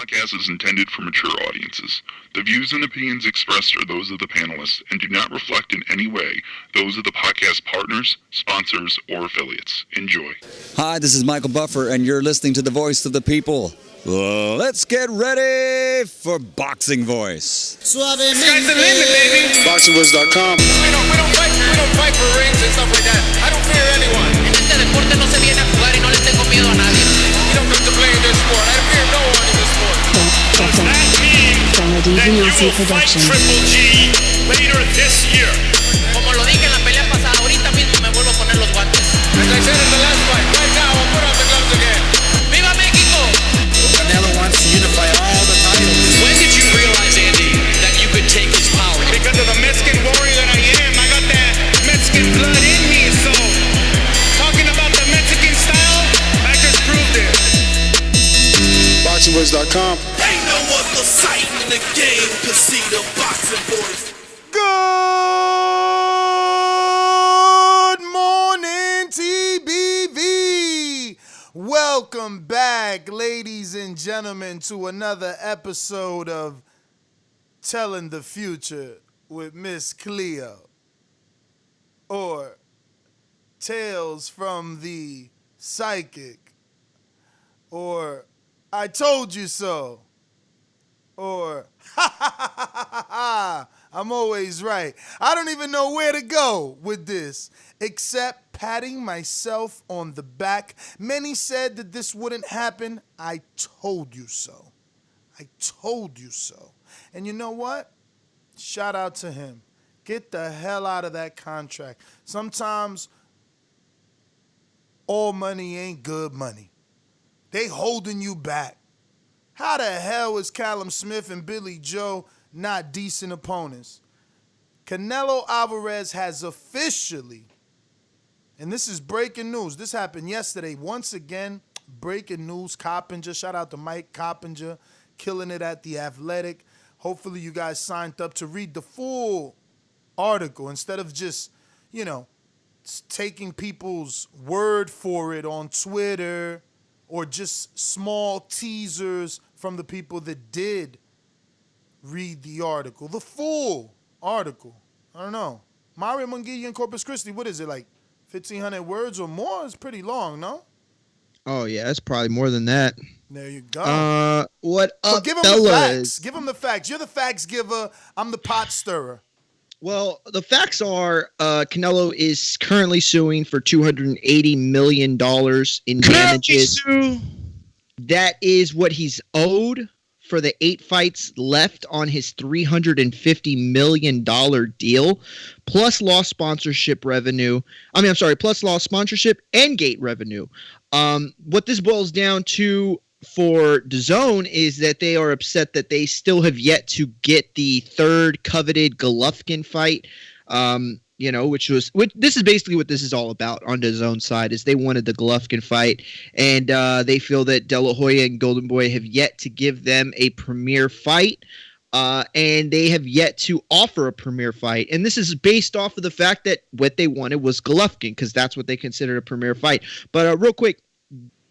podcast is intended for mature audiences. The views and opinions expressed are those of the panelists and do not reflect in any way those of the podcast partners, sponsors, or affiliates. Enjoy. Hi, this is Michael Buffer, and you're listening to the Voice of the People. Let's get ready for Boxing Voice. Sky's the limit, baby. BoxingVoice.com. We don't fight for rings and stuff like that. I don't fear anyone. En este deporte no se viene a jugar y no le tengo miedo a nadie. You don't come to play in this sport. I fear no one in this sport. Does that mean that you will fight Triple G later this year? Como lo dije en la pelea pasada, ahorita mismo me vuelvo a poner los guantes. As I said in the last fight, right now I'll put on the gloves again. ¡Viva México! Canelo wants to unify all the titles. When did you realize, Andy, that you could take his power? Because of the Mexican warrior that I am, I got that Mexican blood in me, so talking about the Mexican style, I just proved it. BoxingVoice.com. Ain't no other sight in the game to see the boxing boys. Good morning, TBV. Welcome back, ladies and gentlemen, to another episode of Telling the Future with Miss Cleo, or Tales from the Psychic, or I Told You So, or ha ha ha ha ha ha. I'm always right. I don't even know where to go with this, except patting myself on the back. Many said that this wouldn't happen. I told you so. I told you so. And you know what? Shout out to him. Get the hell out of that contract. Sometimes all money ain't good money. They holding you back. How the hell is Callum Smith and Billy Joe not decent opponents? Canelo Alvarez has officially, and this is breaking news, this happened yesterday, once again, breaking news, Coppinger, shout out to Mike Coppinger, killing it at The Athletic. Hopefully you guys signed up to read the full article instead of just, taking people's word for it on Twitter or just small teasers from the people that did read the article, the full article. I don't know. Mario Munguia in Corpus Christi, what is it, like 1,500 words or more? It's pretty long, no? Oh, yeah, it's probably more than that. There you go. What up, give him fellas? the facts. Give him the facts. You're the facts giver. I'm the pot stirrer. Well, the facts are Canelo is currently suing for $280 million in damages. That is what he's owed for the 8 fights left on his $350 million deal, plus lost sponsorship revenue. Plus lost sponsorship and gate revenue. What this boils down to for DAZN is that they are upset that they still have yet to get the third coveted Golovkin fight. Which this is basically what this is all about on DAZN's side, is they wanted the Golovkin fight, and they feel that De La Hoya and Golden Boy have yet to give them a premier fight, and they have yet to offer a premier fight. And this is based off of the fact that what they wanted was Golovkin, because that's what they considered a premier fight. But real quick,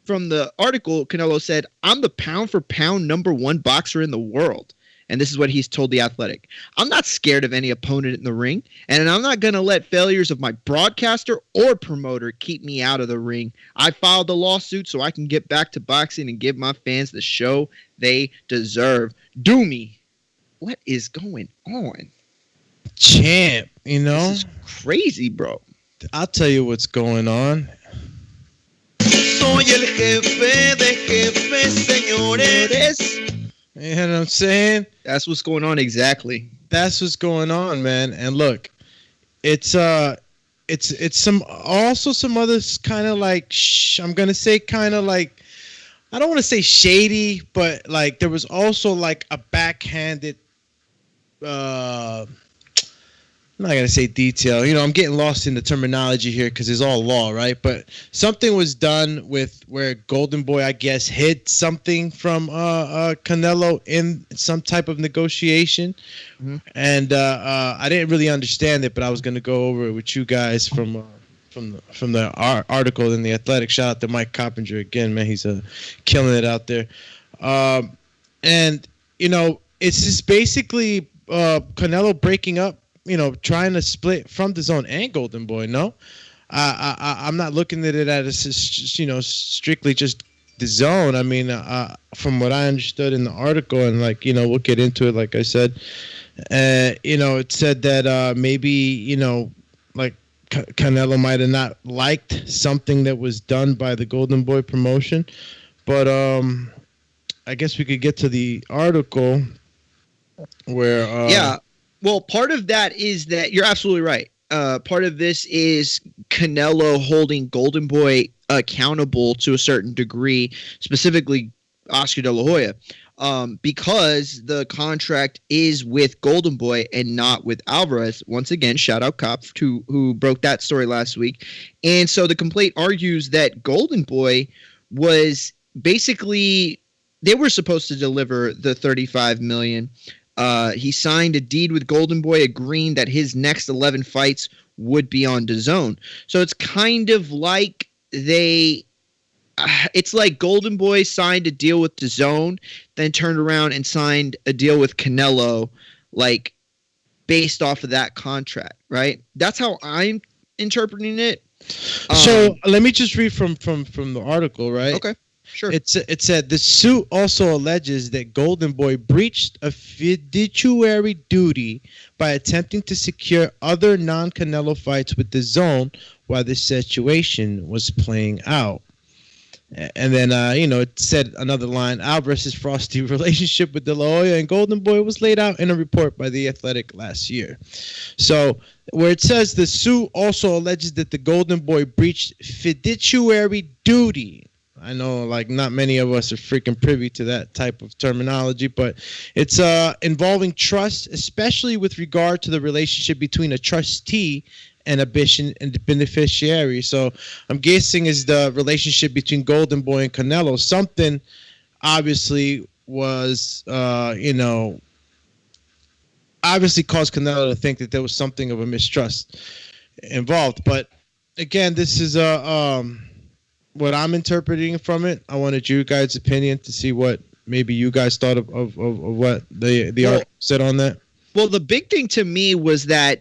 from the article, Canelo said, "I'm the pound-for-pound #1 boxer in the world." And this is what he's told The Athletic. "I'm not scared of any opponent in the ring, and I'm not going to let failures of my broadcaster or promoter keep me out of the ring. I filed a lawsuit so I can get back to boxing and give my fans the show they deserve. Do me." What is going on? Champ, This is crazy, bro. I'll tell you what's going on. Soy el jefe de jefes, señores. You know what I'm saying? That's what's going on exactly. That's what's going on, man. And look, it's some other kind of like I'm gonna say kind of like, I don't want to say shady, but like there was also like a backhanded I'm not going to say detail. I'm getting lost in the terminology here because it's all law, right? But something was done with where Golden Boy, I guess, hid something from Canelo in some type of negotiation. Mm-hmm. And I didn't really understand it, but I was going to go over it with you guys from the article in The Athletic. Shout out to Mike Coppinger again, man. He's killing it out there. And it's just basically Canelo breaking up, trying to split from the zone and Golden Boy. No, I'm not looking at it as strictly just the zone. I mean, from what I understood in the article, and we'll get into it. Like I said, it said that maybe like Canelo might have not liked something that was done by the Golden Boy promotion, but I guess we could get to the article where yeah. Well, part of that is that you're absolutely right. Part of this is Canelo holding Golden Boy accountable to a certain degree, specifically Oscar De La Hoya, because the contract is with Golden Boy and not with Alvarez. Once again, shout out Cop who broke that story last week. And so the complaint argues that Golden Boy was basically, they were supposed to deliver the $35 million. He signed a deed with Golden Boy agreeing that his next 11 fights would be on DAZN. So it's kind of like it's like Golden Boy signed a deal with DAZN, then turned around and signed a deal with Canelo, like based off of that contract, right? That's how I'm interpreting it. So let me just read from the article, right? Okay. Sure. It said the suit also alleges that Golden Boy breached a fiduciary duty by attempting to secure other non-Canelo fights with DAZN while the situation was playing out. And then, it said another line, Alvarez's frosty relationship with De La Hoya and Golden Boy was laid out in a report by The Athletic last year. So where it says the suit also alleges that the Golden Boy breached fiduciary duty. I know, not many of us are freaking privy to that type of terminology, but it's involving trust, especially with regard to the relationship between a trustee and a beneficiary. So I'm guessing is the relationship between Golden Boy and Canelo. Something obviously was, obviously caused Canelo to think that there was something of a mistrust involved. But again, this is what I'm interpreting from it. I wanted you guys' opinion to see what maybe you guys thought of what the article said on that. Well, the big thing to me was that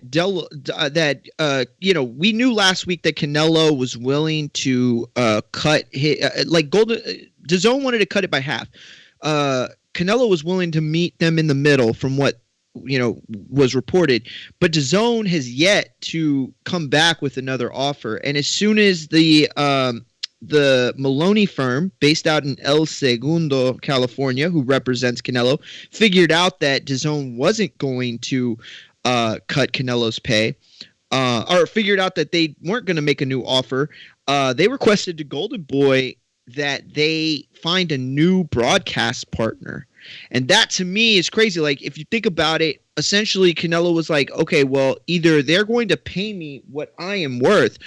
we knew last week that Canelo was willing to cut his DAZN wanted to cut it by half. Canelo was willing to meet them in the middle, from what was reported, but DAZN has yet to come back with another offer. And as soon as the Maloney firm based out in El Segundo, California, who represents Canelo, figured out that DAZN wasn't going to cut Canelo's pay, or figured out that they weren't going to make a new offer, they requested to Golden Boy that they find a new broadcast partner. And that to me is crazy. Like, if you think about it, essentially Canelo was like, okay, well, either they're going to pay me what I am worth,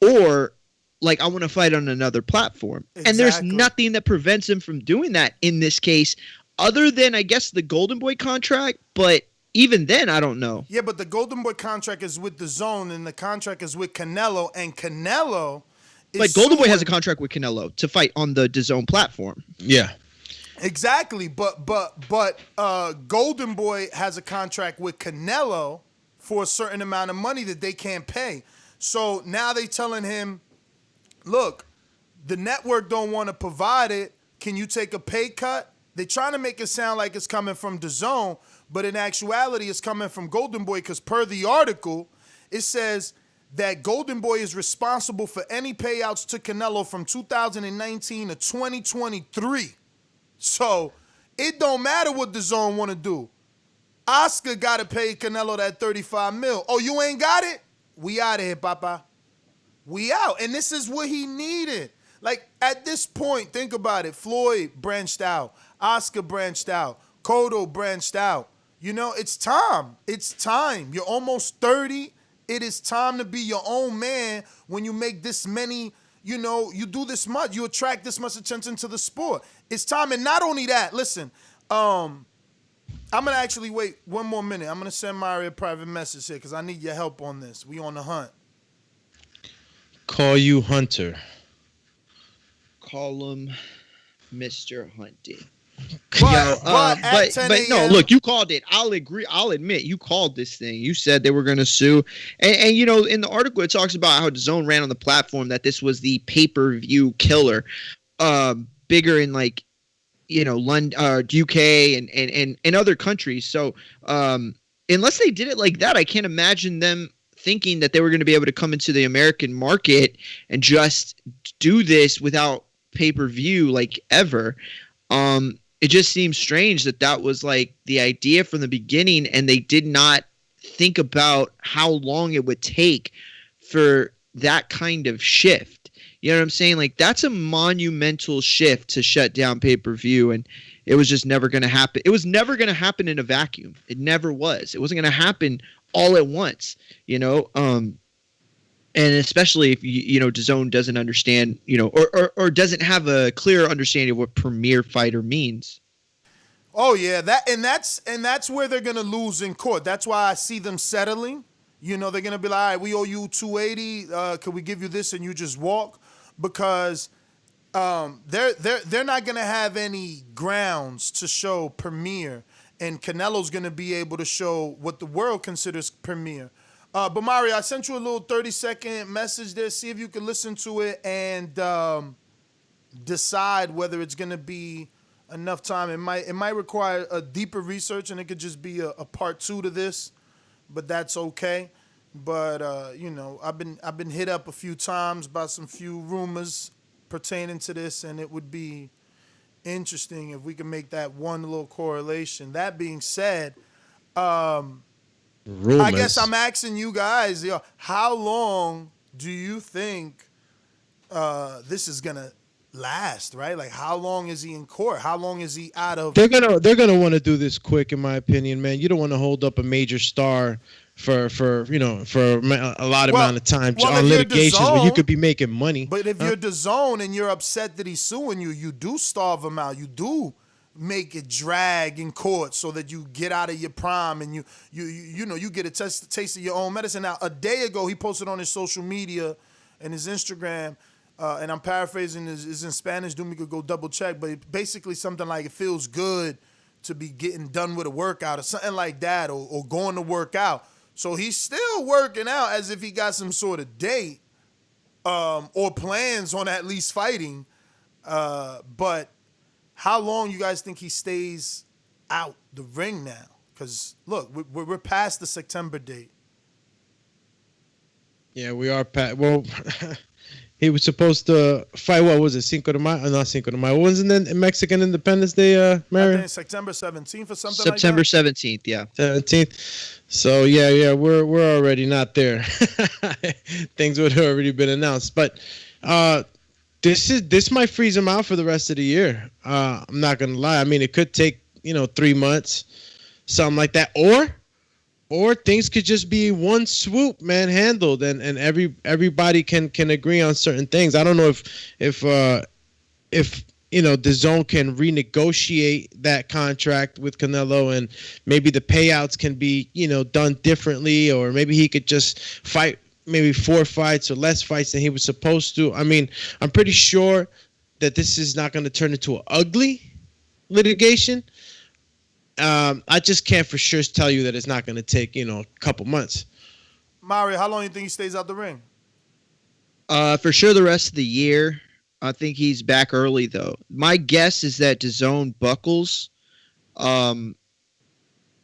or I want to fight on another platform. Exactly. And there's nothing that prevents him from doing that in this case, other than, I guess, the Golden Boy contract. But even then, I don't know. Yeah, but the Golden Boy contract is with DAZN, and the contract is with Canelo, and Canelo is But Golden Boy has a contract with Canelo to fight on the DAZN platform. Yeah. Exactly, but Golden Boy has a contract with Canelo for a certain amount of money that they can't pay. So now they telling him, look, the network don't want to provide it. Can you take a pay cut? They're trying to make it sound like it's coming from DAZN, but in actuality, it's coming from Golden Boy, because per the article, it says that Golden Boy is responsible for any payouts to Canelo from 2019 to 2023. So it don't matter what DAZN want to do. Oscar got to pay Canelo that $35 million. Oh, you ain't got it? We out of here, Papa. We out. And this is what he needed. Like, at this point, think about it. Floyd branched out. Oscar branched out. Cotto branched out. It's time. It's time. You're almost 30. It is time to be your own man when you make this many, you do this much. You attract this much attention to the sport. It's time. And not only that, listen, I'm going to actually wait one more minute. I'm going to send Mario a private message here because I need your help on this. We on the hunt. Call you Hunter. Call him Mr. Hunty. But no, look, you called it. I'll agree. I'll admit you called this thing. You said they were going to sue, and you know, in the article it talks about how DAZN ran on the platform that this was the pay-per-view killer, bigger in like, you know, London, UK, and other countries. So unless they did it like that, I can't imagine them thinking that they were going to be able to come into the American market and just do this without pay-per-view like ever. It just seems strange that was like the idea from the beginning, and they did not think about how long it would take for that kind of shift. You know what I'm saying? Like, that's a monumental shift to shut down pay-per-view, and it was just never going to happen. It was never going to happen in a vacuum. It never was. It wasn't going to happen all at once, you know? And especially if, you know, DAZN doesn't understand, you know, or doesn't have a clear understanding of what premier fighter means. Oh yeah, that's where they're gonna lose in court. That's why I see them settling. You know, they're gonna be like, all right, we owe you $280. Can we give you this and you just walk? Because they're not gonna have any grounds to show premier, and Canelo's gonna be able to show what the world considers premier. But Mario, I sent you a little 30-second message there. See if you can listen to it and decide whether it's gonna be enough time. It might require a deeper research, and it could just be a part 2 to this, but that's okay. But you know, I've been hit up a few times by some few rumors pertaining to this, and it would be interesting if we can make that one little correlation. That being said, Rumors. I guess I'm asking you guys, how long do you think this is gonna last? Right? Like, how long is he in court? How long is he out of? They're gonna want to do this quick, in my opinion, man. You don't want to hold up a major star for a lot amount of time on litigations where you could be making money. But if you're DAZN and you're upset that he's suing you, you do starve him out. You do make it drag in court so that you get out of your prime and you know, you get a taste of your own medicine. Now, a day ago, he posted on his social media and his Instagram, and I'm paraphrasing, is in Spanish. Dumi could go double check, but basically something like, it feels good to be getting done with a workout or something like that, or going to work out. So he's still working out as if he got some sort of date or plans on at least fighting. But how long you guys think he stays out the ring now? Because, look, we're past the September date. Yeah, we are past. Well, he was supposed to fight, what was it, Cinco de Mayo? Not Cinco de Mayo. Wasn't it Mexican Independence Day, Mario? I think September 17th or something September like that. September 17th, yeah. 17th. So, yeah, we're already not there. Things would have already been announced. But this might freeze him out for the rest of the year. I'm not gonna lie. I mean, it could take 3 months, something like that, or things could just be one swoop, man, handled, and everybody can agree on certain things. I don't know if DAZN can renegotiate that contract with Canelo, and maybe the payouts can be done differently, or maybe he could just fight maybe 4 fights or less fights than he was supposed to. I mean, I'm pretty sure that this is not going to turn into an ugly litigation. I just can't for sure tell you that it's not going to take, a couple months. Mario, how long do you think he stays out the ring? For sure the rest of the year. I think he's back early, though. My guess is that DAZN buckles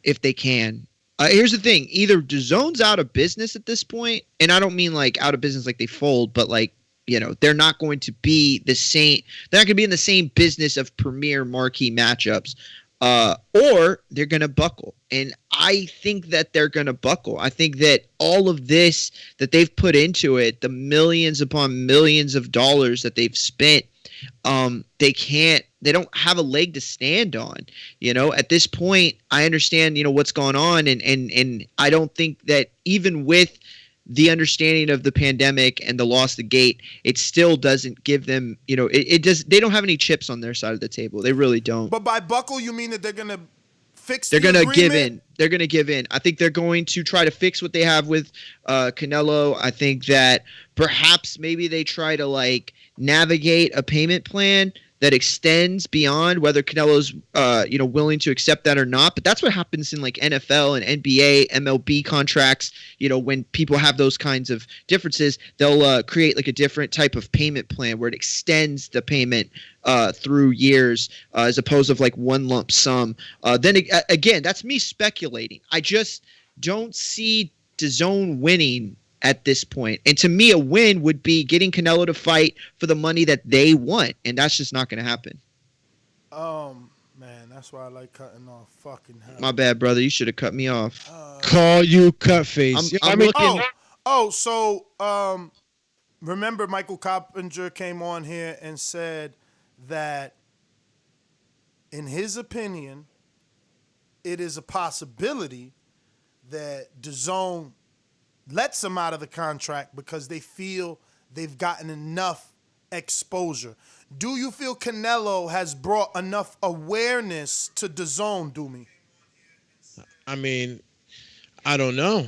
if they can. Here's the thing. Either DAZN's out of business at this point, and I don't mean like out of business like they fold, but like, they're not going to be the same. They're not going to be in the same business of premier marquee matchups. Or they're going to buckle. And I think that they're going to buckle. I think that all of this that they've put into it, the millions upon millions of dollars that they've spent, they don't have a leg to stand on. At this point, I understand, what's going on. And I don't think that even with the understanding of the pandemic and the loss of the gate, it still doesn't give them, they don't have any chips on their side of the table. They really don't. But by buckle, you mean that they're going to fix They're the going to give agreement? in. They're going to give in. I think they're going to try to fix what they have with Canelo. I think that perhaps maybe they try to navigate a payment plan that extends beyond whether Canelo's willing to accept that or not. But that's what happens in like NFL and NBA, MLB contracts. When people have those kinds of differences, they'll create like a different type of payment plan where it extends the payment through years as opposed to like one lump sum. Again, that's me speculating. I just don't see DAZN winning at this point. And to me, a win would be getting Canelo to fight for the money that they want, and that's just not going to happen. Man, that's why I like cutting off fucking hell. My bad, brother. You should have cut me off. Call you cut face. I'm looking. So remember Michael Coppinger came on here and said that in his opinion, it is a possibility that DAZN lets him out of the contract because they feel they've gotten enough exposure. Do you feel Canelo has brought enough awareness to DAZN, Doomy? I mean, I don't know.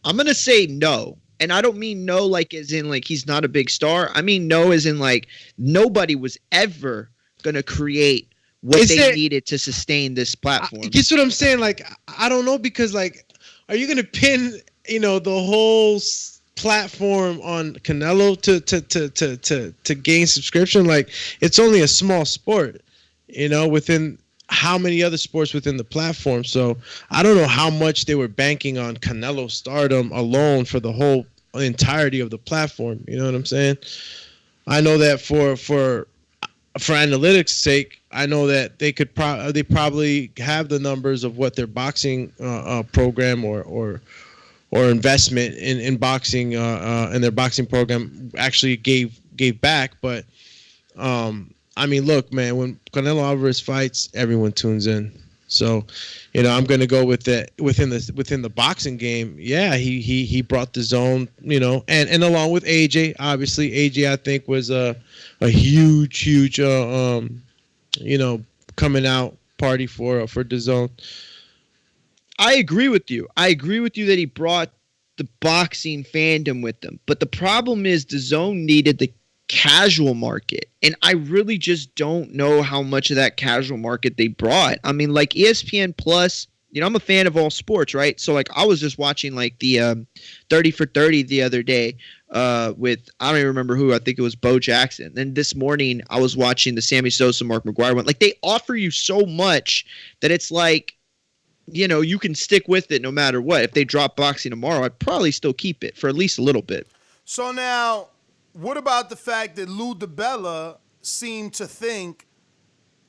I'm going to say no. And I don't mean no like as in like he's not a big star. I mean no as in like nobody was ever going to create what they needed to sustain this platform. Guess what I'm saying? Like, I don't know, because like, are you going to pin, the whole platform on Canelo to gain subscription? Like, it's only a small sport, within how many other sports within the platform. So I don't know how much they were banking on Canelo stardom alone for the whole entirety of the platform. You know what I'm saying? I know that for analytics' sake, I know that they could they probably have the numbers of what their boxing program or investment in boxing and their boxing program actually gave back. But I mean, look, man, when Canelo Alvarez fights, everyone tunes in. So, I'm going to go with that within the boxing game. Yeah, he brought DAZN, and along with AJ, obviously AJ I think was a huge coming out party for DAZN. I agree with you. I agree with you that he brought the boxing fandom with him. But the problem is DAZN needed the casual market. And I really just don't know how much of that casual market they brought. I mean, like ESPN Plus, I'm a fan of all sports, right? So like I was just watching like the 30 for 30 the other day with, I don't even remember who, I think it was Bo Jackson. Then this morning I was watching the Sammy Sosa, Mark McGuire one. Like they offer you so much that it's like, you can stick with it no matter what. If they drop boxing tomorrow, I'd probably still keep it for at least a little bit. So now, what about the fact that Lou DiBella seemed to think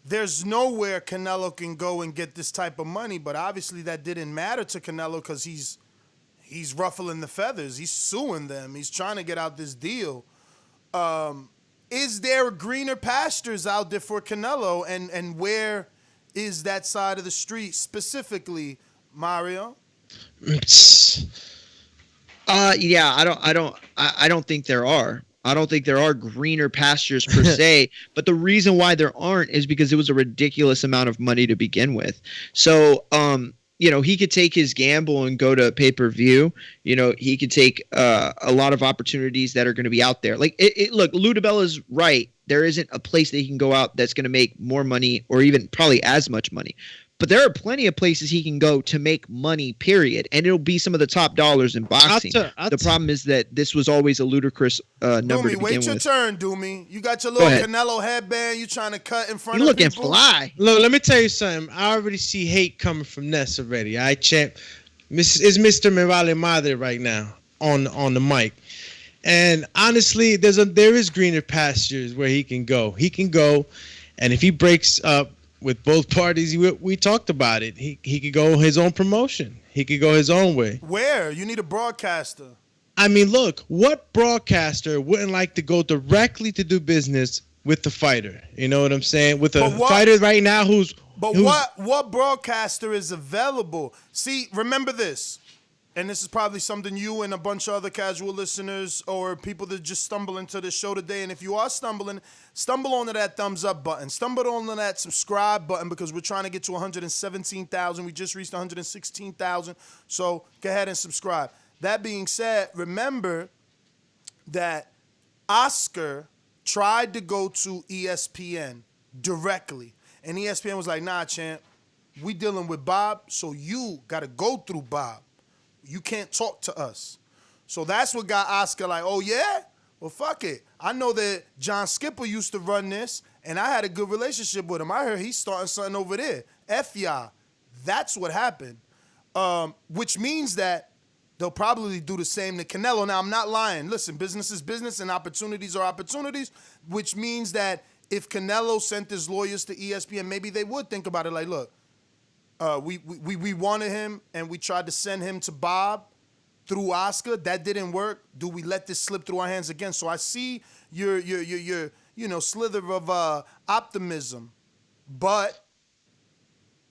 there's nowhere Canelo can go and get this type of money, but obviously that didn't matter to Canelo because he's ruffling the feathers. He's suing them. He's trying to get out this deal. Is there greener pastures out there for Canelo, and where is that side of the street specifically, Mario? Yeah, I don't think there are. I don't think there are greener pastures per se, but the reason why there aren't is because it was a ridiculous amount of money to begin with. So, he could take his gamble and go to pay-per-view. He could take a lot of opportunities that are going to be out there. Like, look, Lou DiBella's right. There isn't a place that he can go out that's going to make more money or even probably as much money. But there are plenty of places he can go to make money, period. And it'll be some of the top dollars in boxing. The problem is that this was always a ludicrous number Doomy, to begin wait your with. turn, Doomy. You got your little Canelo headband. You trying to cut in front You of people. looking fly. Look, let me tell you something. I already see hate coming from Ness already. I champ. It's Mr. Me Vale Madre right now on the mic. And honestly, there is greener pastures where he can go. He can go, and if he breaks up with both parties, we talked about it. He could go his own promotion. He could go his own way. Where? You need a broadcaster. I mean, look, what broadcaster wouldn't like to go directly to do business with the fighter? You know what I'm saying? With a fighter right now who's... What broadcaster is available? See, remember this, and this is probably something you and a bunch of other casual listeners or people that just stumble into the show today, and if you are stumbling, stumble onto that thumbs up button. Stumble onto that subscribe button because we're trying to get to 117,000. We just reached 116,000, so go ahead and subscribe. That being said, remember that Oscar tried to go to ESPN directly, and ESPN was like, nah, champ, we dealing with Bob, so you got to go through Bob. You can't talk to us. So that's what got Oscar like, oh, yeah? Well, fuck it. I know that John Skipper used to run this, and I had a good relationship with him. I heard he's starting something over there. F y'all. That's what happened, which means that they'll probably do the same to Canelo. Now, I'm not lying. Listen, business is business and opportunities are opportunities, which means that if Canelo sent his lawyers to ESPN, maybe they would think about it like, look, we wanted him and we tried to send him to Bob through Oscar. That didn't work. Do we let this slip through our hands again? So I see your slither of optimism, but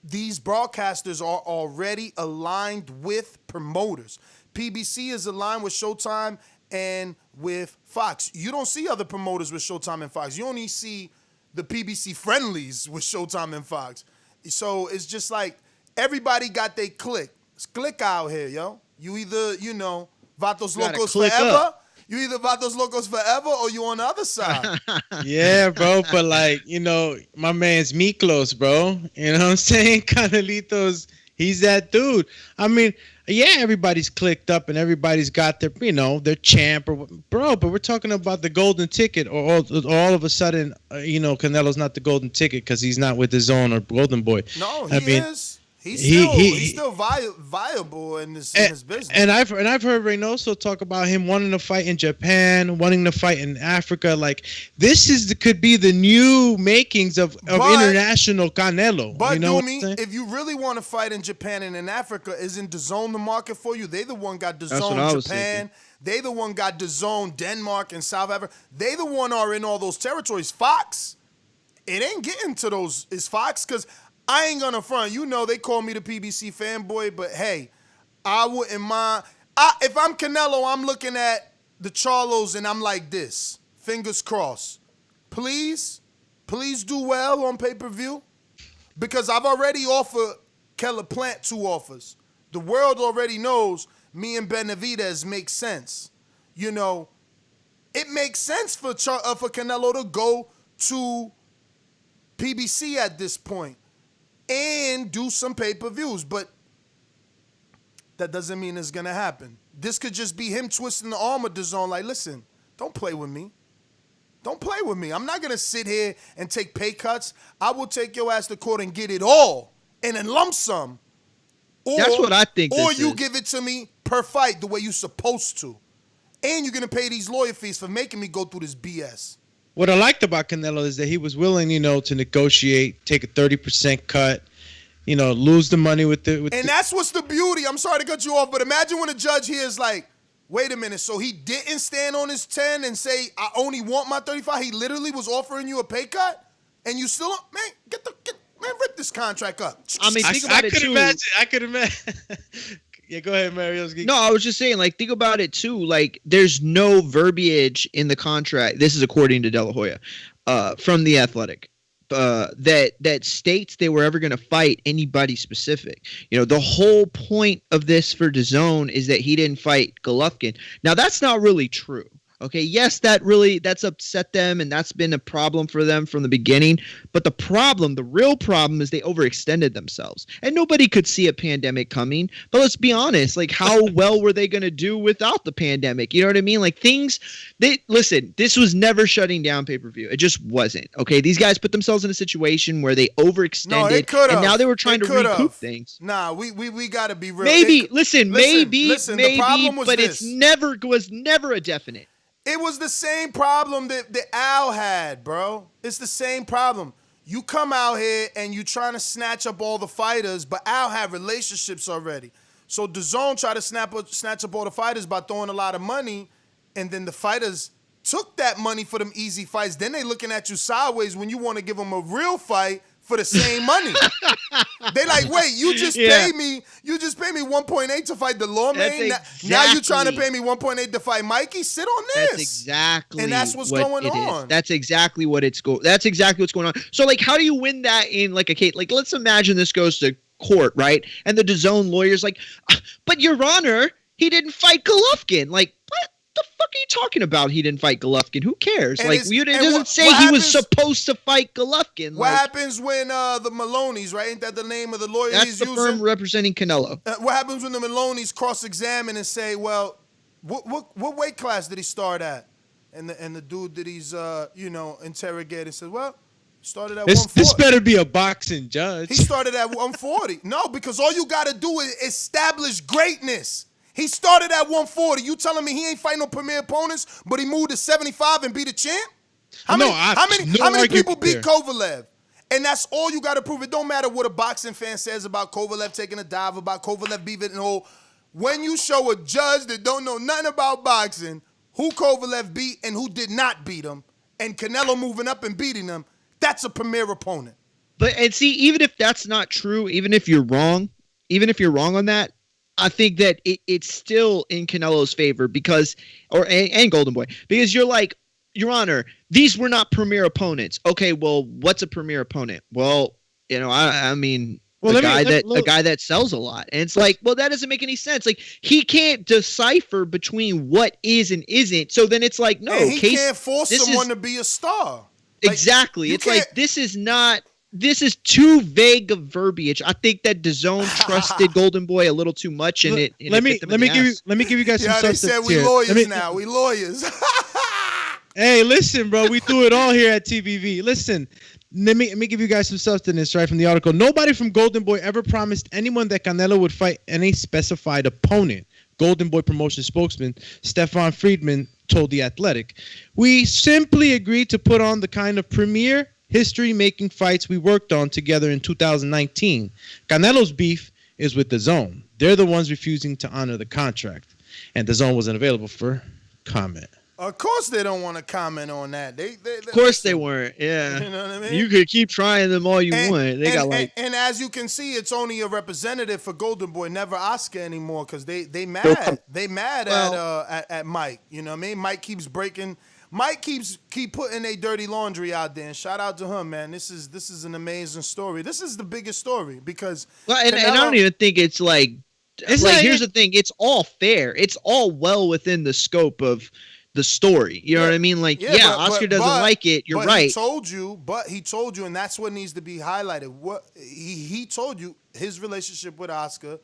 these broadcasters are already aligned with promoters. PBC is aligned with Showtime and with Fox. You don't see other promoters with Showtime and Fox. You only see the PBC friendlies with Showtime and Fox. So it's just like everybody got their click. It's click out here, yo. You either, Vatos Locos forever. You either Vatos Locos forever or you on the other side. Yeah, bro. But my man's Miklos, bro. You know what I'm saying? Canelitos, he's that dude. I mean, yeah, everybody's clicked up and everybody's got their, their champ bro. But we're talking about the golden ticket, or all of a sudden, Canelo's not the golden ticket because he's not with his own or Golden Boy. No, he is. He's still viable in his business. And I've heard Reynoso talk about him wanting to fight in Japan, wanting to fight in Africa. Like could be the new makings of international Canelo. But if you really want to fight in Japan and in Africa, isn't DAZN the market for you? They the one got DAZN Japan. They the one got DAZN Denmark and South Africa. They the one are in all those territories. Fox, it ain't getting to those. Is Fox because. I ain't gonna front. They call me the PBC fanboy, but hey, I wouldn't mind. If I'm Canelo, I'm looking at the Charlos and I'm like this. Fingers crossed. Please do well on pay-per-view. Because I've already offered Keller Plant 2 offers. The world already knows me and Benavidez make sense. It makes sense for Canelo to go to PBC at this point and do some pay-per-views, but that doesn't mean it's going to happen. This could just be him twisting the arm of DAZN like, listen, don't play with me. Don't play with me. I'm not going to sit here and take pay cuts. I will take your ass to court and get it all and in lump sum. That's what I think Or you give it to me per fight the way you're supposed to. And you're going to pay these lawyer fees for making me go through this BS. What I liked about Canelo is that he was willing, to negotiate, take a 30% cut, lose the money with that's what's the beauty. I'm sorry to cut you off, but imagine when a judge here is like, wait a minute, so he didn't stand on his 10 and say, I only want my 35. He literally was offering you a pay cut, and you still, rip this contract up. I mean, think about it too. I could imagine. Yeah, go ahead, Mario. No, I was just saying, think about it too. There's no verbiage in the contract. This is according to De La Hoya, from The Athletic, that states they were ever going to fight anybody specific. The whole point of this for DAZN is that he didn't fight Golovkin. Now, that's not really true. Okay, yes, that's upset them, and that's been a problem for them from the beginning. But the real problem is they overextended themselves. And nobody could see a pandemic coming. But let's be honest, how well were they going to do without the pandemic? You know what I mean? Listen, this was never shutting down pay-per-view. It just wasn't. Okay, these guys put themselves in a situation where they overextended, and now they were trying to recoup things. Nah, we got to be real. Maybe, listen, the problem was but this. It was never a definite. It was the same problem that Al had, bro. It's the same problem. You come out here and you trying to snatch up all the fighters, but Al had relationships already. So DAZN tried to snatch up all the fighters by throwing a lot of money, and then the fighters took that money for them easy fights. Then they looking at you sideways when you want to give them a real fight for the same money. They like, wait, you just paid me 1.8 to fight the lawman. Now you're trying to pay me 1.8 to fight Mikey? Sit on this. That's exactly and that's what's going on. That's exactly what's going on. So how do you win that in a case? Let's imagine this goes to court, right? And the DAZN lawyer's like, but Your Honor, he didn't fight Golovkin. What? the fuck are you talking about? He didn't fight Golovkin. Who cares? And like, it's- it and doesn't what- say what he was happens- supposed to fight Golovkin. What Like, happens when the Maloney's, right? Ain't that the name of the lawyer that's he's the using? firm representing Canelo. What happens when the Maloney's cross-examine and say, well, what weight class did he start at? And the dude that he's interrogated said, well, started at 140. This better be a boxing judge. He started at 140. No, because all you got to do is establish greatness. He started at 140. You telling me he ain't fighting no premier opponents, but he moved to 75 and beat a champ? How many people beat Kovalev? And that's all you got to prove. It don't matter what a boxing fan says about Kovalev taking a dive, about Kovalev beating and all. When you show a judge that don't know nothing about boxing who Kovalev beat and who did not beat him, and Canelo moving up and beating him, that's a premier opponent. And see, even if that's not true, even if you're wrong on that, I think that it's still in Canelo's favor and Golden Boy, because you're like, Your Honor, these were not premier opponents. Okay, well, what's a premier opponent? Well, I mean, a guy that sells a lot. And it's like, well, that doesn't make any sense. Like, he can't decipher between what is and isn't. So then it's like, no, and he can't force someone to be a star. Like, exactly. It's like, this is too vague of verbiage. I think that DAZN trusted Golden Boy a little too much, and let me give you guys some substance they said we here. lawyers now. We lawyers. Hey, listen, bro. We threw it all here at TBV. Listen, let me give you guys some substance right from the article. Nobody from Golden Boy ever promised anyone that Canelo would fight any specified opponent. Golden Boy promotion spokesman Stefan Friedman told The Athletic. We simply agreed to put on the kind of premier history-making fights we worked on together in 2019. Canelo's beef is with DAZN. They're the ones refusing to honor the contract. And DAZN wasn't available for comment. Of course they don't want to comment on that. Of course they weren't. Yeah. You know what I mean? You could keep trying them all you want. And as you can see, it's only a representative for Golden Boy, never Oscar anymore, because they mad. They mad at Mike. You know what I mean? Mike keeps putting their dirty laundry out there. And shout out to him, man. This is an amazing story. This is the biggest story because and I don't even think it's like here's the thing. It's all fair. It's all well within the scope of the story. You know what I mean? Like, Oscar doesn't like it. You're right. He told you, and that's what needs to be highlighted. What he told you, his relationship with Oscar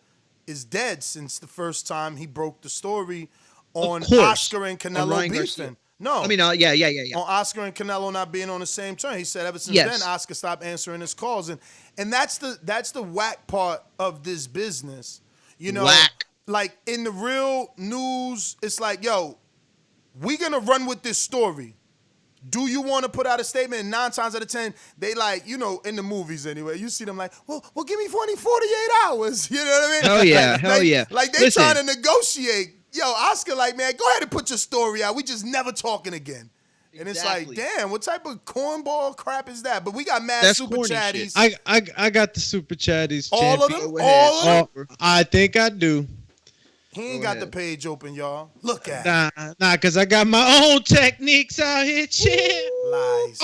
is dead since the first time he broke the story on Oscar and Canelo beefing. No. I mean, yeah. On Oscar and Canelo not being on the same turn. He said ever since then, Oscar stopped answering his calls. And that's the whack part of this business. You know, like in the real news, it's like, yo, we're going to run with this story. Do you want to put out a statement? And 9 times out of 10, they like, in the movies anyway, you see them like, well, give me 48 hours. You know what I mean? Hell yeah. Like they trying to negotiate. Yo, Oscar like, man, go ahead and put your story out. We just never talking again. And it's like, damn, what type of cornball crap is that? But we got mad super chatties. I got the super chatties. All of them? All of them? I think I do. He ain't got the page open, y'all. Look at it. Nah, because I got my own techniques out here. Chill. Lies.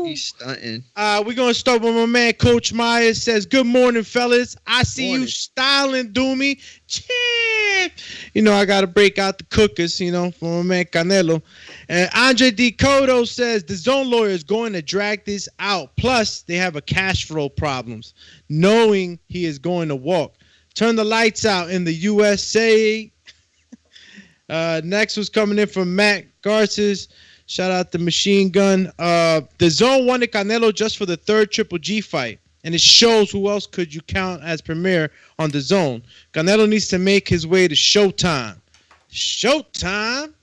He's stunting. We're going to start with my man, Coach Myers. Says, good morning, fellas. I see you styling, Doomy. Chill. I got to break out the cookers, for my man Canelo. And Andre D. Cotto says, the DAZN lawyer is going to drag this out. Plus, they have a cash flow problems, knowing he is going to walk. Turn the lights out in the USA. Next was coming in from Matt Garces. Shout out to Machine Gun. DAZN wanted Canelo just for the third Triple G fight. And it shows who else could you count as premier on DAZN. Canelo needs to make his way to Showtime. Showtime.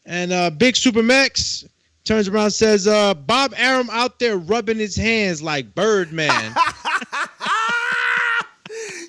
And Big Super Max turns around and says, Bob Arum out there rubbing his hands like Birdman.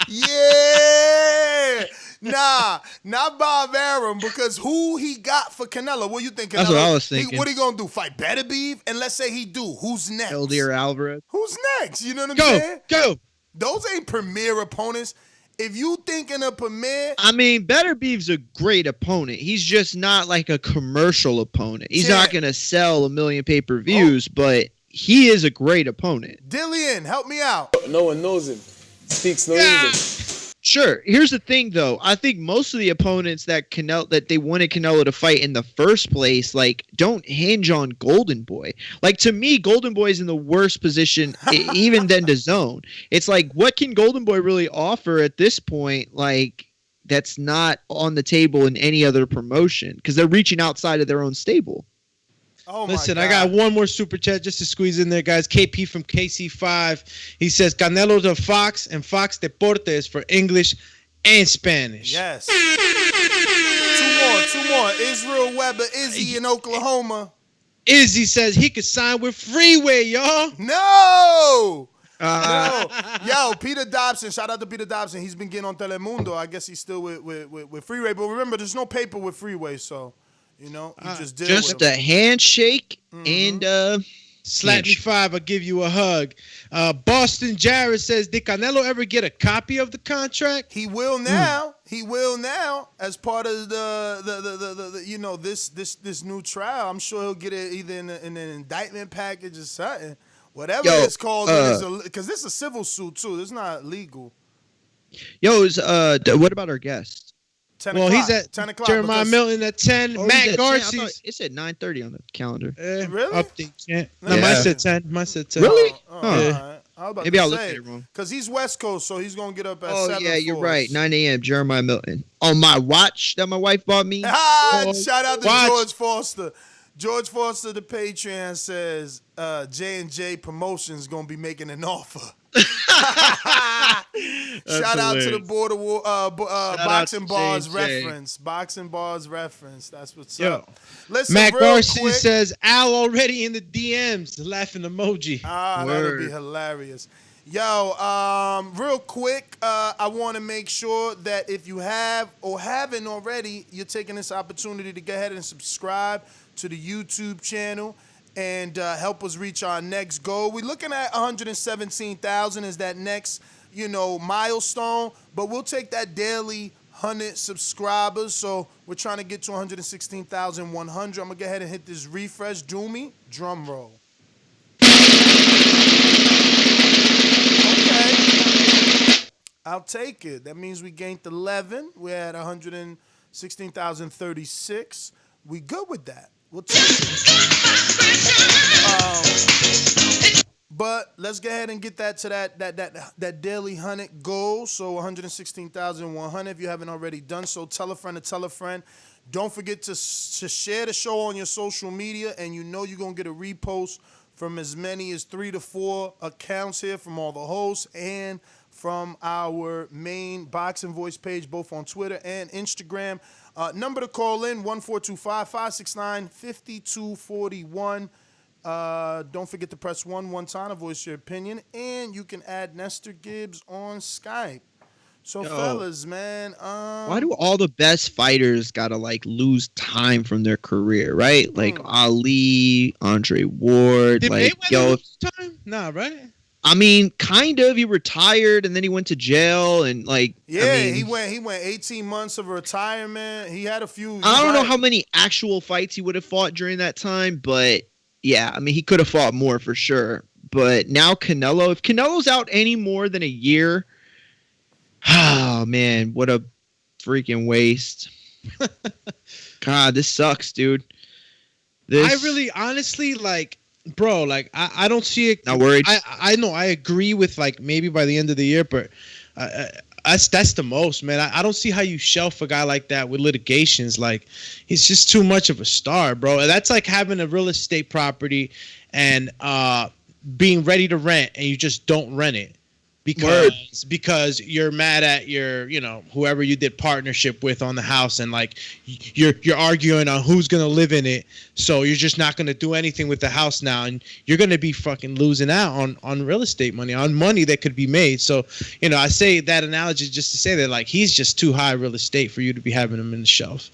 Yeah. Nah, not Bob Arum, because who he got for Canelo? What you think, Canelo? That's what I was thinking. What he gonna do? Fight Better Beef? And let's say he do. Who's next? Elder Alvarez. Who's next? You know what I'm saying? Go. Those ain't premier opponents. If you thinking of premier, I mean, Better Beef's a great opponent. He's just not like a commercial opponent. He's not gonna sell 1 million pay-per-views, but he is a great opponent. Dillian, help me out. No one knows him. Speaks no English. Sure. Here's the thing, though. I think most of the opponents that they wanted Canelo to fight in the first place, like, don't hinge on Golden Boy. Like, to me, Golden Boy is in the worst position, even than DAZN. It's like, what can Golden Boy really offer at this point? Like, that's not on the table in any other promotion because they're reaching outside of their own stable. Oh Listen, my God. I got one more super chat just to squeeze in there, guys. KP from KC5. He says Canelo to Fox and Fox Deportes for English and Spanish. Yes. Two more. Israel Weber, Izzy in Oklahoma. Izzy says he could sign with Freeway, y'all. No. No. Yo, Peter Dobson. Shout out to Peter Dobson. He's been getting on Telemundo. I guess he's still with Freeway. But remember, there's no paper with Freeway, so you just did just a handshake and slap me 5, I'll give you a hug. Boston Jared says, did Canelo ever get a copy of the contract? He will now. He will now as part of the this new trial. I'm sure he'll get it either in an indictment package or something. Whatever it's called, because this is a civil suit too. It's not legal. What about our guest? 10 well, o'clock. he's at 10 o'clock. Jeremiah Milton at 10. Oh, Matt Garcia. It said 9:30 on the calendar. Really? Update. Yeah. No, mine said 10. Mine said 10. Really? All right. Maybe I looked at it wrong. Because he's West Coast, so he's going to get up at 7. Oh, yeah, you're right. 9 a.m. Jeremiah Milton. On my watch that my wife bought me. Shout out to George Foster. George Foster, the Patreon, says J&J Promotions going to be making an offer. Shout out to the Border Boxing Bars reference. Boxing Bars reference. That's what's up. Listen, Matt Garcia quick, says Al already in the DMs. Laughing emoji. That'd be hilarious. Yo, real quick, I want to make sure that if you have or haven't already, you're taking this opportunity to go ahead and subscribe to the YouTube channel and help us reach our next goal. We're looking at 117,000 as that next, milestone, but we'll take that daily 100 subscribers. So we're trying to get to 116,100. I'm going to go ahead and hit this refresh. Do me, drum roll. Okay. I'll take it. That means we gained 11. We're at 116,036. We good with that. We'll take it. But let's go ahead and get that to that daily 100 goal. So 116,100. If you haven't already done so, tell a friend to tell a friend. Don't forget to share the show on your social media, and you're going to get a repost from as many as 3 to 4 accounts here from all the hosts and from our main Boxing Voice page, both on Twitter and Instagram. Number to call in, 1-425-569-5241. Don't forget to press 1 time to voice your opinion, and you can add Nestor Gibbs on Skype. So, fellas, man. Why do all the best fighters gotta lose time from their career, right? Like Ali, Andre Ward. Did Mayweather lose time? Nah, right? I mean, kind of. He retired and then he went to jail and he went 18 months of retirement. He had a few. I don't know how many actual fights he would have fought during that time, but yeah, I mean, he could have fought more for sure. But now if Canelo's out any more than a year. Oh, man, what a freaking waste. God, this sucks, dude. I really, honestly, bro, I don't see it. Not worried. I know, I agree with, maybe by the end of the year, but that's the most, man. I don't see how you shelf a guy like that with litigations. He's just too much of a star, bro. That's like having a real estate property and being ready to rent, and you just don't rent it. Because you're mad at your, whoever you did partnership with on the house, and you're arguing on who's gonna live in it. So you're just not gonna do anything with the house now, and you're gonna be fucking losing out on real estate money, on money that could be made. So I say that analogy just to say that he's just too high real estate for you to be having him in the shelf,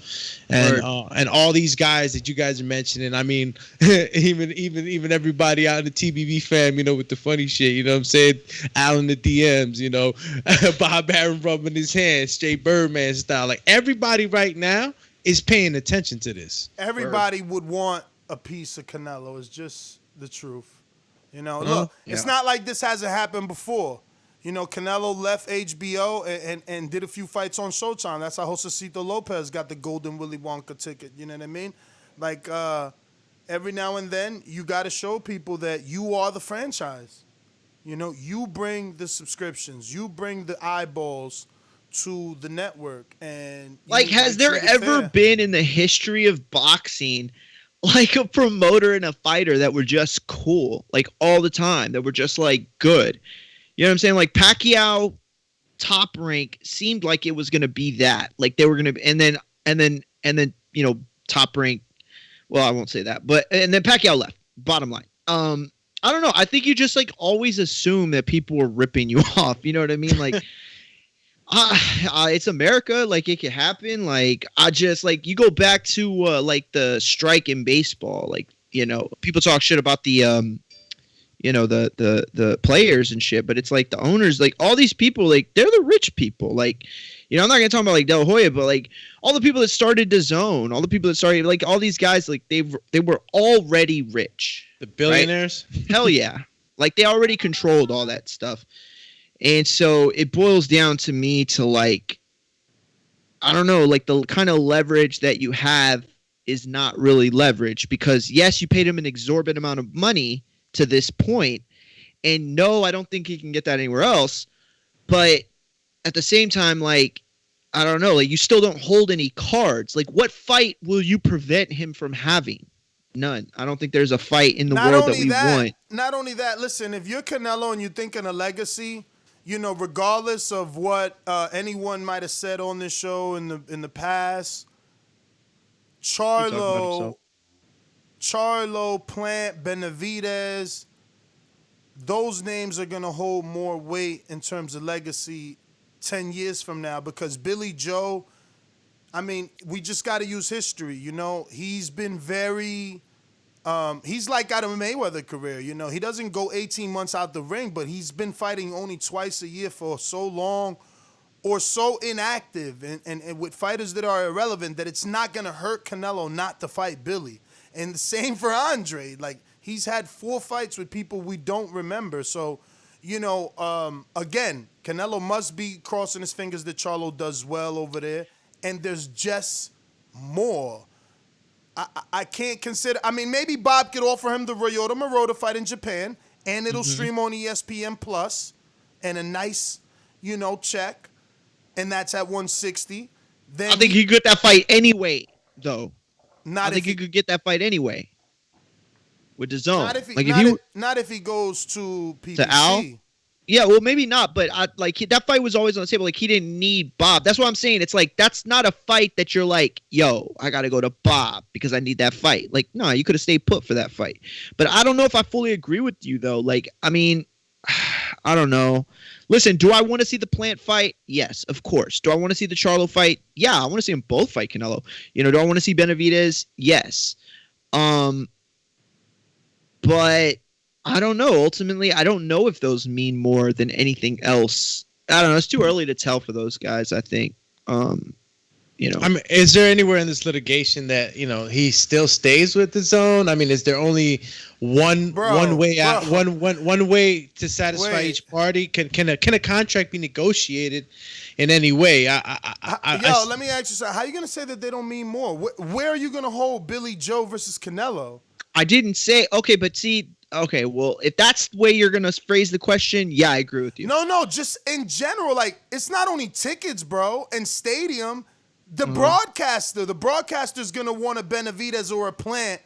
and all these guys that you guys are mentioning. I mean, even everybody out in the TBV fam, with the funny shit. You know what I'm saying? Alan the DMs, Bob Aaron rubbing his hands, straight Birdman style. Everybody right now is paying attention to this. Everybody would want a piece of Canelo. It's just the truth. Look, it's not like this hasn't happened before. You know, Canelo left HBO and did a few fights on Showtime. That's how Josecito Lopez got the Golden Willy Wonka ticket. You know what I mean? Like, every now and then, you got to show people that you are the franchise. You know, you bring the subscriptions. You bring the eyeballs to the network. And like, has there ever been in the history of boxing like a promoter and a fighter that were just cool, like all the time, that were just like good? You know what I'm saying? Like Pacquiao, Top Rank seemed like it was going to be that. Like they were going to, and then you know, Top Rank. Well, I won't say that, but and then Pacquiao left. Bottom line, I don't know. I think you just like always assume that people were ripping you off. You know what I mean? Like, it's America. Like it could happen. Like I just like you go back to like the strike in baseball. Like, you know, people talk shit about the you know, the players and shit, but it's like the owners, like all these people, like they're the rich people. Like, you know, I'm not gonna talk about like Del Hoya, but like all the people that started DAZN, all the people that started, like all these guys, like they were already rich. The billionaires? Right? Hell yeah. Like they already controlled all that stuff. And so it boils down to me to like, I don't know, like the kind of leverage that you have is not really leverage, because yes, you paid him an exorbitant amount of money to this point, and no, I don't think he can get that anywhere else. But at the same time, like, I don't know, like you still don't hold any cards. Like, what fight will you prevent him from having? None. I don't think there's a fight in the world that we want. Not only that, listen, if you're Canelo and you're thinking a legacy, you know, regardless of what anyone might have said on this show in the past, Charlo, Plant, Benavidez, those names are going to hold more weight in terms of legacy 10 years from now, because Billy Joe, I mean, we just got to use history, you know. He's been very, he's like got a Mayweather career, you know. He doesn't go 18 months out the ring, but he's been fighting only twice a year for so long, or so inactive, and with fighters that are irrelevant, that it's not going to hurt Canelo not to fight Billy. And the same for Andre. Like, he's had 4 fights with people we don't remember. So, you know, again, Canelo must be crossing his fingers that Charlo does well over there. And there's just more. I can't consider. I mean, maybe Bob could offer him the Ryota Murata fight in Japan, and it'll stream on ESPN Plus, and a nice, you know, check. And that's at 160. Then I think he could get that fight anyway, though. I think he could get that fight anyway with DAZN. Not if he goes to PBC. To Al? Yeah, well, maybe not, but that fight was always on the table. Like, he didn't need Bob. That's what I'm saying. It's like, that's not a fight that you're like, yo, I got to go to Bob because I need that fight. Like, no, you could have stayed put for that fight. But I don't know if I fully agree with you, though. Like, I mean, I don't know. Listen, do I want to see the Plant fight? Yes, of course. Do I want to see the Charlo fight? Yeah, I want to see them both fight Canelo. You know, do I want to see Benavidez? Yes. But I don't know. Ultimately, I don't know if those mean more than anything else. I don't know. It's too early to tell for those guys, I think. You know, I mean, is there anywhere in this litigation that, you know, he still stays with DAZN? I mean, is there only one way out, one way to satisfy each party? Can a contract be negotiated in any way? Let me ask you something. How are you gonna say that they don't mean more? Where are you gonna hold Billy Joe versus Canelo? I didn't say okay, but see. Okay, well, if that's the way you're going to phrase the question, yeah, I agree with you. No, just in general, like, it's not only tickets, bro, and stadium. The broadcaster's going to want a Benavidez or a Plant.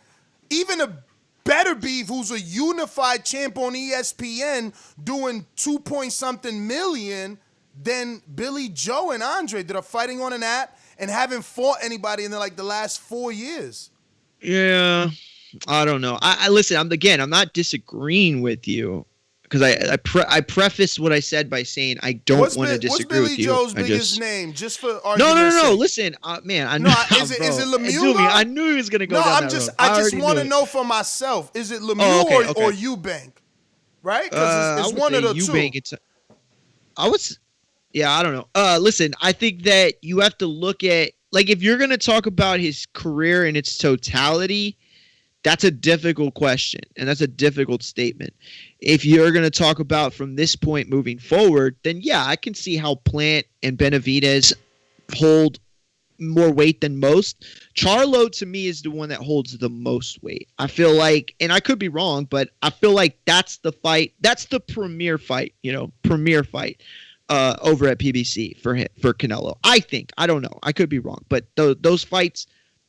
Even a better beef who's a unified champ on ESPN doing 2-point-something million than Billy Joe and Andre that are fighting on an app and haven't fought anybody in the last 4 years. Yeah. I don't know. I listen. I'm not disagreeing with you because I prefaced what I said by saying I don't want to disagree with you. What's Billy Joe's biggest name? Just for argument's No. sake. Listen, man. I know. Is it Lemieux? I knew he was gonna go down that road. I just want to know for myself. Is it Lemieux or Eubank? Right? Because it's one of the two. I don't know. Listen, I think that you have to look at, like, if you're gonna talk about his career in its totality. That's a difficult question, and that's a difficult statement. if you're going to talk about from this point moving forward, then yeah, I can see how Plant and Benavidez hold more weight than most. Charlo to me is the one that holds the most weight. I feel like, and I could be wrong, but I feel like that's the fight. That's the premier fight, over at PBC for Canelo. I think. I don't know. I could be wrong, but those fights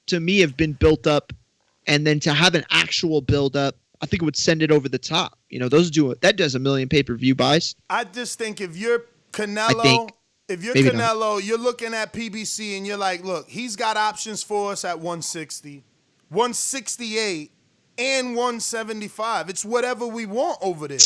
to me have been built up, and then to have an actual build up, I think it would send it over the top. That does a million pay-per-view buys. I just think if you're Canelo, you're looking at PBC and you're like, look, he's got options for us at 160, 168, and 175. It's whatever we want over there.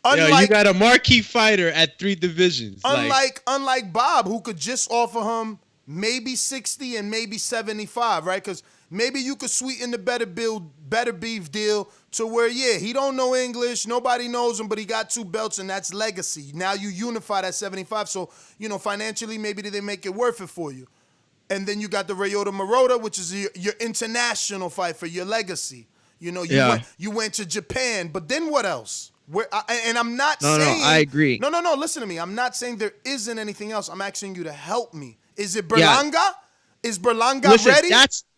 You got a marquee fighter at 3 divisions. Unlike Bob, who could just offer him maybe 60 and maybe 75, right? Because maybe you could sweeten the better beef deal to where, he don't know English, nobody knows him, but he got 2 belts, and that's legacy. Now you unify that 75, so, financially, maybe they make it worth it for you. And then you got the Ryota Marotta, which is your international fight for your legacy. You went to Japan, but then what else? I'm not saying... No, I agree. No, listen to me. I'm not saying there isn't anything else. I'm asking you to help me. Is it Berlanga? Yeah. Is Berlanga ready?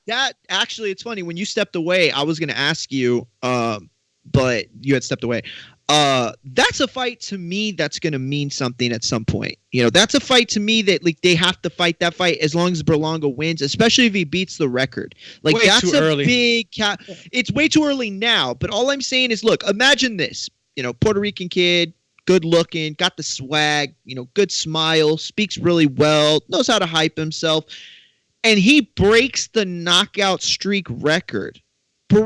That actually, it's funny. When you stepped away, I was going to ask you, but you had stepped away. That's a fight to me that's going to mean something at some point. That's a fight to me that they have to fight that fight as long as Berlanga wins, especially if he beats the record. That's a big cap. It's way too early now, but all I'm saying is, look, imagine this. Puerto Rican kid, good looking, got the swag, good smile, speaks really well, knows how to hype himself. And he breaks the knockout streak record. What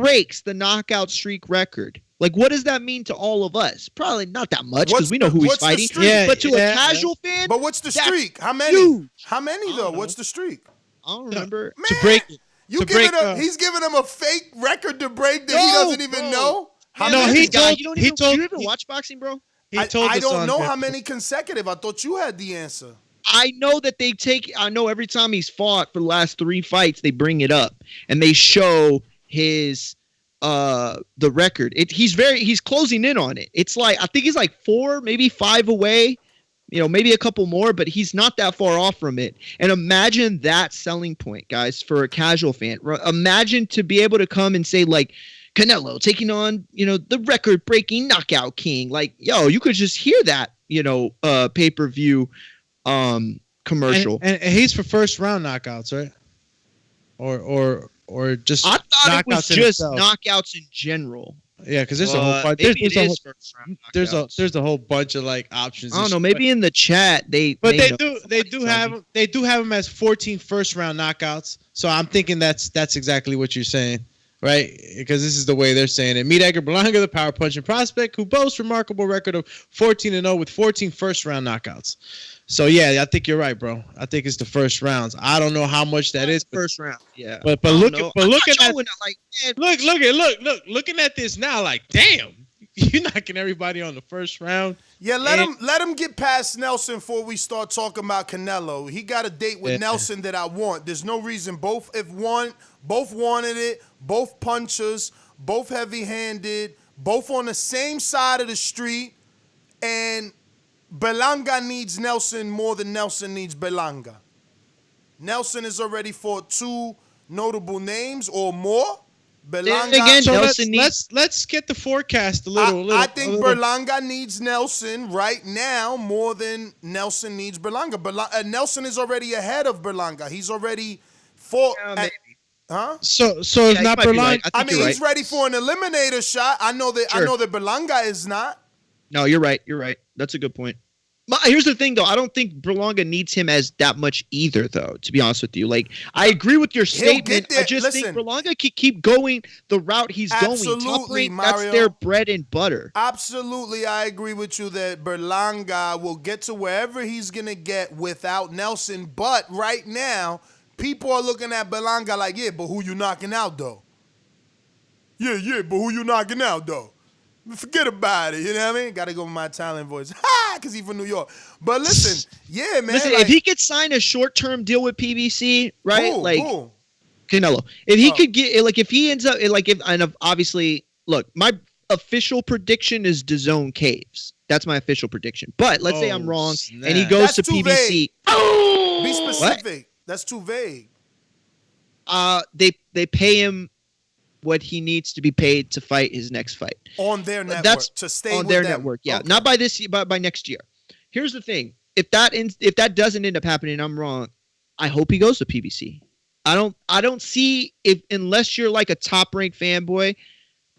does that mean to all of us? Probably not that much because we know who he's fighting. But to a casual fan, but what's the streak? How many? Huge. How many though? What's the streak? I don't remember. To break it. He's giving him a fake record to break that he doesn't even know. You ever watch boxing, bro? I don't know how many consecutive. I thought you had the answer. I know that I know every time he's fought for the last 3 fights, they bring it up and they show his the record. He's closing in on it. It's like, I think he's like 4, maybe 5 away, maybe a couple more, but he's not that far off from it. And imagine that selling point, guys, for a casual fan. Imagine to be able to come and say, like, Canelo taking on, the record-breaking knockout king. You could just hear that, pay-per-view commercial. And he's for first round knockouts, right? Or just I thought it was just knockouts in general. Yeah, because there's a whole fight. There's a whole bunch of options. I don't know. Maybe in the chat they do have him as 14 first round knockouts. So I'm thinking that's exactly what you're saying. Right, because this is the way they're saying it. Meet Edgar Berlanga, the power punching prospect who boasts remarkable record of 14-0 with 14 first-round knockouts. So yeah, I think you're right, bro. I think it's the first rounds. I don't know how much that is. First round, yeah. But looking at this now, damn, you're knocking everybody on the first round. Yeah, let him get past Nelson before we start talking about Canelo. He got a date with Nelson that I want. There's no reason both wanted it, both punchers, both heavy-handed, both on the same side of the street, and Berlanga needs Nelson more than Nelson needs Berlanga. Nelson has already fought 2 notable names or more. Berlanga. Again, so Nelson let's get the forecast a little. I think Berlanga needs Nelson right now more than Nelson needs Berlanga. Nelson is already ahead of Berlanga. He's already fought. Huh? So it's not Berlanga. Right. He's ready for an eliminator shot. I know that. Sure. I know that Berlanga is not. No, you're right. That's a good point. But here's the thing, though. I don't think Berlanga needs him as that much either, though, to be honest with you. I agree with your statement. I just think Berlanga can keep going the route he's going. Top rank, Mario, that's their bread and butter. Absolutely, I agree with you that Berlanga will get to wherever he's going to get without Nelson. But right now, people are looking at Berlanga like, yeah, but who you knocking out, though? Yeah, but who you knocking out, though? Forget about it, you know what I mean? Got to go with my Italian voice. Ha! Because he's from New York. But listen, yeah, man. Listen, if he could sign a short-term deal with PBC, right? Who? Canelo. If he could get, if he ends up, and obviously, look, official prediction is DAZN caves. That's my official prediction. But let's say I'm wrong, snap. and he goes That's to too PBC. vague. Oh, Be specific. That's too vague. They pay him what he needs to be paid to fight his next fight On their network. That's to stay on with their them. network. Yeah, Okay. not by this year, but by next year. Here's the thing: if that doesn't end up happening, I'm wrong. I hope he goes to PBC. I don't see if unless you're like a top ranked fanboy,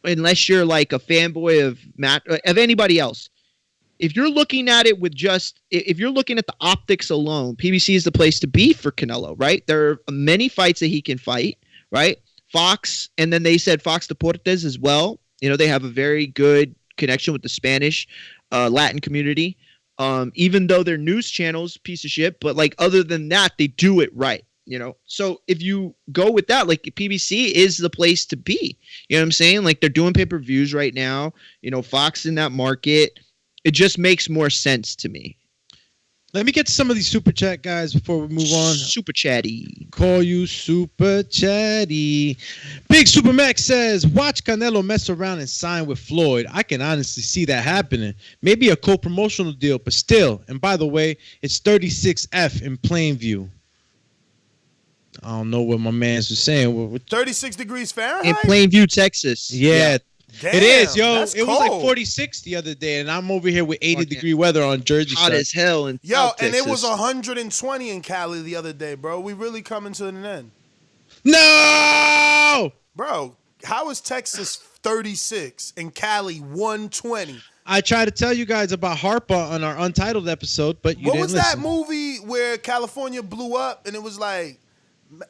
unless you're like a fanboy of anybody else. If you're looking at it with if you're looking at the optics alone, PBC is the place to be for Canelo, right? There are many fights that he can fight, right? Fox, and then they said Fox Deportes as well. You know, they have a very good connection with the Spanish Latin community. Even though their news channel's piece of shit, but like other than that, they do it right. You know, so if you go with that, like PBC is the place to be. You know what I'm saying? Like they're doing pay-per-views right now. You know, Fox in that market. It just makes more sense to me. Let me get to some of these super chat guys before we move on. Super chatty. Call you super chatty. Big Super Max says, watch Canelo mess around and sign with Floyd. I can honestly see that happening. Maybe a co-promotional deal, but still. And by the way, it's 36F in Plainview. I don't know what my man's was saying. 36 degrees Fahrenheit? In Plainview, Texas. Yeah. Damn, it is, yo. that's It was like cold. 46 the other day, and I'm over here with 80-degree weather on Jersey. Hot side. as hell in Yo, South and it was Texas. 120 in Cali the other day, bro. We really coming to an end. No! Bro, how is Texas 36 and Cali 120? I tried to tell you guys about Harper on our Untitled episode, but you What didn't was listen. that movie where California blew up and it was like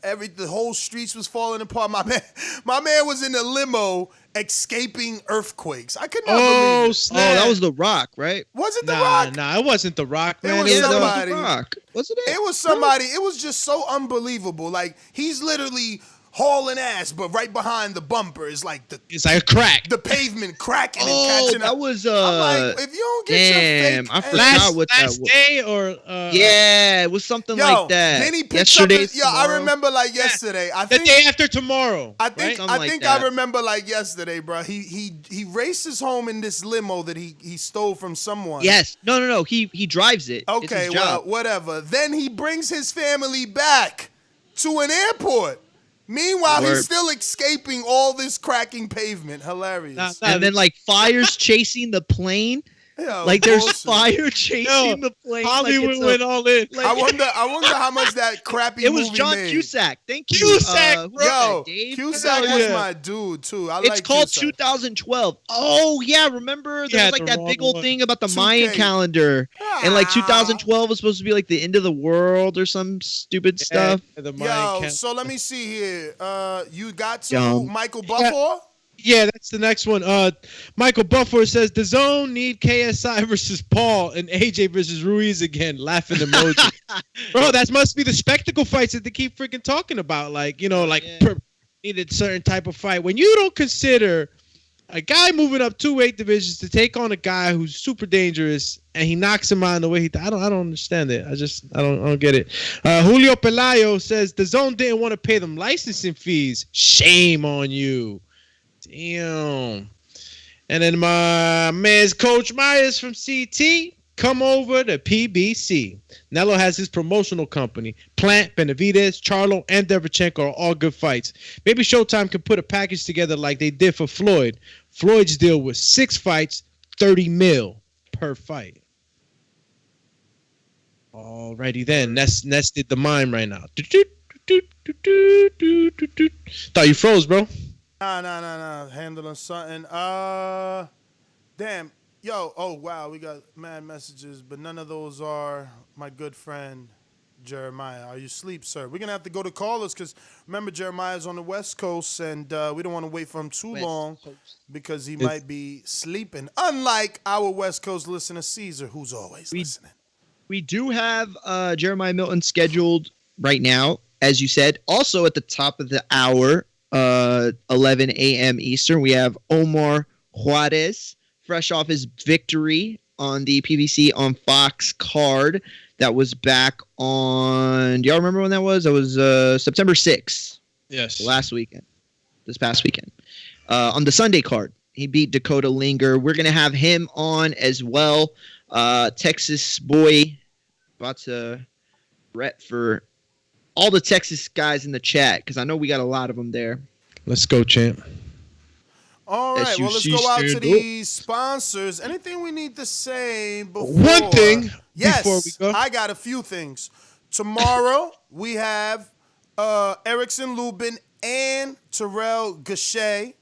the whole streets was falling apart? My man was in a limo escaping earthquakes. I could not believe it. Snap. Oh, that was The Rock, right? Was it The Rock? Nah, it wasn't The Rock, It man. was Yeah, that was somebody. The Rock. Wasn't it? It was somebody. It was just so unbelievable. Like he's literally hauling ass, but right behind the bumper is like It's like a crack. the pavement cracking and Oh, catching that up. was I'm like, if you don't get damn, your fake I ass- forgot what that last was. day or Yeah, it was something like that. Then he picks up Yesterday's his, I tomorrow. remember like yesterday. I the think day after tomorrow. I think right? Something I like think that. I remember like yesterday, bro. He races home in this limo that he stole from someone. Yes. No. He drives it. It's Okay, his well, job. whatever. Then he brings his family back to an airport. Meanwhile, Word. he's still escaping all this cracking pavement. Hilarious. Nah, And then like fires chasing the plane. Yo, Like there's bullshit. fire chasing the plane. Hollywood like it's went all in. I wonder how much that crappy It was movie John made. Cusack. Thank you. Cusack, who bro. was that, Yo, Dave? Cusack Hell was yeah. my dude too. I It's like called Cusack. 2012. Oh yeah, remember there Yeah, was like the that wrong big old one. thing about the 2K. Mayan calendar, and like Ah. 2012 was supposed to be like the end of the world or some stupid stuff. The Yo, Mayan so let me see here. You got to Dumb. Michael Buffer? Yeah, that's the next one. Michael Buffer says the zone need KSI versus Paul and AJ versus Ruiz again. Laughing emoji. Bro, that must be the spectacle fights that they keep freaking talking about. Like, you know, like needed certain type of fight. When you don't consider a guy moving up 2 weight divisions to take on a guy who's super dangerous and he knocks him out in the way I don't understand it. I don't get it. Julio Pelayo says the zone didn't want to pay them licensing fees. Shame on you. Damn. And then my man's Coach Myers from CT, come over to PBC. Nello has his promotional company. Plant, Benavidez, Charlo, and Derevchenko are all good fights. Maybe Showtime can put a package together like they did for Floyd. Floyd's deal was 6 fights, 30 mil per fight. Alrighty then. That's nested the mime right now. Thought you froze, bro. Nah. Handling something. Damn. Yo, oh, wow. We got mad messages, but none of those are my good friend, Jeremiah. Are you asleep, sir? We're going to have to go to callers because, remember, Jeremiah's on the West Coast, and we don't want to wait for him too long because he might be sleeping, unlike our West Coast listener, Caesar, who's always listening. We do have Jeremiah Milton scheduled right now, as you said. Also at the top of the hour, 11 a.m. Eastern, we have Omar Juarez, fresh off his victory on the PBC on Fox card. That was back on, do y'all remember when that was? That was September 6th. Yes. This past weekend. On the Sunday card. He beat Dakota Linger. We're gonna have him on as well. Texas boy, about to rep for all the Texas guys in the chat because I know we got a lot of them there. Let's go, champ. All right, well, let's SUC go out to stand these sponsors. Anything we need to say before? One thing Yes, before we go. I got a few things. Tomorrow, we have Erickson Lubin and Terrell Gachet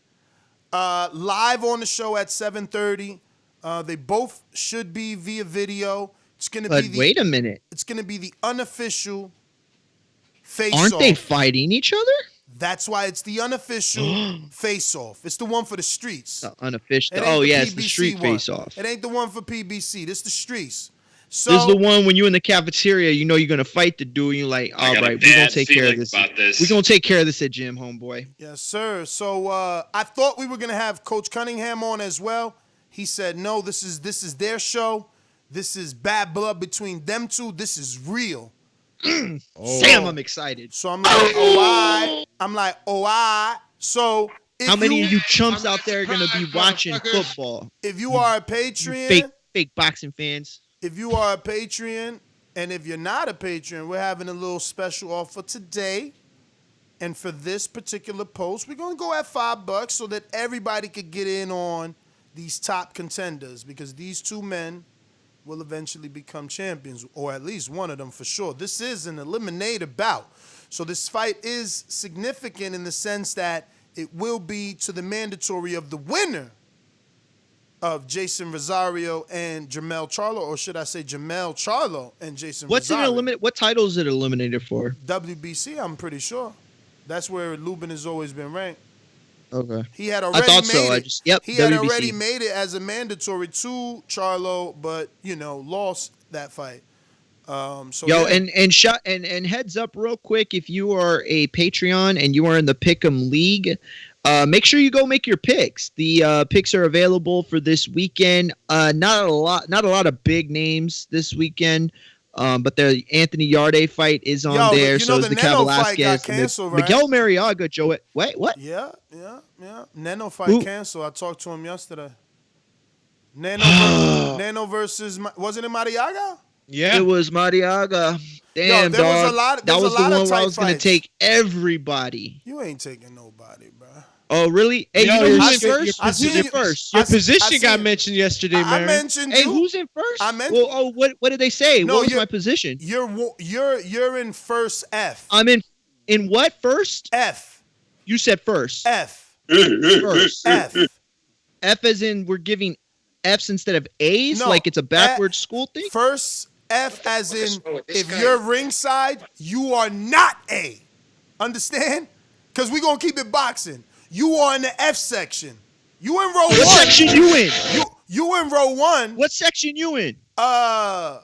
live on the show at 7:30. They both should be via video. It's going to But be the, wait a minute. It's going to be the unofficial face-off. Aren't they fighting each other? That's why it's the unofficial face-off. It's the one for the streets. The unofficial. It ain't Oh, the yeah, it's the PBC street one. face-off. It ain't the one for PBC. This the streets. So This is the one when you in the cafeteria, you know you're gonna fight the dude. And you're like, all right, we're gonna take care of this. We're gonna take care of this at gym, homeboy. yes, sir. So I thought we were gonna have Coach Cunningham on as well. He said no. This is their show. This is bad blood between them two. This is real. Damn, I'm excited. So I'm like, oh, I. I'm like, oh, I. So if How many of you chumps out there are gonna be watching football? If you are a Patreon, Fake boxing fans. if you are a Patreon, and if you're not a Patreon, we're having a little special offer today. And for this particular post, we're gonna go at $5 so that everybody could get in on these top contenders, because these two men will eventually become champions, or at least one of them for sure. This is an eliminator bout. So this fight is significant in the sense that it will be to the mandatory of the winner of Jason Rosario and Jamel Charlo, or should I say Jamel Charlo and Jason Rosario. What title is it eliminated for? WBC, I'm pretty sure. That's where Lubin has always been ranked. Okay. He had already thought made so. it. He WBC. had already made it as a mandatory to Charlo, but lost that fight. So Yo, yeah. and heads up real quick, if you are a Patreon and you are in the Pick'em League, make sure you go make your picks. The picks are available for this weekend. Not a lot of big names this weekend. But the Anthony Yarde fight is on there. So is the Neno fight got Velasquez, canceled, right? Miguel Mariaga, Joe. Wait, what? Yeah. Neno fight canceled. I talked to him yesterday. Neno versus, wasn't it Mariaga? Yeah. It was Mariaga. Damn, there was dog. a lot- that there's was a the lot of one where I tight was going to fights. take everybody. You ain't taking nobody, bro. Oh, really? Hey, Yo, you know your who's in your first? I Who's seen in you- first? Your I position got seen- mentioned yesterday, I man. mentioned Hey, you. who's in first? I mentioned- Well, what did they say? No, What was you're- my position? You're in first F. I'm in what first? F. You said first. F. First. F. F as in we're giving F's instead of A's, No, like it's a backwards school thing. First F as in if you're ringside, you are not A. Understand? Because we're going to keep it boxing. You are in the F section. You in row What one. section you in? You in row one. What section you in? 5.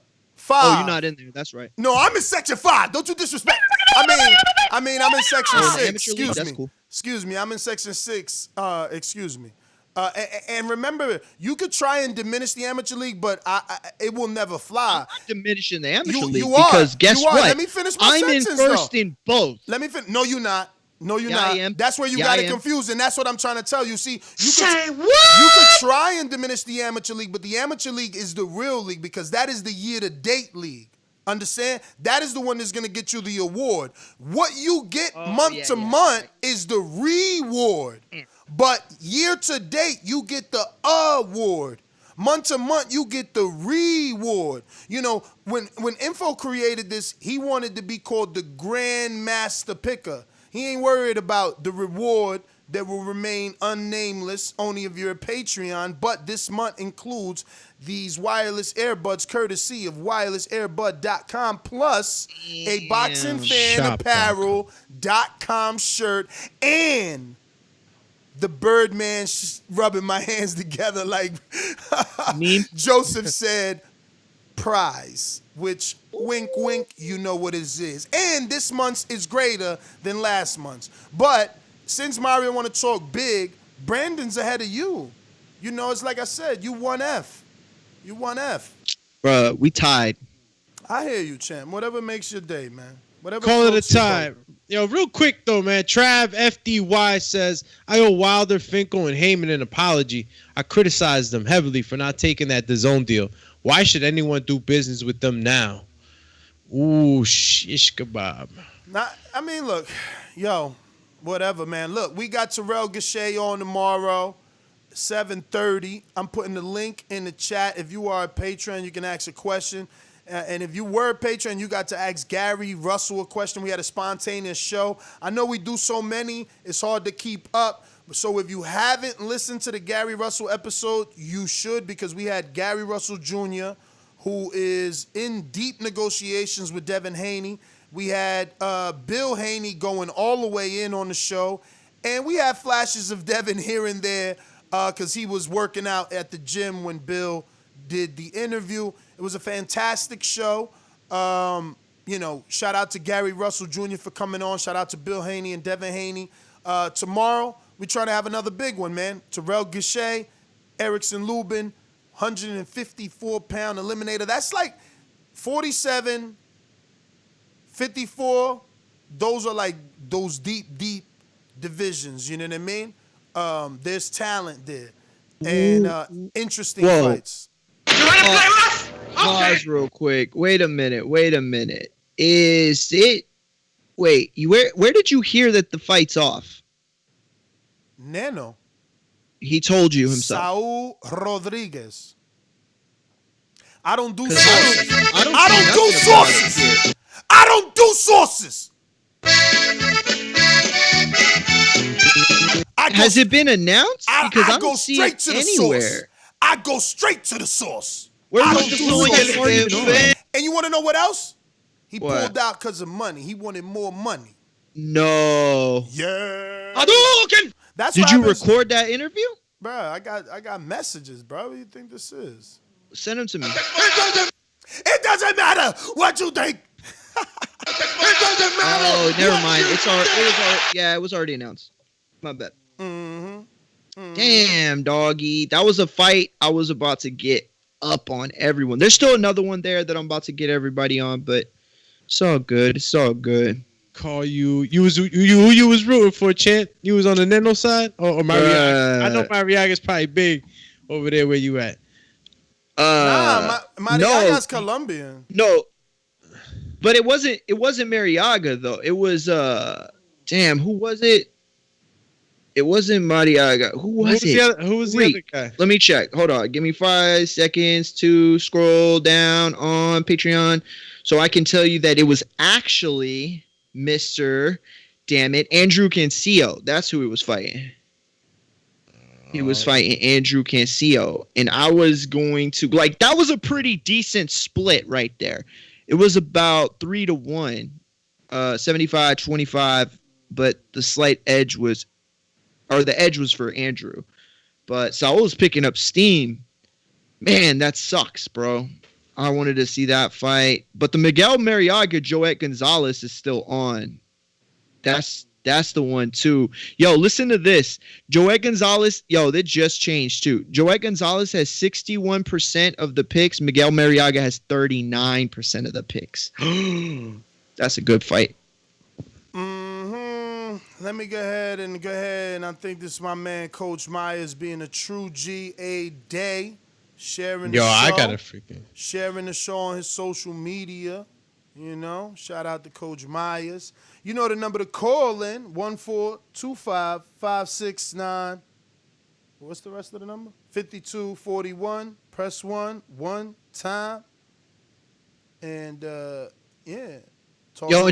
Oh, you're not in there. That's right. No, I'm in section 5. Don't you disrespect. I mean, I'm in section Oh, 6. amateur league? That's cool. Excuse me. I'm in section 6. Excuse me. And remember, you could try and diminish the amateur league, but it will never fly. I'm not diminishing the amateur You- league you are. because guess You are. what? Let me finish my I'm in sentence, first though. in both. Let me finish. No, you're not. No, you're Yeah, not. I am. That's where you Yeah, got I it am. confused, and that's what I'm trying to tell you. See, you what? You could try and diminish the amateur league, but the amateur league is the real league because that is the year-to-date league. Understand? That is the one that's going to get you the award. What you get month to month is the reward. But year-to-date, you get the award. Month to month, you get the reward. You know, when Info created this, he wanted to be called the Grand Master Picker. He ain't worried about the reward that will remain unnameless, only if you're a Patreon, but this month includes these wireless earbuds courtesy of wirelessairbud.com plus a boxingfanapparel.com shirt and the Birdman rubbing my hands together like Joseph said, prize, which wink, wink, you know what it is. And this month's is greater than last month's. But since Mario want to talk big, Brandon's ahead of you. You know, it's like I said, you 1F. You 1F. Bruh, we tied. I hear you, champ. Whatever makes your day, man. Whatever. Call it a floats your time. boat. Yo, real quick though, man. Trav FDY says, I owe Wilder, Finkel, and Heyman an apology. I criticized them heavily for not taking that DAZN deal. Why should anyone do business with them now? Ooh, shish kebab. I mean, look, yo, whatever, man. Look, we got Terrell Gachet on tomorrow, 7:30. I'm putting the link in the chat. If you are a patron, you can ask a question. And if you were a patron, you got to ask Gary Russell a question. We had a spontaneous show. I know we do so many, it's hard to keep up. So if you haven't listened to the Gary Russell episode, you should, because we had Gary Russell Jr., who is in deep negotiations with Devin Haney. We had Bill Haney going all the way in on the show. And we had flashes of Devin here and there because he was working out at the gym when Bill did the interview. It was a fantastic show. Shout out to Gary Russell Jr. for coming on. Shout out to Bill Haney and Devin Haney. Tomorrow, we're trying to have another big one, man. Terrell Gachet, Erickson Lubin, 154-pound eliminator. That's like 47, 54. Those are like those deep divisions. You know what I mean? There's talent there. And interesting fights. Pause real quick. Wait a minute. Is it? Wait, where did you hear that the fight's off? Nano. He told you himself. Saul Rodriguez. I don't do Cause sources. I don't I see don't do nothing about it sources. here. I don't do sources. Has it been announced? Because I go don't see straight it to the anywhere. source. I go straight to the source. Where I was don't the do flowing sources. argument on? And you want to know what else? He What? pulled out because of money. He wanted more money. No. Yeah. Hadouken! That's Did what you happens- record that interview? Bro, I got messages, bro. What do you think this is? Send them to me. It doesn't matter what you think. Oh, never mind. It was already announced. My bad. Damn, doggy. That was a fight I was about to get up on everyone. There's still another one there that I'm about to get everybody on, but it's all good. It's all good. Call you. You was rooting for, Chant? You was on the Neno side or Mariaga? I know Mariaga's probably big over there where you at. Mariaga's Colombian. No. But it wasn't Mariaga though. It was damn, who was it? It wasn't Mariaga. Who was it? Who was the other guy? Let me check. Hold on. Give me 5 seconds to scroll down on Patreon so I can tell you that it was actually Mr. Damn it, Andrew Cancio. That's who he was fighting. He was fighting Andrew Cancio. And I was going to, like, that was a pretty decent split right there. It was about 3-1, 75-25, but the slight edge was, or the edge was for Andrew. But Saul was picking up steam. Man, that sucks, bro. I wanted to see that fight. But the Miguel Mariaga, Joet Gonzalez is still on. That's the one, too. Yo, listen to this. Joet Gonzalez, they just changed, too. Joet Gonzalez has 61% of the picks. Miguel Mariaga has 39% of the picks. That's a good fight. Let me go ahead and I think this is my man, Coach Myers, being a true GA day. Sharing the show. I got a freaking. Sharing the show on his social media. Shout out to Coach Myers. You know the number to call in, 1425-569. What's the rest of the number? 5241. Press 1 time. And, And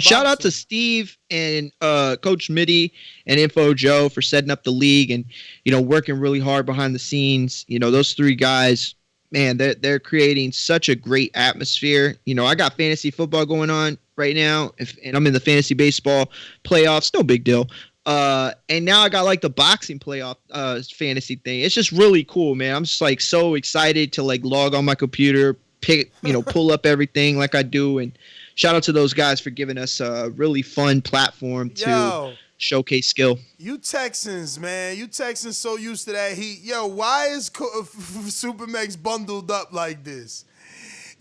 shout out to Steve and Coach Mitty and Info Joe for setting up the league and, working really hard behind the scenes. Those three guys, man, they're creating such a great atmosphere. I got fantasy football going on right now, and I'm in the fantasy baseball playoffs. No big deal. And now I got like the boxing playoff fantasy thing. It's just really cool, man. I'm just like so excited to like log on my computer, pull up everything like I do. And shout out to those guys for giving us a really fun platform to showcase skill. You Texans, man. You Texans so used to that heat. Why is Supermax bundled up like this?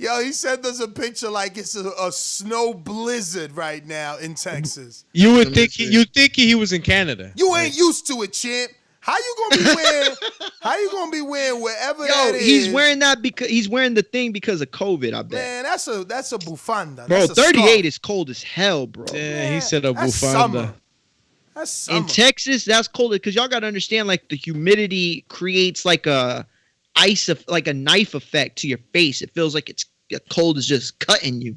Yo, he sent us a picture like it's a snow blizzard right now in Texas. You would think he was in Canada. You ain't used to it, champ. How you gonna be wearing? How you gonna be wearing wherever that is? He's wearing that because he's wearing the thing because of COVID. I bet. Man, that's a bufanda. Bro, That's a 38 scarf. is cold as hell, bro. Yeah, he said a That's bufanda. summer. That's summer. In Texas, that's cold because y'all got to understand, like the humidity creates like a like a knife effect to your face. It feels like it's cold is just cutting you.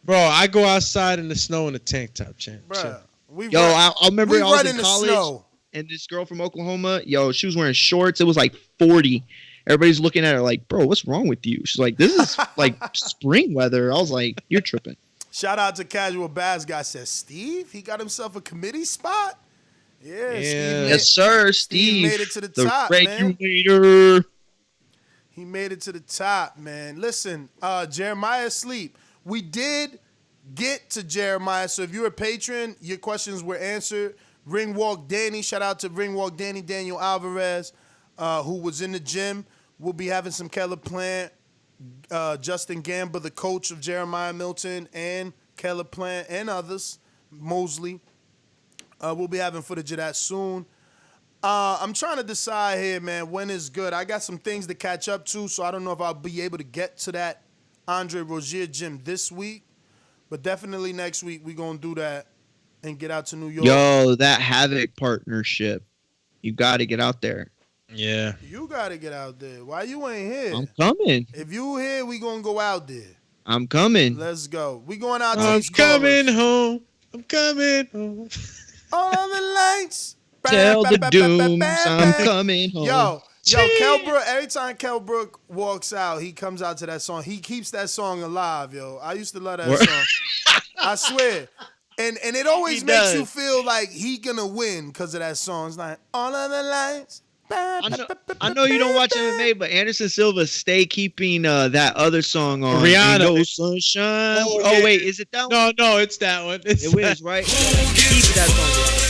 Bro, I go outside in the snow in a tank top, champ. Bruh, I remember I was in the college, snow. and this girl from Oklahoma, she was wearing shorts. It was like 40. Everybody's looking at her like, bro, what's wrong with you? She's like, this is like spring weather. I was like, you're tripping. Shout out to Casual Bass Guy. Says Steve, he got himself a committee spot. Yeah. Steve Yes, sir. Steve made it to the top, regulator. man. He made it to the top, man. Listen, Jeremiah Sleep. We did get to Jeremiah. So if you're a patron, your questions were answered. Ringwalk Danny. Shout out to Ringwalk Danny, Daniel Alvarez, who was in the gym. We'll be having some Keller Plant, Justin Gamba, the coach of Jeremiah Milton, and Keller Plant, and others, Mosley. We'll be having footage of that soon. I'm trying to decide here, man, when is good. I got some things to catch up to, so I don't know if I'll be able to get to that Andre Rozier gym this week. But definitely next week we're going to do that and get out to New York. Yo, that Havoc partnership. You got to get out there. Yeah. You got to get out there. Why you ain't here? I'm coming. If you here, we going to go out there. I'm coming. Let's go. We going out to I'm these coming callers. home. I'm coming home. All of the lights. Tell the dooms I'm coming home. Yo, Kel Brook, every time Kel Brook walks out, he comes out to that song. He keeps that song alive, yo. I used to love that song. I swear. And it always makes you feel like he gonna win because of that song. It's like, all of the lights. I know you don't watch MMA, but Anderson Silva stay keeping that other song on. Rihanna. No Sunshine. Oh, wait, is it that one? No, it's that one. It is, right? Keep that song.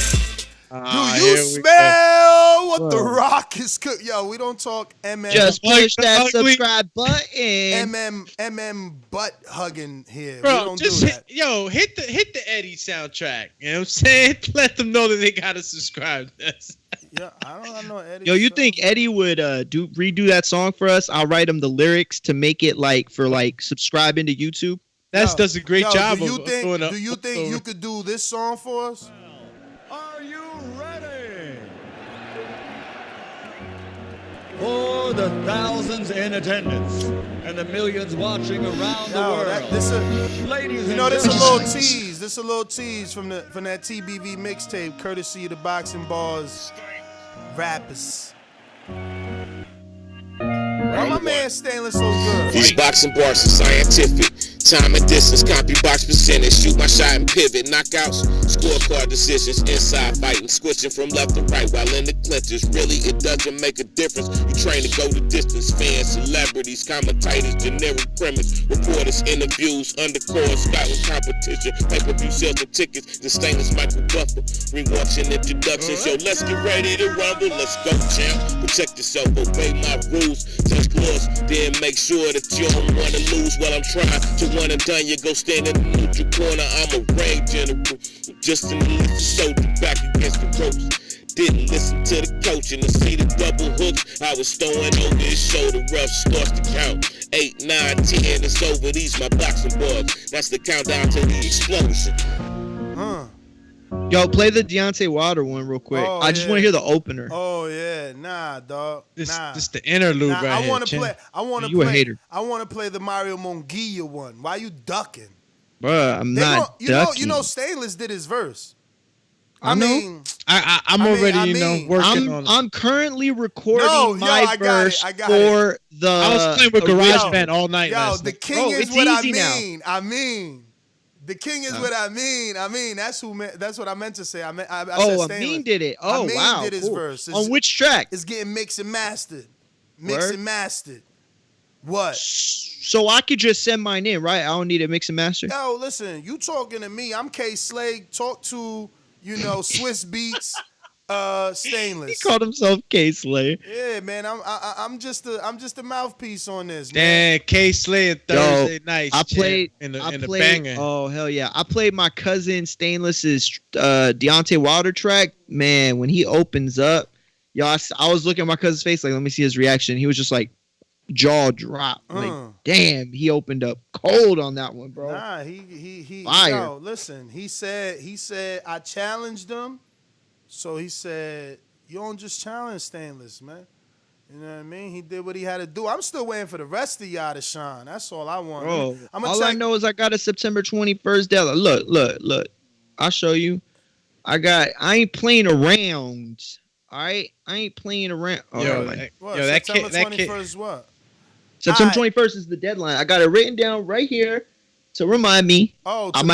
Do you smell what The Rock is cooking? Yo, we don't talk MM. Just push that subscribe button. MM butt hugging here. Bro, we don't just do that. hit the Eddie soundtrack. You know what I'm saying? Let them know that they gotta subscribe to us. Yeah, I don't know Eddie. Yo, you think Eddie would redo that song for us? I'll write him the lyrics to make it for subscribing to YouTube. That does a great job. Do you think you could do this song for us? Are you ready for the thousands in attendance and the millions watching around the world? Ladies and this gentlemen. a little tease. This a little tease from that TBV mixtape, courtesy of the Boxing Bars rappers. Why my man Stainless so good? These boxing bars are scientific. Time and distance, copy box percentage. Shoot my shot and pivot. Knockouts, scorecard decisions. Inside fighting, switching from left to right while in the clinches. Really, it doesn't make a difference. You train to go the distance. Fans, celebrities, commentators, generic premise. Reporters, interviews, undercards, scouting competition. Pay-per-view sales and tickets. The Stainless Michael Buffer. Rewalks and introductions. Yo, let's get ready to rumble. Let's go, champ. Protect yourself, obey my rules. Touch clause, then make sure that you don't want to lose while I'm trying to one and done. You go stand in the neutral corner. I'm a ring general, just in the lift shoulder back against the ropes. Didn't listen to the coach and to see the double hooks. I was throwing over his shoulder. Rough starts to count. 8, 9, 10. It's over. These my boxing bars. That's the countdown to the explosion. Yo, play the Deontay Wilder one real quick. I just want to hear the opener. Oh yeah, nah, dog. This the interlude right I here. want to play. I want to You play. a hater. I want to play the Mario Monguia one. Why you ducking? Bruh, I'm not ducking. You know, Stainless did his verse. I know. mean, I'm already working on it. I'm currently recording my verse I got for the. I was playing with GarageBand all night last the night. king is it's what I easy mean. now. The king is what I mean. That's what I meant to say. I said Oh, Stainless. Amin did it. Oh, Amin wow. did his Cool. verse. On which track? It's getting mixed and mastered. Word? What? So I could just send mine in, right? I don't need a mix and master. Yo, listen, you talking to me. I'm K Slade. Talk to, Swiss Beats. Stainless. He called himself K-Slay. Yeah, man. I'm just a mouthpiece on this. Damn, K-Slay Thursday night. I played in the played, banger. Oh hell yeah! I played my cousin Stainless's Deontay Wilder track. Man, when he opens up, y'all, I was looking at my cousin's face like, let me see his reaction. He was just like jaw drop. Like, damn, he opened up cold on that one, bro. Nah, he fire. Yo, listen, he said I challenged him. So he said, you don't just challenge Stainless, man. You know what I mean? He did what he had to do. I'm still waiting for the rest of y'all to shine. That's all I want. Bro, I know is I got a September 21st deadline. Look. I'll show you. I ain't playing around. All right? I ain't playing around. Oh, September 21st is what? September 21st is the deadline. I got it written down right here to remind me. Oh, to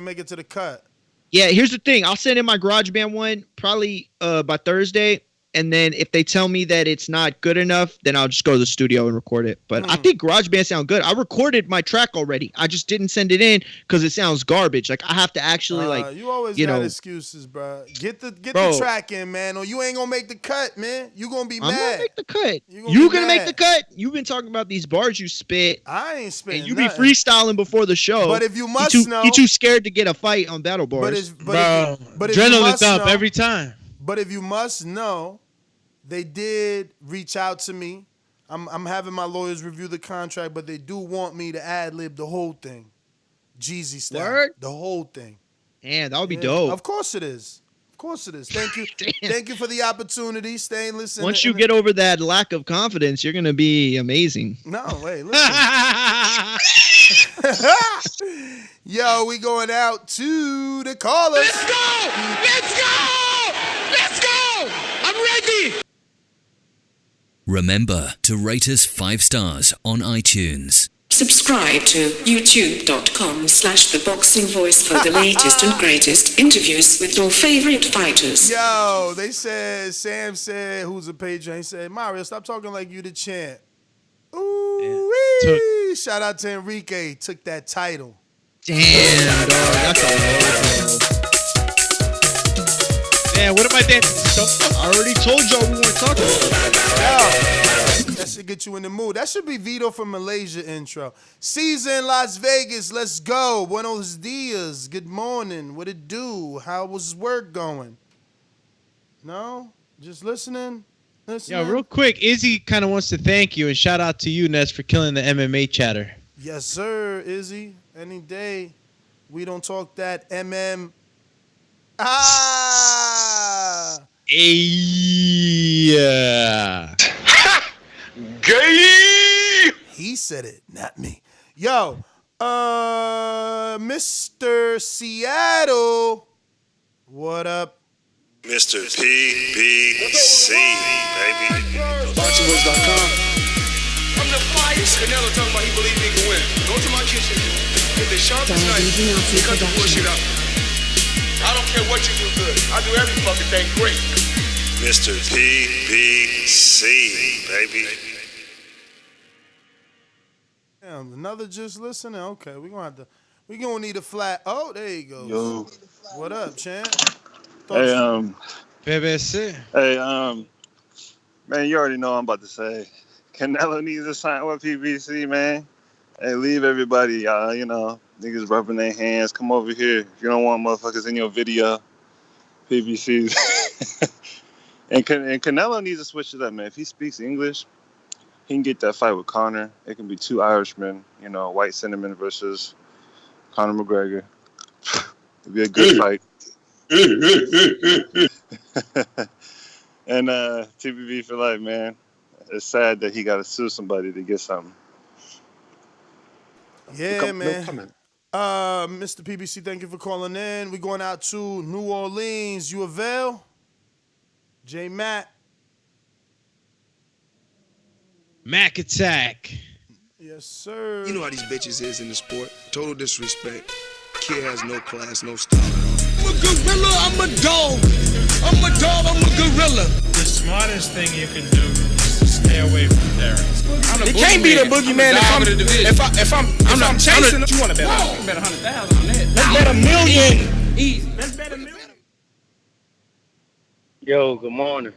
make it to the cut. Yeah, here's the thing. I'll send in my GarageBand one probably by Thursday. And then if they tell me that it's not good enough, then I'll just go to the studio and record it. But I think GarageBand sound good. I recorded my track already. I just didn't send it in because it sounds garbage. Like I have to actually you always got excuses, bro. Get the track in, man, or you ain't gonna make the cut, man. You gonna be mad. I'm gonna make the cut. You gonna make the cut. You've been talking about these bars you spit. I ain't spitting. And you be freestyling before the show. But if you must know, you too scared to get a fight on battle bars. Bro, adrenaline's up every time. But if you must know. They did reach out to me. I'm having my lawyers review the contract, but they do want me to ad-lib the whole thing. Jeezy style. Word? The whole thing. Man, that would be dope. Of course it is. Thank you. Thank you for the opportunity, Stainless. Once you get over that lack of confidence, you're going to be amazing. No, wait, listen. Yo, we going out to the callers. Let's go! I'm ready! Remember to rate us 5 stars on iTunes. Subscribe to youtube.com/theboxingvoice for the latest and greatest interviews with your favorite fighters. Yo, they said, Sam said, who's a patron, he said, Mario, stop talking like you the champ. Ooh, wee. Shout out to Enrique, took that title. Damn, dog, that's all. Man, what am I dancing? I already told y'all we weren't talking about that. That should get you in the mood. That should be Vito from Malaysia intro. Caesar in Las Vegas, let's go. Buenos dias. Good morning. What it do? How was work going? No? Just listening? Yeah, real quick, Izzy kind of wants to thank you and shout out to you, Ness, for killing the MMA chatter. Yes, sir, Izzy. Any day we don't talk that MM. Yeah. Gay. He said it, not me. Yo, Mr. Seattle. What up? Mr. PBC, baby. BoxingVoice.com. I'm the flyest. Canelo talking about he believes he can win. Go to my kitchen. Get the sharpest knife. Cut the bullshit out. I don't care what you do good. I do every fucking thing great. Mr. PBC, baby. Damn, another just listening? Okay, we're gonna need a flat. Oh, there you go. Yo. What up, champ? Hey, BBC. Hey, man, you already know what I'm about to say. Canelo needs to sign with PBC, man. Hey, leave everybody, niggas rubbing their hands. Come over here. If you don't want motherfuckers in your video, PBC. and Canelo needs to switch it up, man. If he speaks English, he can get that fight with Conor. It can be 2 Irishmen, White Cinnamon versus Conor McGregor. It'd be a good fight. And TBV for life, man. It's sad that he got to sue somebody to get something. Yeah, man. Mr. PBC, thank you for calling in. We're going out to New Orleans. You avail? J Matt. Mac Attack. Yes, sir. You know how these bitches is in the sport. Total disrespect. Kid has no class, no style. I'm a gorilla, I'm a dog. I'm a dog, I'm a gorilla. The smartest thing you can do is to stay away from terrorists. It can't be the boogeyman if I'm chasing. You want to bet? You bet 100,000 on that. Let's bet $1 million. Easy. Let's bet $1 million. Yo, good morning.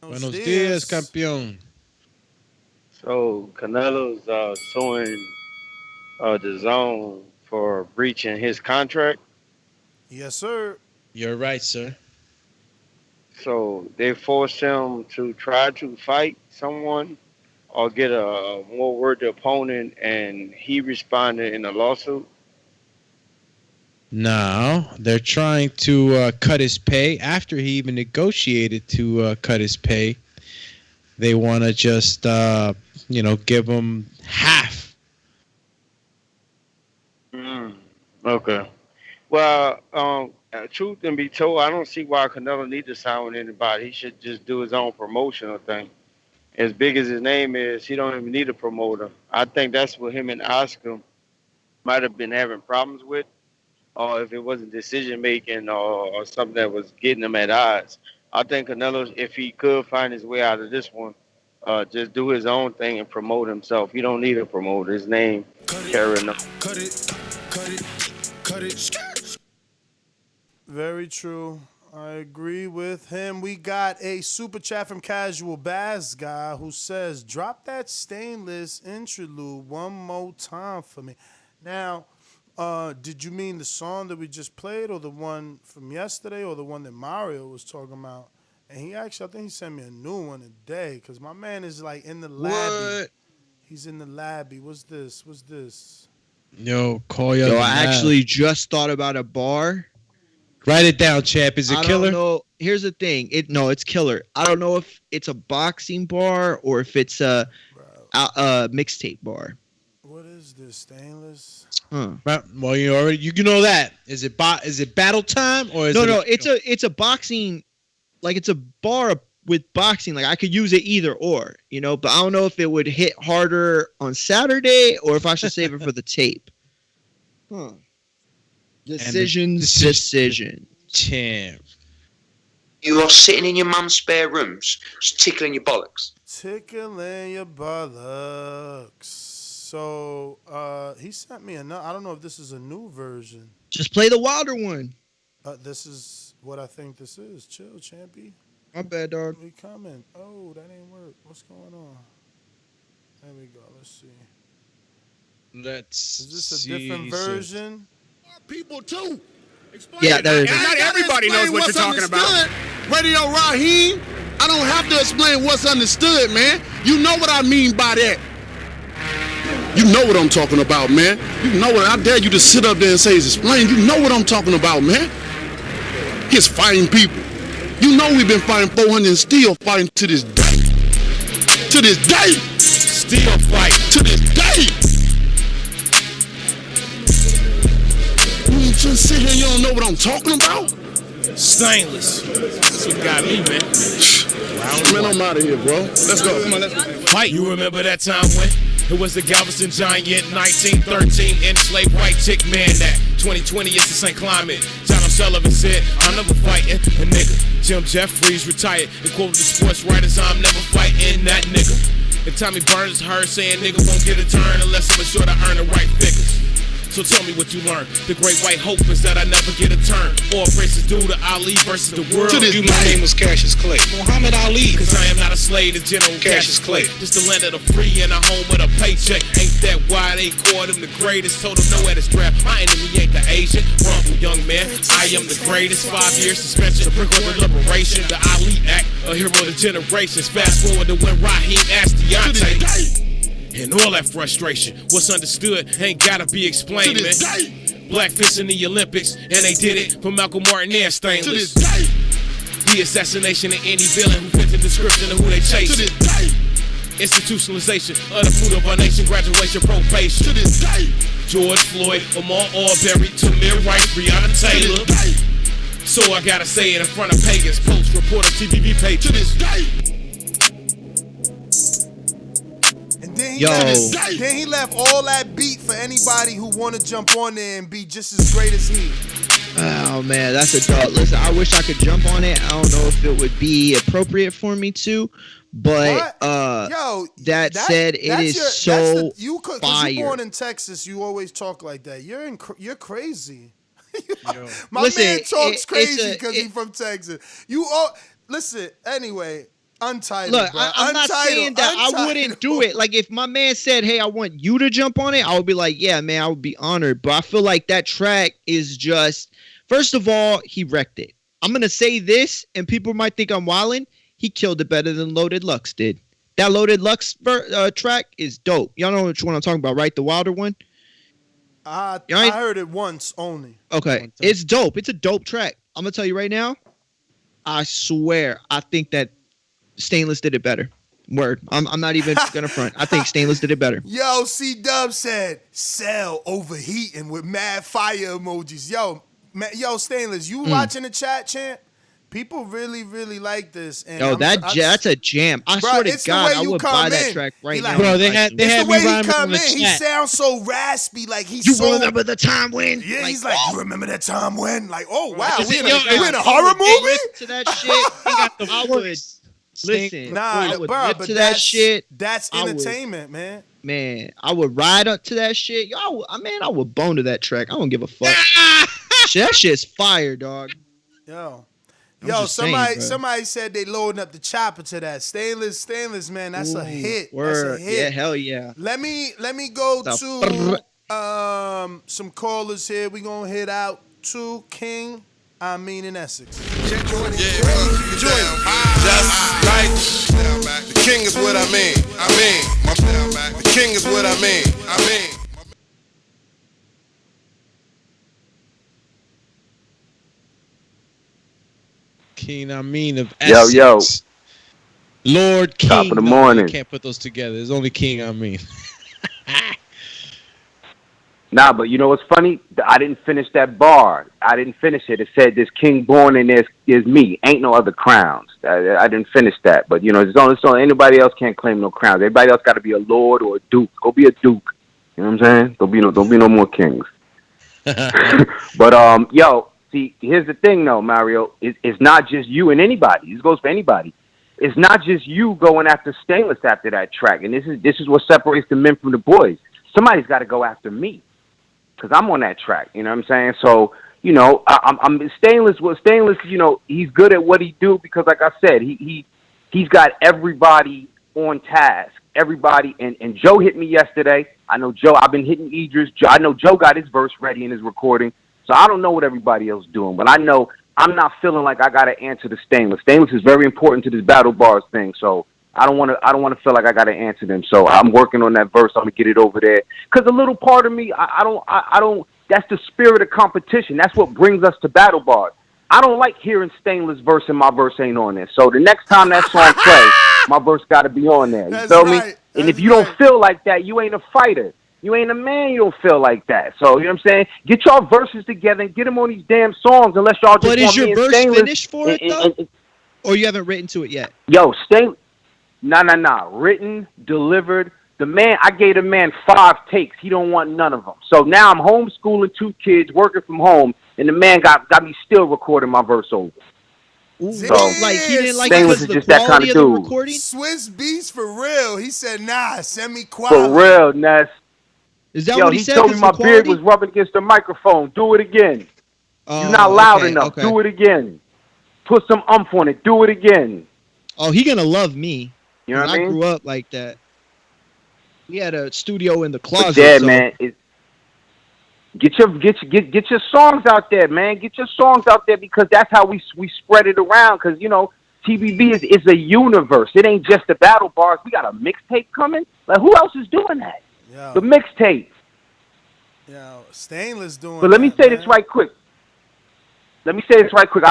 Buenos dias, campeón. So Canelo's suing the zone for breaching his contract. Yes, sir. You're right, sir. So they forced him to try to fight someone or get a more worthy opponent, and he responded in a lawsuit. Now they're trying to cut his pay after he even negotiated to cut his pay. They want to just, give him half. Okay. Well, truth and be told, I don't see why Canelo need to sign with anybody. He should just do his own promotional thing. As big as his name is, he don't even need a promoter. I think that's what him and Oscar might have been having problems with, or if it wasn't decision making or something that was getting them at odds. I think Canelo, if he could find his way out of this one, just do his own thing and promote himself. He don't need a promoter. His name carry enough. Cut it. Very true. I agree with him. We got a super chat from Casual Bass guy who says, drop that stainless interlude one more time for me. Now, did you mean the song that we just played or the one from yesterday or the one that Mario was talking about? And he actually, I think he sent me a new one today because my man is like in the labby. What? He's in the labby. What's this? Yo, Hoya. Yo, I actually just thought about a bar. Write it down, champ. Is it Killer? I don't know. Here's the thing. It's Killer. I don't know if it's a boxing bar or if it's a mixtape bar. What is this? Stainless? Huh. Well, you know that. Is it battle time or is it? No. It's a boxing. Like it's a bar with boxing. Like I could use it either or, but I don't know if it would hit harder on Saturday or if I should save it for the tape. Huh. Decision. Champ. You are sitting in your mum's spare rooms, just tickling your bollocks. Tickling your bollocks. So he sent me another. I don't know if this is a new version. Just play the Wilder one. This is what I think this is. Chill, champy. My bad, dog. We coming. Oh, that ain't work. What's going on? There we go. Let's see. Is this a different version? People too. Yeah, that is. Not everybody knows what you're talking about. Radio Raheem, I don't have to explain what's understood, man. You know what I mean by that. You know what I'm talking about, man. You know what I dare you to sit up there and say is explain. You know what I'm talking about, man. He's fighting people. You know we've been fighting 400 and still fighting to this day. To this day. Still fight. To this day. You just sit here and you don't know what I'm talking about? Stainless. That's what got me, man. Man, I'm out of here, bro. Let's go. Come on, let's go. Fight. You remember that time when it was the Galveston Giant, 1913, enslaved white chick, man, that 2020 is the same climate. John O'Sullivan said, I'm never fighting a nigga. Jim Jeffries retired and quoted the sports writers, I'm never fighting that nigga. And Tommy Burns heard saying nigga won't get a turn unless I'm sure to earn the right figures. So tell me what you learned. The great white hope is that I never get a turn. All praises due to Ali versus the world. My name was Cassius Clay. Muhammad Ali. Cause I am not a slave to General Cassius Clay. Just the land of the free and a home with a paycheck. Ain't that why they called him the greatest? Told him no at his draft. My enemy ain't the Asian. Rumble, young man. I am the greatest. 5 years suspension. The brick of the liberation. The Ali Act. A hero of the generations. Fast forward to when Raheem asked Deontay. And all that frustration, what's understood ain't gotta be explained, man. Black fists in the Olympics, and they did it for Malcolm Martin and Stainless. The assassination of any villain who fits the description of who they chasing. Institutionalization of the fruit of our nation, graduation, probation. George Floyd, Lamar Arbery, Tamir Wright, Breonna Taylor. So I gotta say it in front of pagans, post reporter, TVV patrons. Then he left all that beat for anybody who want to jump on there and be just as great as he. Oh man, that's a dog. Listen, I wish I could jump on it. I don't know if it would be appropriate for me to, but that said, it is so you fire. You're born in Texas, you always talk like that. You're crazy. My Listen, man talks crazy because it's he's from Texas. You all listen. Anyway, Untitled. Look, bro. I'm not saying that I wouldn't do it. Like, if my man said, "Hey, I want you to jump on it," I would be like, "Yeah, man, I would be honored." But I feel like that track is just, first of all, he wrecked it. I'm gonna say this, and people might think I'm wilding. He killed it better than Loaded Lux did. That Loaded Lux track is dope. Y'all know which one I'm talking about, right? The Wilder one. I heard it once only. Okay, it's dope. It's a dope track. I'm gonna tell you right now. I swear, I think that Stainless did it better. Word. I'm not even gonna front. I think Stainless did it better. Yo, C-Dub said, "Cell overheating" with mad fire emojis. Yo, Stainless, you watching the chat, champ? People really, really like this. And Yo, that's a jam. I swear to God, I would buy that track right now. Bro, they had the way he come in. Chat. He sounds so raspy, like he's You so. remember the time when? Yeah, like, he's like, you remember that time when? Like, oh wow, we in a I horror would movie? lip to that shit. I would listen. Nah, would bro, lip but to that shit. That's I would- entertainment, man. Man, I would ride up to that shit. Yo, I would bone to that track. I don't give a fuck. That shit's fire, dog. Somebody said they loading up the chopper to that. Stainless, man, that's a hit. Word. That's a hit. Yeah, hell yeah. Let me go to some callers here. We gonna hit out to King. In Essex. Just like the king is what I mean. The king is what I mean. King of Essex. Lord King. Top of the morning. You can't put those together. There's only King Nah, but you know what's funny? I didn't finish that bar. I didn't finish it. It said there's king born and there's me. Ain't no other crowns. I didn't finish that. But, it's only anybody else can't claim no crowns. Everybody else got to be a lord or a duke. Go be a duke. You know what I'm saying? Don't be no more kings. But, see, here's the thing, though, Mario. It's not just you and anybody. This goes for anybody. It's not just you going after Stainless after that track. And this is what separates the men from the boys. Somebody's got to go after me. Because I'm on that track, you know what I'm saying? So, I'm Stainless. Well, Stainless, he's good at what he do because, like I said, he's got everybody on task. Everybody, and Joe hit me yesterday. I know Joe. I've been hitting Idris. I know Joe got his verse ready in his recording. So I don't know what everybody else doing, but I know I'm not feeling like I got to answer to Stainless. Stainless is very important to this battle bars thing. So I don't want to feel like I got to answer them. So I'm working on that verse. I'm gonna get it over there. Cause a little part of me, I don't. That's the spirit of competition. That's what brings us to battle bars. I don't like hearing Stainless verse and my verse ain't on there. So the next time that song plays, my verse got to be on there. You feel me? And if you don't feel like that, you ain't a fighter. You ain't a man. You don't feel like that. So you know what I'm saying? Get y'all verses together and get them on these damn songs. Unless y'all just But want is your me and verse Stainless finished for it though? Or you haven't written to it yet? Yo, Nah. Written, delivered. The man, I gave the man 5 takes. He don't want none of them. So now I'm homeschooling 2 kids, working from home, and the man got me still recording my verse over. Ooh, so, like he didn't like Stainless is just that kind of dude. Recording? Swiss Beats for real. He said, "Nah, send me For quality." real, Ness. Is that Yo, what he he said? told me my beard was rubbing against the microphone. Do it again. You're not loud enough. Okay. Do it again. Put some umph on it. Do it again. Oh, he gonna love me. You know what I mean? I grew up like that. We had a studio in the closet. But yeah, man. Get your songs out there, man. Get your songs out there because that's how we spread it around. Because TBV is a universe. It ain't just the battle bars. We got a mixtape coming. Like who else is doing that? Yo. The mixtape. Yo, Stainless doing. But let me say this right quick. I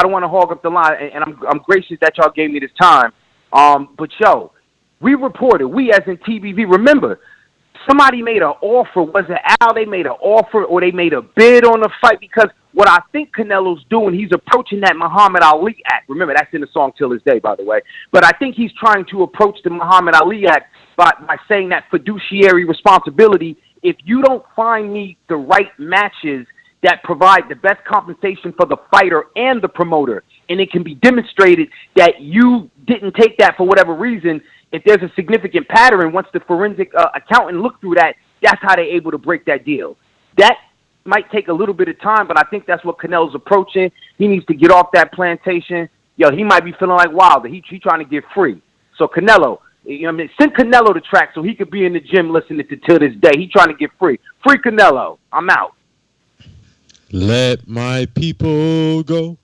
don't want to hog up the line, and I'm gracious that y'all gave me this time. But yo, we reported, we as in TBV, remember, somebody made an offer. Was it Al? They made an offer or they made a bid on the fight because what I think Canelo's doing, he's approaching that Muhammad Ali Act. Remember, that's in the song Till This Day, by the way. But I think he's trying to approach the Muhammad Ali Act by saying that fiduciary responsibility. If you don't find me the right matches that provide the best compensation for the fighter and the promoter, and it can be demonstrated that you didn't take that for whatever reason, if there's a significant pattern, once the forensic accountant look through that, that's how they're able to break that deal. That might take a little bit of time, but I think that's what Canelo's approaching. He needs to get off that plantation. Yo, he might be feeling like Wilder. He trying to get free. So Canelo, you know what I mean? Send Canelo to track so he could be in the gym listening to till this day. He trying to get free. Free Canelo. I'm out. Let my people go.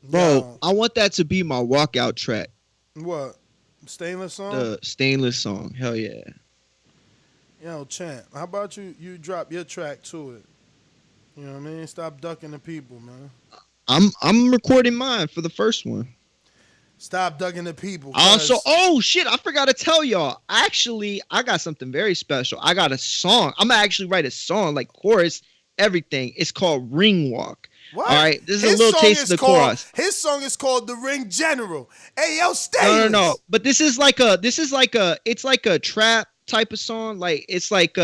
Bro, I want that to be my walkout track. What? Stainless song? The Stainless song. Hell yeah. Yo, Champ, how about you drop your track to it? You know what I mean? Stop ducking the people, man. I'm recording mine for the first one. Stop ducking the people. Also, oh shit, I forgot to tell y'all. Actually, I got something very special. I got a song. I'm gonna actually write a song, like chorus, everything. It's called Ring Walk. What? All right, this is a little taste of the chorus. His song is called The Ring General. Hey, yo, Stainless. No. But it's like a trap type of song. Like it's like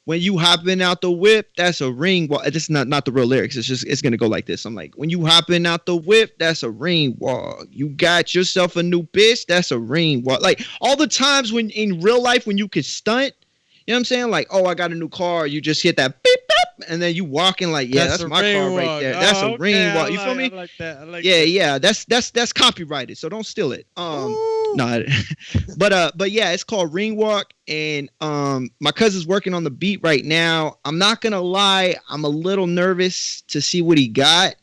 when you hopping out the whip, that's a ring walk. This is not the real lyrics. It's gonna go like this. I'm like, when you hopping out the whip, that's a ring walk. You got yourself a new bitch, that's a ring walk. Like all the times when in real life when you could stunt, you know what I'm saying? Like, oh, I got a new car. You just hit that beep beep, and then you walking like, yeah, that's my car right there. That's a ring walk. You feel me? I like that. Yeah. That's copyrighted, so don't steal it. No, but yeah, it's called Ring Walk, and my cousin's working on the beat right now. I'm not gonna lie, I'm a little nervous to see what he got,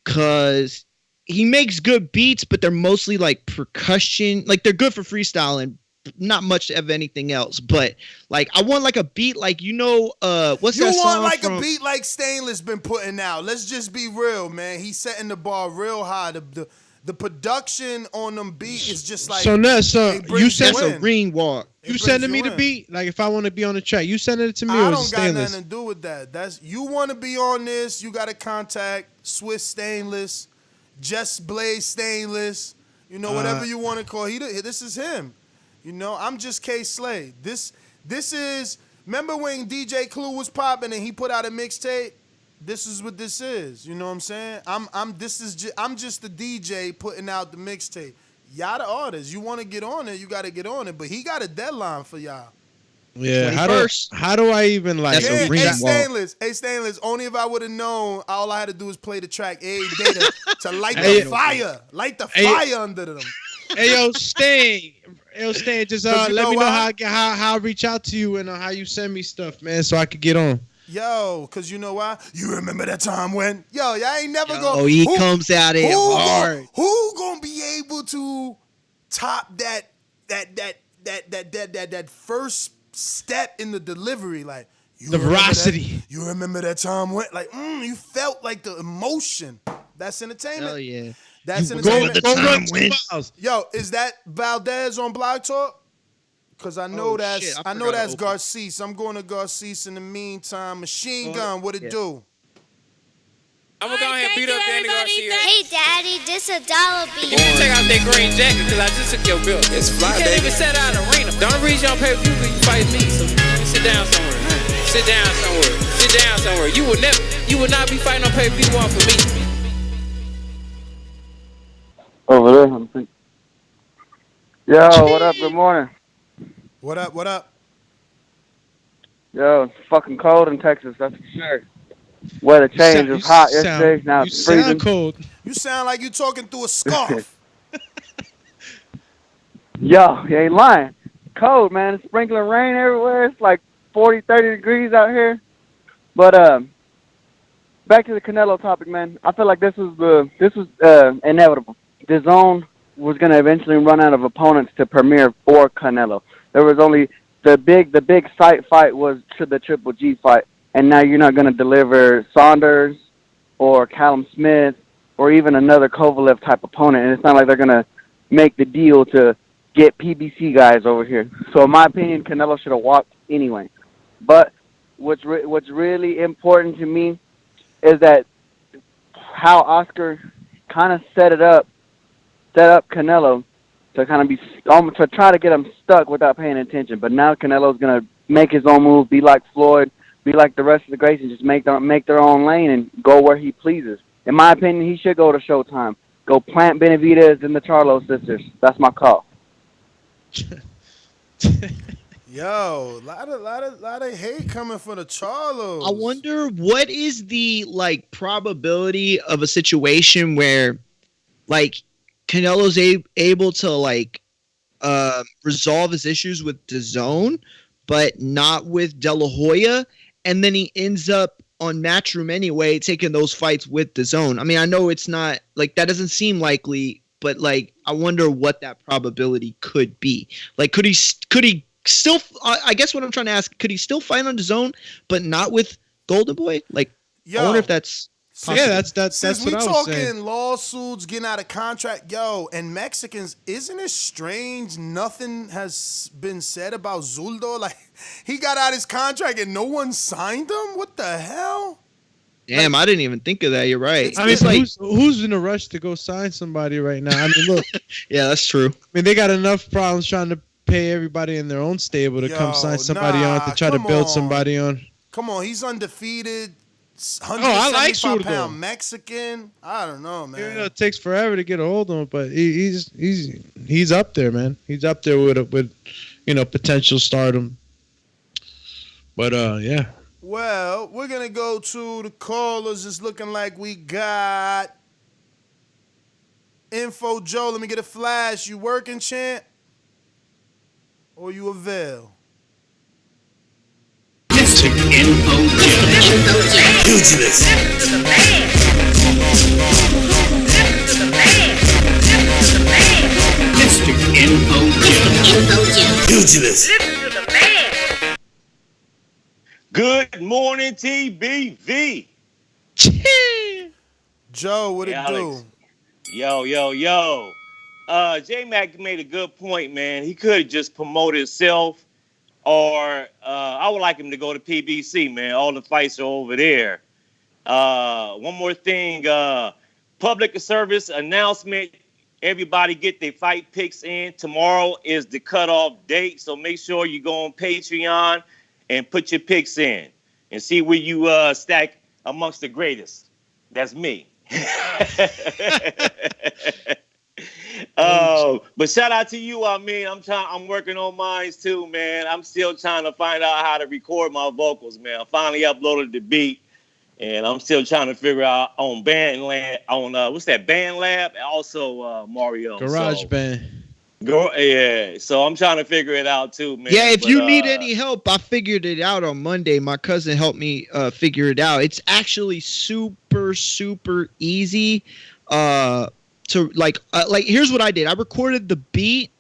cause he makes good beats, but they're mostly like percussion, like they're good for freestyling. Not much of anything else, but like I want like a beat, like what's that song? You want like a beat like Stainless been putting out. Let's just be real, man. He's setting the bar real high. The production on them beat is just like so you send a Ring Walk. You sending me the beat? Like if I want to be on the track, you sending it to me? I or don't is it got Stainless? nothing to do with that. That's you want to be on this. You got to contact Swiss Stainless, Just Blaze Stainless. You know whatever you want to call. This is him. You know, I'm just K Slade. This is. Remember when DJ Clue was popping and he put out a mixtape? This is what this is. You know what I'm saying? I'm just the DJ putting out the mixtape. Y'all the artists. You want to get on it, you got to get on it. But he got a deadline for y'all. Yeah. How do I even like? Hey, Stainless. Only if I would have known. All I had to do was play the track every day to light the fire. Light the fire under them. Hey yo, Stain, just let me know how I reach out to you and how you send me stuff, man, so I could get on. Yo, cause you know why? You remember that time when y'all ain't never go. Oh, he comes out here hard. Who gonna be able to top that first step in the delivery? Like the veracity. You remember that time when you felt like the emotion. That's entertainment. Hell yeah. That's entertainment. Yo, is that Valdez on Blog Talk? Cause I know that's Garces. I'm going to Garces in the meantime. Machine Gun, what it do? I'm gonna go ahead and beat up Danny Garcia. Hey, Daddy, this a dollar beat. You can take out that green jacket because I just took your bill. It's fly, you can't even set out an arena. The only reason y'all pay per view because you fight me. So you sit down somewhere. Sit down somewhere. You will not be fighting on pay per view off for me. Over there, I'm thinking. Yo, what up? Good morning. What up? Yo, it's fucking cold in Texas, that's for sure. Weather change. It was hot yesterday. Now it's freezing. Sound cold. You sound like you talking through a scarf. Yo, you ain't lying. Cold, man. It's sprinkling rain everywhere. It's like 40, 30 degrees out here. But back to the Canelo topic, man. I feel like this was inevitable. DAZN was going to eventually run out of opponents to premiere for Canelo. There was only the big sight fight was the Triple G fight, and now you're not going to deliver Saunders or Callum Smith or even another Kovalev type opponent, and it's not like they're going to make the deal to get PBC guys over here. So in my opinion, Canelo should have walked anyway. But what's really important to me is that how Oscar kind of set up Canelo to kind of be to try to get him stuck without paying attention. But now Canelo's gonna make his own move, be like Floyd, be like the rest of the greats, and just make their own lane and go where he pleases. In my opinion, he should go to Showtime. Go plant Benavidez and the Charlo sisters. That's my call. Yo, lot of hate coming for the Charlos. I wonder what is the like probability of a situation where like Canelo's able to like resolve his issues with DAZN, but not with De La Hoya, and then he ends up on Matchroom anyway, taking those fights with DAZN. I mean, I know it's not like that doesn't seem likely, but like I wonder what that probability could be. Like, could he still? I guess what I'm trying to ask, could he still fight on DAZN, but not with Golden Boy? Like, I wonder if that's. Possible. Yeah, that's Since what I was talking saying. Lawsuits, getting out of contract, and Mexicans, isn't it strange? Nothing has been said about Zuldo. Like, he got out his contract and no one signed him. What the hell? Damn, I didn't even think of that. You're right. I mean, like, who's in a rush to go sign somebody right now? I mean, look. Yeah, that's true. I mean, they got enough problems trying to pay everybody in their own stable to come sign somebody on to try to build somebody on. Come on, he's undefeated. I like 175-pound Mexican. I don't know, man. You know, it takes forever to get a hold of him, but he's up there, man. He's up there with potential stardom. But yeah. Well, we're gonna go to the callers. It's looking like we got Info Joe. Let me get a flash. You working, champ? Or you avail? Mr. Info Joe. Pugilist. Mr. Info Joe. Pugilist. Good morning, TBV. Joe, what it do? Yo. J-Mac made a good point, man. He could have just promoted himself, or I would like him to go to PBC, man. All the fights are over there. One more thing, public service announcement. Everybody get their fight picks in. Tomorrow is the cutoff date, so make sure you go on Patreon and put your picks in and see where you stack amongst the greatest. That's me. But shout out to you. I mean, I'm working on mine too, man. I'm still trying to find out how to record my vocals, man. I finally uploaded the beat, and I'm still trying to figure out on BandLab, on what's that, BandLab, and also Mario. GarageBand. Yeah, so I'm trying to figure it out too, man. Yeah, if you need any help, I figured it out on Monday. My cousin helped me figure it out. It's actually super easy. To like here's what I did. I recorded the beat,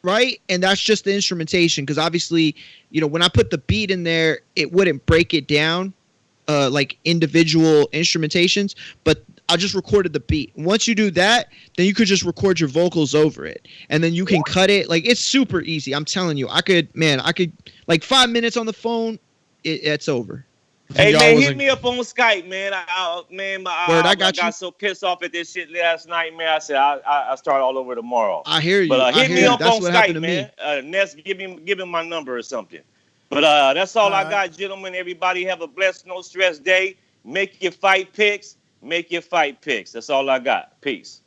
right, and that's just the instrumentation. Because obviously, when I put the beat in there, it wouldn't break it down, like individual instrumentations. But I just recorded the beat. Once you do that, then you could just record your vocals over it, and then you can cut it. Like, it's super easy. I'm telling you, I could like 5 minutes on the phone, it's over. Hey, man, hit me up on Skype, man. I got so pissed off at this shit last night, man. I said I start all over tomorrow. I hear you. But hit me up that's on what Skype, man. Ness, give him my number or something. But that's all I got, gentlemen. Everybody have a blessed, no stress day. Make your fight picks. That's all I got. Peace.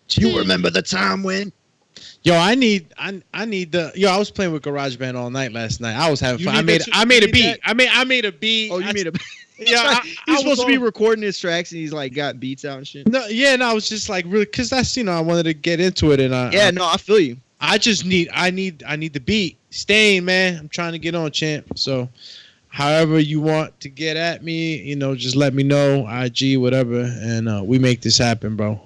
Do you remember the time when? Yo, I need the. Yo, I was playing with GarageBand all night last night. I was having fun. I made a beat. I made a beat. Oh, you made a beat. Yeah, he's supposed to be recording his tracks, and he's like got beats out and shit. No, I was just like really, cause that's I wanted to get into it, and I feel you. I just need the beat. Stain, man, I'm trying to get on, champ. So, however you want to get at me, just let me know, IG, whatever, and we make this happen, bro.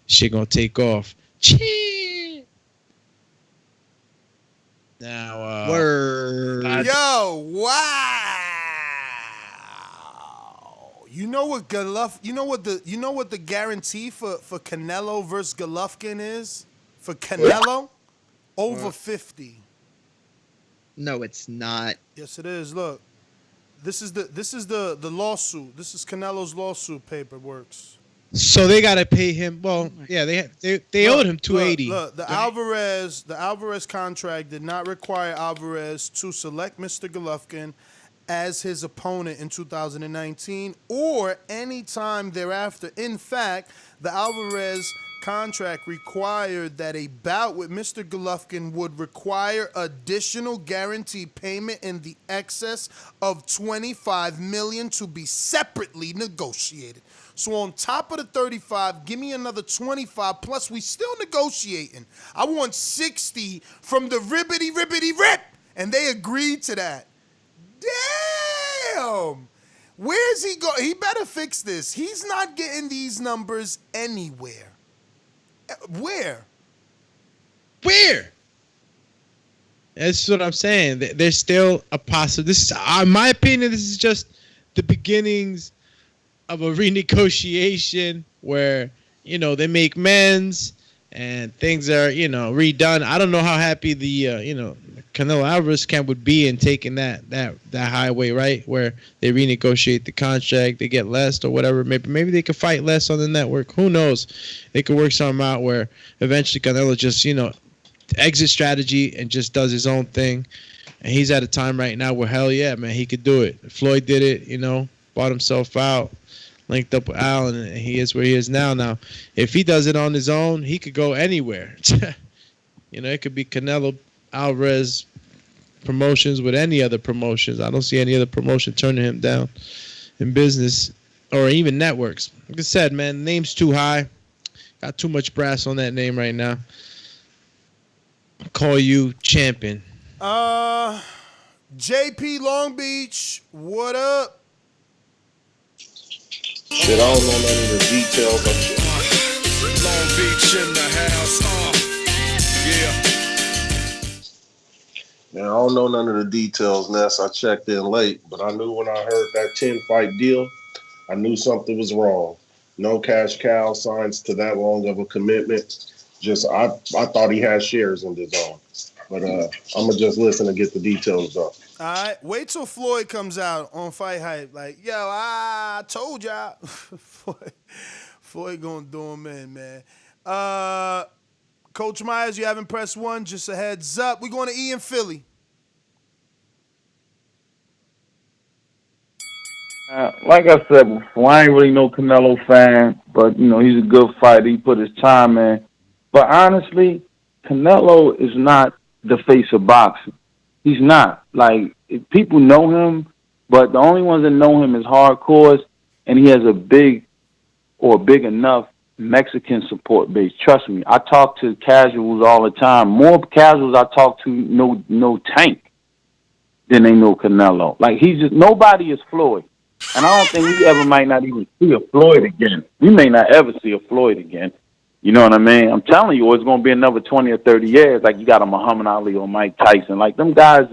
Shit gonna take off. Now, word. Yo, wow. You know what the guarantee for Canelo versus Golovkin is? For Canelo? Over 50. No, it's not. Yes, it is. Look. This is the lawsuit. This is Canelo's lawsuit paperwork. So they gotta pay him. Well, yeah, they owed him $280. Look, the Alvarez contract did not require Alvarez to select Mr. Golovkin as his opponent in 2019 or any time thereafter. In fact, the Alvarez contract required that a bout with Mr. Golovkin would require additional guaranteed payment in the excess of $25 million to be separately negotiated. So on top of the 35, give me another 25, plus we still negotiating. I want 60 from the ribbity rip, and they agreed to that. Damn! Where's he go? He better fix this. He's not getting these numbers anywhere. Where? That's what I'm saying. There's still a possible. This is, in my opinion, this is just the beginnings of a renegotiation where they make amends and things are redone. I don't know how happy the Canelo Alvarez camp would be in taking that highway, right, where they renegotiate the contract, they get less or whatever. Maybe they could fight less on the network. Who knows? They could work something out where eventually Canelo just exit strategy and just does his own thing. And he's at a time right now where hell yeah, man, he could do it. Floyd did it, bought himself out, linked up with Allen, and he is where he is now. Now, if he does it on his own, he could go anywhere. It could be Canelo Alvarez promotions with any other promotions. I don't see any other promotion turning him down in business or even networks. Like I said, man, the name's too high. Got too much brass on that name right now. I'll call you champion. JP Long Beach, what up? Shit, I don't know none of the details of shit. Long Beach in the house, Man, I don't know none of the details, Ness. I checked in late, but I knew when I heard that 10-fight deal, I knew something was wrong. No cash cow signs to that long of a commitment. Just I thought he had shares in DAZN. But I'm going to just listen and get the details up. All right, wait till Floyd comes out on Fight Hype. Like, yo, I told y'all. Floyd gonna do him in, man. Coach Myers, you haven't pressed one. Just a heads up. We're going to E in Philly. Like I said before, I ain't really no Canelo fan, but, he's a good fighter. He put his time in. But honestly, Canelo is not the face of boxing. He's not. Like, people know him, but the only ones that know him is hardcores, and he has a big enough Mexican support base. Trust me, I talk to casuals all the time. More casuals I talk to know Tank than they know Canelo. Like, nobody is Floyd. And I don't think we ever might not even see a Floyd again. We may not ever see a Floyd again. You know what I mean? I'm telling you, it's going to be another 20 or 30 years. Like, you got a Muhammad Ali or Mike Tyson. Like, them guys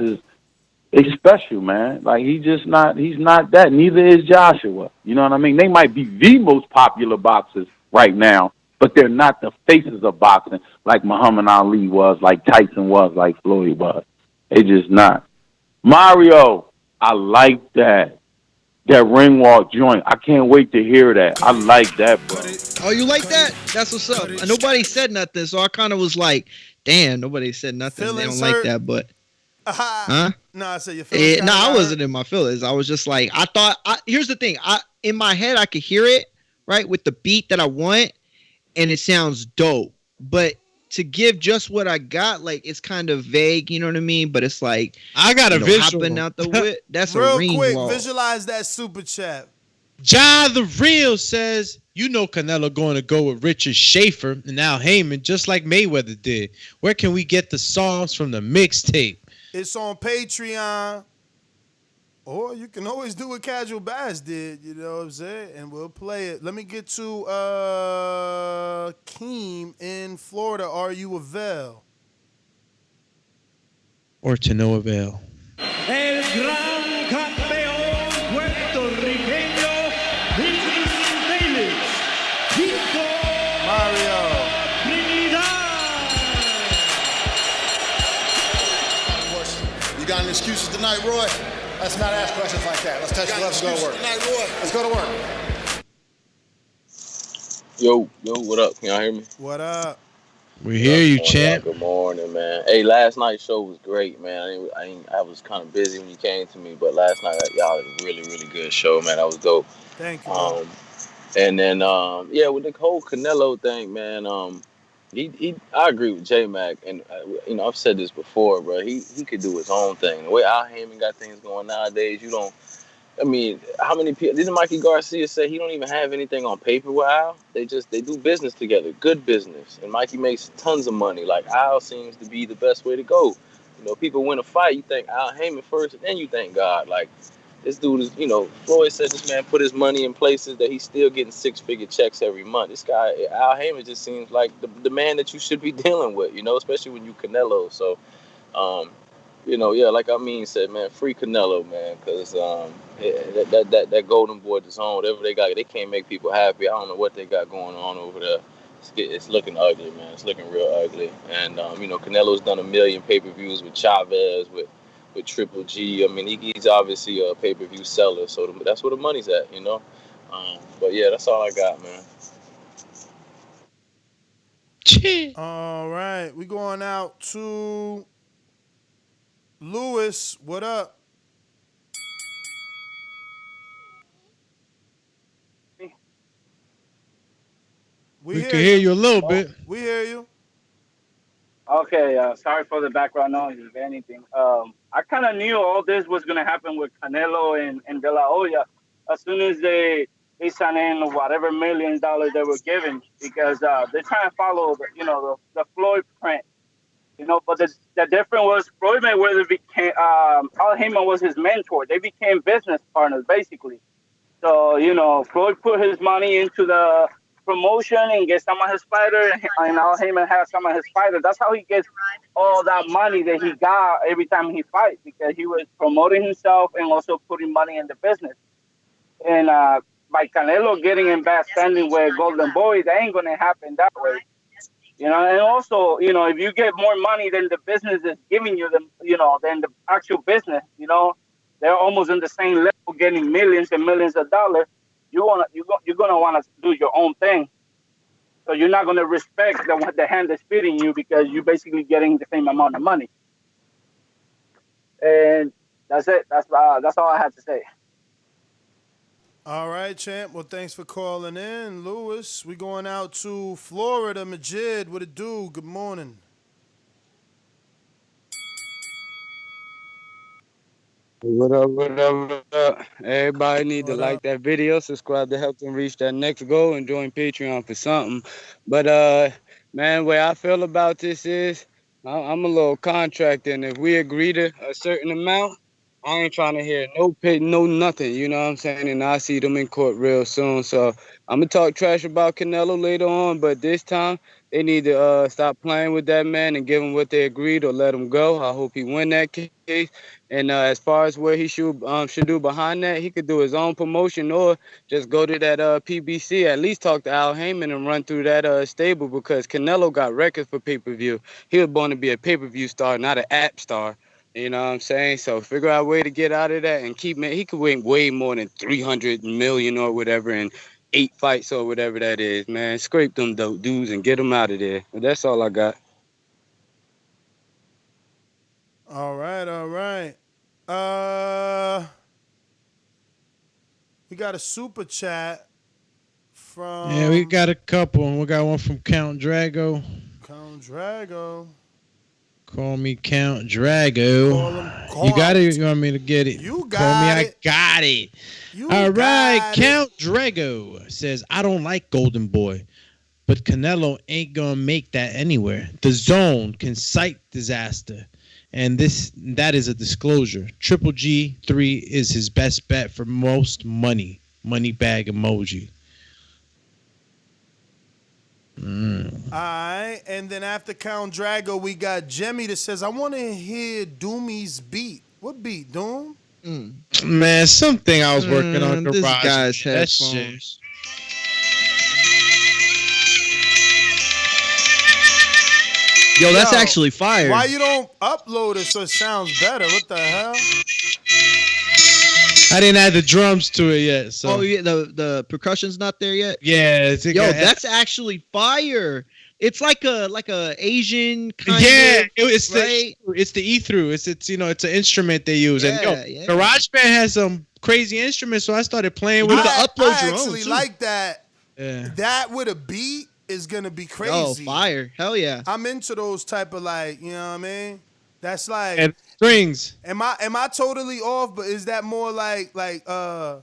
it's special, man. Like, he's not that. Neither is Joshua. You know what I mean? They might be the most popular boxers right now, but they're not the faces of boxing like Muhammad Ali was, like Tyson was, like Floyd was. They just not. Mario, I like that. That ring walk joint. I can't wait to hear that. I like that, bro. Oh, you like that? That's what's up. Nobody said nothing, so I kind of was like, damn, nobody said nothing. Feelings they don't hurt. like that, but huh? No, I said your feelings. No, I wasn't in my feelings. I was just like, here's the thing. In my head, I could hear it, right, with the beat that I want, and it sounds dope. But to give just what I got, like, it's kind of vague, you know what I mean? But it's like, I got a visual. Hopping out the whip. That's real a ring quick. walk. Visualize that super chat. Ja the Real says, Canelo going to go with Richard Schaefer and Al Heyman, just like Mayweather did. Where can we get the songs from the mixtape? It's on Patreon. Or you can always do what Casual Bass did, you know what I'm saying? And we'll play it. Let me get to Keem in Florida. Are you avail? Or to no avail. El gran campeón puertorriqueño, Mario. You got any excuses tonight, Roy? Let's not ask questions like that. Let's touch the left and go to work. Tonight, Roy. Let's go to work. Yo, what up? Can y'all hear me? What up? We hear you, champ. Good morning, man. Hey, last night's show was great, man. I was kind of busy when you came to me, but last night y'all had a really, really good show, man. That was dope. Thank you. And then yeah, with the whole Canelo thing, man, I agree with J Mac, and you know I've said this before, bro. He could do his own thing. The way Al Heyman got things going nowadays, you don't. I mean, how many people didn't Mikey Garcia say he don't even have anything on paper with Al? They do business together, good business, and Mikey makes tons of money. Like Al seems to be the best way to go. You know, people win a fight, you think Al Heyman first, and then you thank God. Like this dude is, you know, Floyd said this man put his money in places that he's still getting 6-figure checks every month. This guy Al Heyman just seems like the man that you should be dealing with, you know, especially when you Canelo. So. Um, you know, yeah, like I mean said, man, free Canelo, man, because yeah, that Golden Boy DAZN, whatever they got, they can't make people happy. I don't know what they got going on over there. It's looking ugly, man. It's looking real ugly. And you know, Canelo's done 1 million pay-per-views with Chavez, with Triple G. I mean, he's obviously a pay-per-view seller, so that's where the money's at, you know. But yeah, that's all I got, man. All right, we going out to Lewis. What up? We can hear you a little bit. We hear you. Okay, sorry for the background noise, if anything. I kind of knew all this was going to happen with Canelo and De La Hoya as soon as they signed in whatever $millions they were given, because they're trying to follow, the Floyd print. You know, but the difference was Floyd Mayweather became, Al Heyman was his mentor. They became business partners, basically. So, you know, Floyd put his money into the promotion and get some of his fighters, and Al Heyman has some of his fighters. That's how he gets all that money that he got every time he fights, because he was promoting himself and also putting money in the business. And by Canelo getting in bad standing with Golden Boy, that ain't going to happen that way. You know, and also, you know, if you get more money than the business is giving you, than the actual business, you know, they're almost in the same level, getting millions and millions of dollars. You're gonna want to do your own thing. So you're not gonna respect the hand that's feeding you, because you're basically getting the same amount of money. And that's it. That's all I have to say. All right, champ. Well, thanks for calling in, Lewis. We going out to Florida. Majid, what it do? Good morning. What up, what up, what up? Everybody need to like that video, subscribe to help them reach that next goal, and join Patreon for something. But man, way I feel about this is I'm a little contractor, and if we agree to a certain amount, I ain't trying to hear no pay, no nothing, you know what I'm saying? And I see them in court real soon. So I'm gonna talk trash about Canelo later on, but this time they need to stop playing with that man and give him what they agreed, or let him go. I hope he win that case. And as far as where he should do behind that, he could do his own promotion, or just go to that PBC. At least talk to Al Heyman and run through that stable, because Canelo got records for pay-per-view. He was born to be a pay-per-view star, not an app star. You know what I'm saying? So figure out a way to get out of that and keep, man. He could win way more than 300 million or whatever in 8 fights or whatever that is, man. Scrape them dudes and get them out of there. But that's all I got. All right, all right. We got a super chat from Yeah, we got a couple. We got one from Count Drago. Count Drago. Call me Count Drago. You got it? You want me to get it? You got Call me, it. I got it. You All right, got Count Drago says, I don't like Golden Boy, but Canelo ain't gonna make that anywhere. The zone can cite disaster, and that is a disclosure. Triple G3 is his best bet for most money. Money bag emoji. All right, and then after Count Drago, we got Jemmy that says, I want to hear Doomy's beat. What beat, Doom? Man, something I was working on. This Garage. guy's That shit. headphones. Yo, that's actually fire. Why you don't upload it so it sounds better? What the hell? I didn't add the drums to it yet. So. Oh yeah, the percussion's not there yet. Yeah, that's actually fire. It's like a Asian kind of. It's the e-through. It's an instrument they use. And GarageBand has some crazy instruments, so I started playing with it. I actually like that. Yeah. That with a beat is gonna be crazy. Oh, fire. Hell yeah. I'm into those type of like, you know what I mean? That's like And strings. Am I totally off? But is that more like that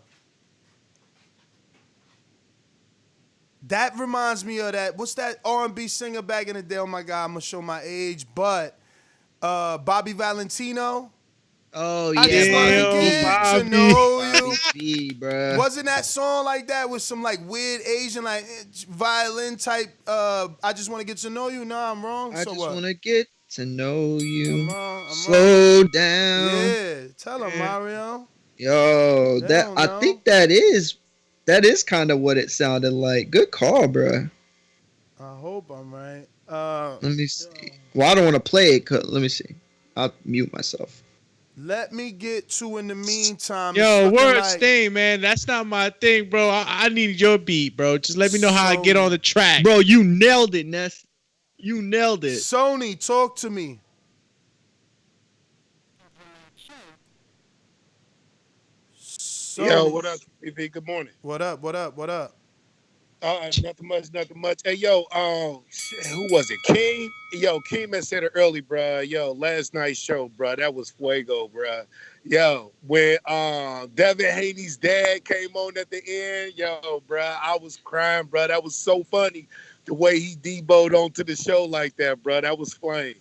reminds me of that. What's that R&B singer back in the day? Oh my God, I'm gonna show my age. But Bobby Valentino. Oh I just wanna get to know you. B, bruh. Wasn't that song like that with some like weird Asian like violin type? I just want to get to know you. No, I'm wrong. I so just what? want to get to know you. I'm wrong. Slow down. Yeah, tell him Mario. Yo, They that don't I know. think that is kind of what it sounded like. Good call, bruh. I hope I'm right. Let me see. Well, I don't want to play it. Let me see. I'll mute myself. Let me get to in the meantime. Yo, it's word like, Stain, man. That's not my thing, bro. I need your beat, bro. Just let me know how I get on the track. Bro, you nailed it, Ness. You nailed it. Sony, talk to me. Yo, what up, BP? Good morning. What up? What up? What up? Nothing much, nothing much. Hey, yo, who was it? King? Yo, King had said it early, bruh. Yo, last night's show, bruh, that was fuego, bruh. Yo, when Devin Haney's dad came on at the end, yo, bruh, I was crying, bruh. That was so funny, the way he deboed onto the show like that, bruh. That was flame.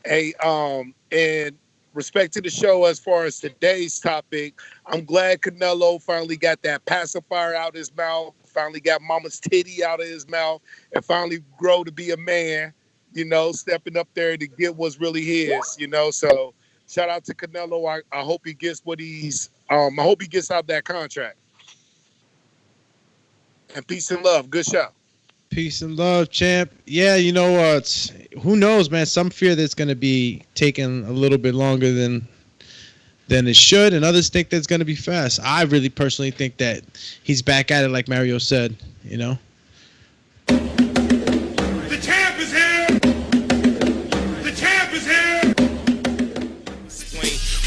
Hey, and respect to the show as far as today's topic, I'm glad Canelo finally got that pacifier out his mouth, finally got mama's titty out of his mouth, and finally grow to be a man, you know, stepping up there to get what's really his, you know. So shout out to Canelo. I hope he gets what he's I hope he gets out that contract. And peace and love. Good show. Peace and love, champ. Yeah, you know what? Who knows, man? Some fear that's going to be taking a little bit longer than it should, and others think that's going to be fast. I really personally think that he's back at it, like Mario said. You know. The champ is here! The champ is here!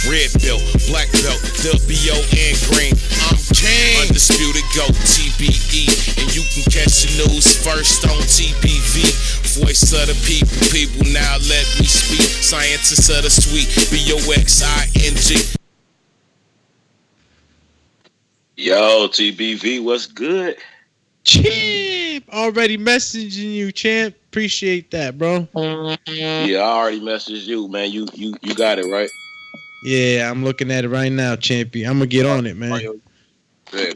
Red belt, black belt, WO and green. I'm king. Undisputed GOAT, TBE. And you can catch the news first on TBV. Voice of the people now let me speak. Scientists of the sweet, BOXING. Yo, TBV, what's good? Champ! Already messaging you, champ. Appreciate that, bro. Yeah, I already messaged you, man. You got it, right? Yeah, I'm looking at it right now, champion. I'm gonna get on it, man.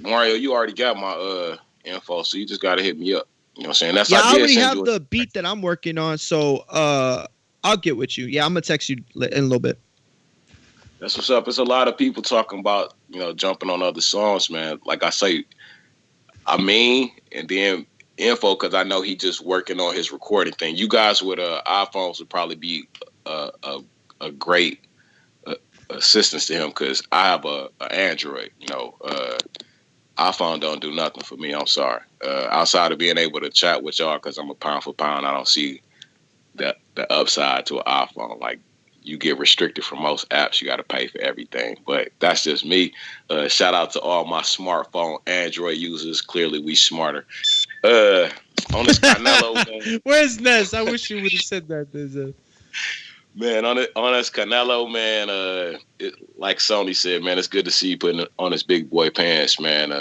Mario, you already got my info, so you just gotta hit me up. You know what I'm saying? I already have the beat that I'm working on, so I'll get with you. Yeah, I'm gonna text you in a little bit. That's what's up. It's a lot of people talking about, you know, jumping on other songs, man. Like I say, and then info, because I know he just working on his recording thing. You guys with iPhones would probably be a great assistance to him, because I have a Android. You know, iPhone don't do nothing for me. I'm sorry. Outside of being able to chat with y'all, because I'm a pound for pound, I don't see the upside to an iPhone. Like, you get restricted from most apps. You got to pay for everything. But that's just me. Shout out to all my smartphone Android users. Clearly, we smarter. On this Canelo, man. Where's Ness? I wish you would have said that. Man, on this Canelo, man, like Sony said, man, it's good to see you putting on his big boy pants, man.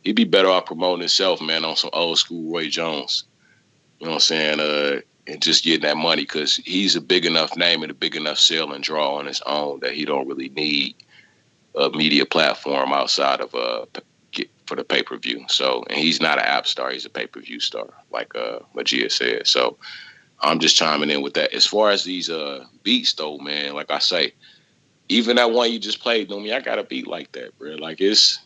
He'd be better off promoting himself, man, on some old school Roy Jones. You know what I'm saying? And just getting that money, because he's a big enough name and a big enough sell and draw on his own that he don't really need a media platform outside of for the pay-per-view. So, and he's not an app star, he's a pay-per-view star, like Magia said. So I'm just chiming in with that. As far as these beats though, man, like I say, even that one you just played, I got a beat like that, bro. Like, if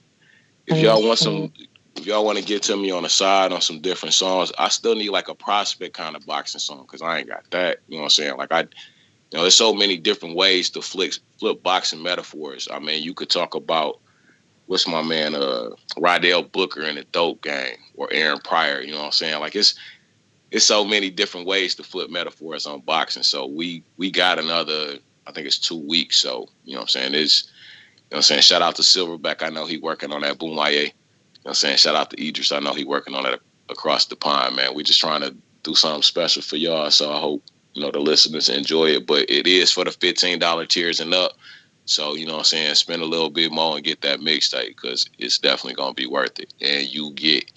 y'all want to get to me on the side on some different songs, I still need like a prospect kind of boxing song, because I ain't got that. You know what I'm saying? Like, there's so many different ways to flip boxing metaphors. I mean, you could talk about, what's my man, Rydell Booker in the Dope Game, or Aaron Pryor. You know what I'm saying? Like, it's so many different ways to flip metaphors on boxing. So we got another, I think it's 2 weeks. So, you know what I'm saying? what I'm saying? Shout out to Silverback. I know he working on that Boom You know what I'm saying? Shout out to Idris. I know he working on that across the pond, man. We just trying to do something special for y'all. So I hope, the listeners enjoy it. But it is for the $15 tiers and up. So, you know what I'm saying? Spend a little bit more and get that mixtape because it's definitely going to be worth it. And you get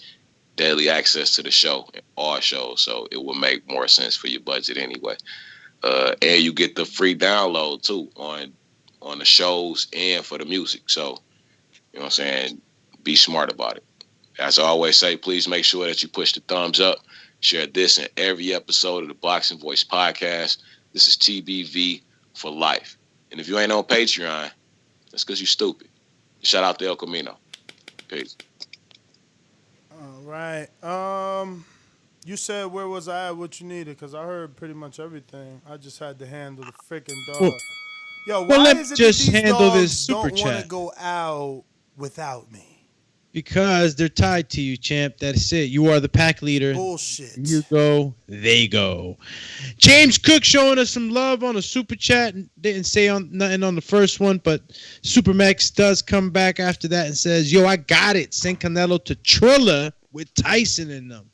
daily access to the show, all shows. So it will make more sense for your budget anyway. And you get the free download too on the shows and for the music. So, you know what I'm saying? Be smart about it. As I always say, please make sure that you push the thumbs up. Share this in every episode of the Boxing Voice podcast. This is TBV for life. And if you ain't on Patreon, that's because you stupid. Shout out to El Camino. Peace. All right. You said where was I at? What you needed? Because I heard pretty much everything. I just had to handle the freaking dog. Yo, why let is me it just that these handle this dogs super don't want to chat. go out without me? Because they're tied to you, champ. That's it. You are the pack leader. Bullshit. You go, they go. James Cook showing us some love on a super chat. Didn't say nothing on the first one, but Supermax does come back after that and says, "Yo, I got it. Send Canelo to Triller with Tyson in them."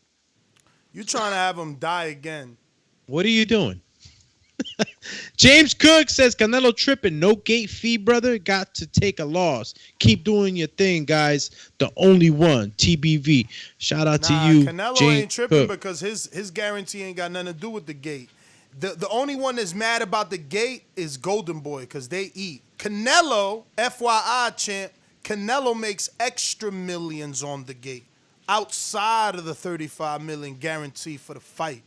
You trying to have him die again? What are you doing? James Cook says Canelo tripping, no gate fee, brother. Got to take a loss. Keep doing your thing, guys. The only one, TBV. Shout out to you, Canelo James ain't tripping Cook. because his guarantee ain't got nothing to do with the gate. The only one that's mad about the gate is Golden Boy because they eat. Canelo, FYI, champ. Canelo makes extra millions on the gate outside of the 35 million guarantee for the fight.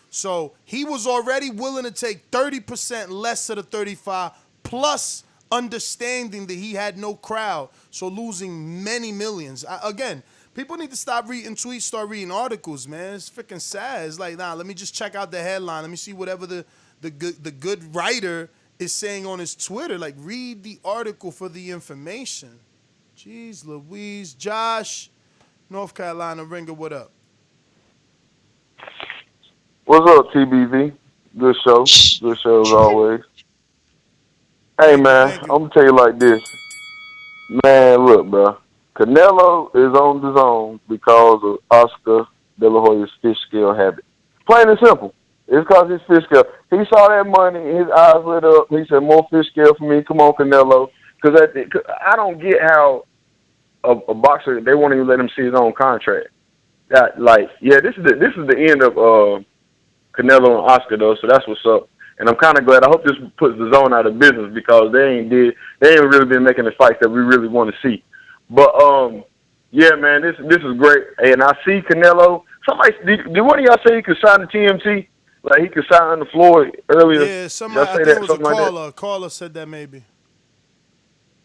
So he was already willing to take 30% less of the 35 plus understanding that he had no crowd. So losing many millions. Again, people need to stop reading tweets, start reading articles, man. It's freaking sad. It's like, nah, let me just check out the headline. Let me see whatever the good writer is saying on his Twitter. Like, read the article for the information. Jeez Louise. Josh, North Carolina Ringer, what up? What's up, TBV? Good show. Good show as always. Hey, man, I'm going to tell you like this. Man, look, bro. Canelo is on the zone because of Oscar De La Hoya's fish scale habit. Plain and simple. It's because his fish scale. He saw that money, his eyes lit up. He said, more fish scale for me. Come on, Canelo. Because I don't get how a boxer, they won't even let him see his own contract. This is the end of Canelo and Oscar, though, so that's what's up. And I'm kind of glad. I hope this puts the zone out of business because they ain't really been making the fights that we really want to see. But yeah, man, this is great. And I see Canelo. Did one of y'all say he could sign the TMT? Like he could sign on the floor earlier? Yeah, somebody. I think it was a caller. A caller said that maybe.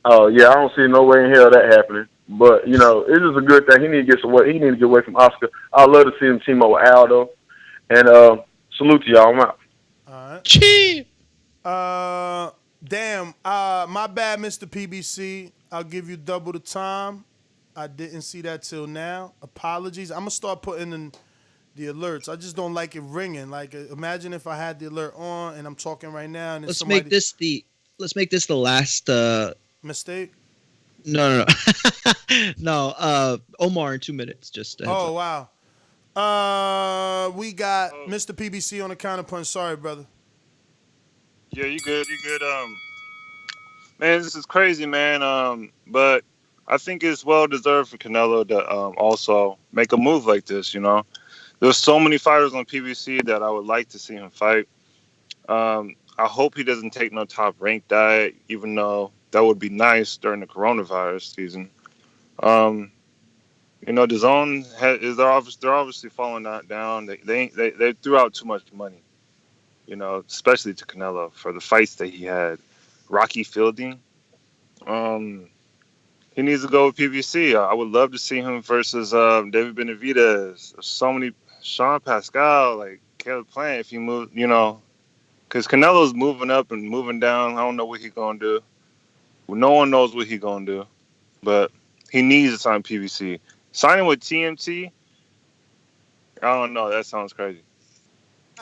Oh yeah, I don't see no way in hell that happening. But it is a good thing. He need to get away. He need to get away from Oscar. I'd love to see him team up with Aldo. And salute to y'all. I'm out. All right. Cheap. Damn. My bad, Mr. PBC. I'll give you double the time. I didn't see that till now. Apologies. I'm gonna start putting in the alerts. I just don't like it ringing. Like, imagine if I had the alert on and I'm talking right now and let's make this the last mistake. No. No. Omar in 2 minutes. Just. Oh wow. We got Mr. PBC on the counterpunch. Sorry, brother. Yeah, you good. Man, this is crazy, man. But I think it's well deserved for Canelo to also make a move like this. There's so many fighters on PBC that I would like to see him fight. I hope he doesn't take no top rank diet, even though that would be nice during the coronavirus season. DAZN they're obviously falling down. They threw out too much money, especially to Canelo for the fights that he had. Rocky Fielding, he needs to go with PBC. I would love to see him versus David Benavidez. So many Sean Pascal, like Caleb Plant. If he moved, because Canelo's moving up and moving down. I don't know what he's gonna do. No one knows what he's gonna do, but he needs to sign PBC. Signing with TMT, I don't know. That sounds crazy.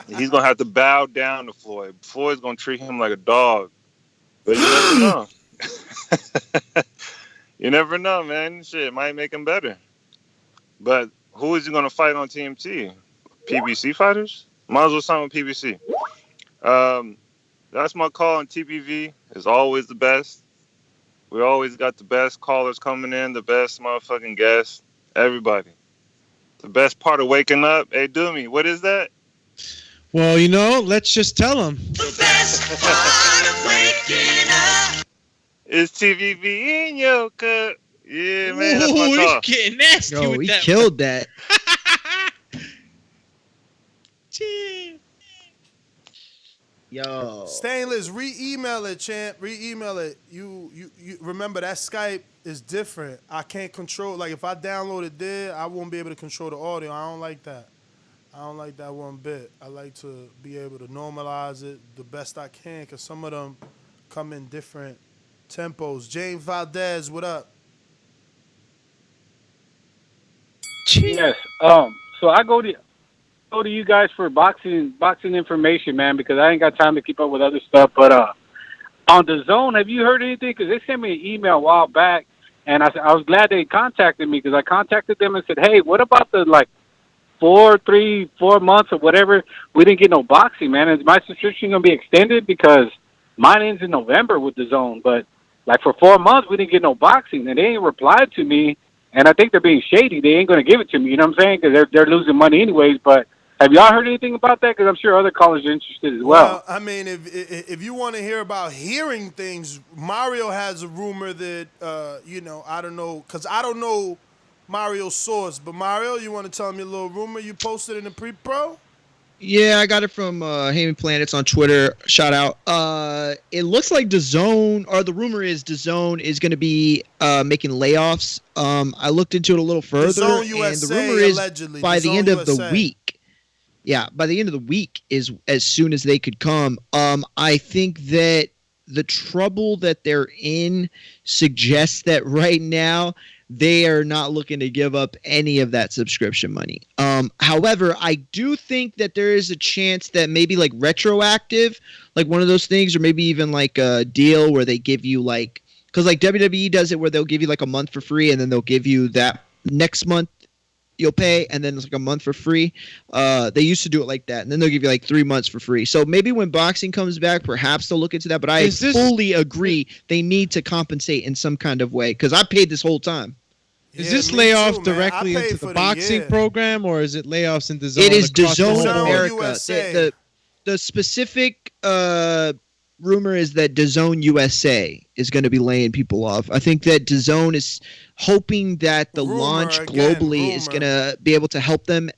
He's going to have to bow down to Floyd. Floyd's going to treat him like a dog. But you never know. You never know, man. Shit, it might make him better. But who is he going to fight on TMT? PBC fighters? Might as well sign with PBC. That's my call on TBV. It's always the best. We always got the best callers coming in, the best motherfucking guests. Everybody. The best part of waking up. Hey, Doomy, what is that? Well, let's just tell him. It's TVV in your cup. Yeah, man, that's my call. He's getting nasty Yo, with he that. killed that. Yo. Stainless, re-email it, champ. Re-email it. You remember that Skype is different. I can't control. Like if I download it there, I won't be able to control the audio. I don't like that. I don't like that one bit. I like to be able to normalize it the best I can because some of them come in different tempos. James Valdez, what up? Yes. So I go to you guys for boxing information, man, because I ain't got time to keep up with other stuff. But on the zone, have you heard anything? Because they sent me an email a while back, and I was glad they contacted me because I contacted them and said, hey, what about the 4 months or whatever? We didn't get no boxing, man. Is my subscription gonna be extended? Because mine ends in November with the zone, but for 4 months we didn't get no boxing, and they ain't replied to me. And I think they're being shady. They ain't gonna give it to me. You know what I'm saying? Because they're losing money anyways. But have y'all heard anything about that? Because I'm sure other callers are interested as well. I mean, if you want to hear about hearing things, Mario has a rumor that I don't know, because I don't know Mario's source. But Mario, you want to tell me a little rumor you posted in the pre-pro? Yeah, I got it from Heyman Planets on Twitter. Shout out. It looks like DAZN, or the rumor is DAZN is going to be making layoffs. I looked into it a little further, DAZN and USA, the rumor is allegedly. by the DAZN end of the USA. week. Yeah, by the end of the week is as soon as they could come. I think that the trouble that they're in suggests that right now they are not looking to give up any of that subscription money. However, I do think that there is a chance that maybe retroactive, one of those things, or maybe even a deal where they give you because WWE does it where they'll give you a month for free and then they'll give you that next month you'll pay and then it's a month for free. They used to do it like that, and then they'll give you 3 months for free. So maybe when boxing comes back, perhaps they'll look into that. But I fully agree they need to compensate in some kind of way because I paid this whole time. Is this layoff directly into the boxing program, or is it layoffs in DAZN? It is across the DAZN whole America. board? The specific rumor is that DAZN USA is going to be laying people off. I think that DAZN is hoping that the launch globally is going to be able to help them,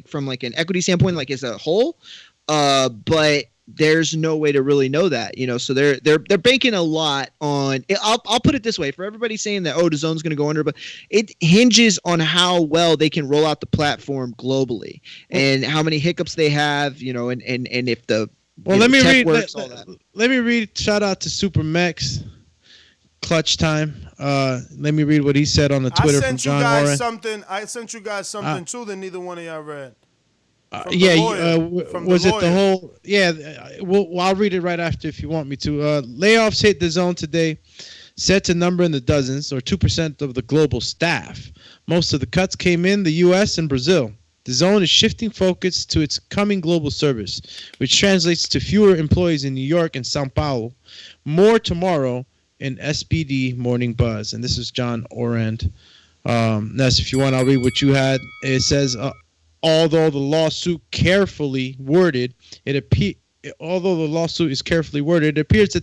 from an equity standpoint, as a whole. But there's no way to really know that, So they're banking a lot on. I'll put it this way: for everybody saying that DAZN's going to go under, but it hinges on how well they can roll out the platform globally and how many hiccups they have, and if the let me read. Works, all that. Let me read. Shout out to Super Mex. Clutch time. Let me read what he said on the Twitter from John Oren. I sent you guys something too that neither one of y'all read. Was it the whole? Yeah, I'll read it right after if you want me to. Layoffs hit DAZN today, set to number in the dozens, or 2% of the global staff. Most of the cuts came in the U.S. and Brazil. DAZN is shifting focus to its coming global service, which translates to fewer employees in New York and Sao Paulo. More tomorrow in SBD Morning Buzz. And this is John Orand. Ness, if you want, I'll read what you had. It says, although the lawsuit is carefully worded, it appears that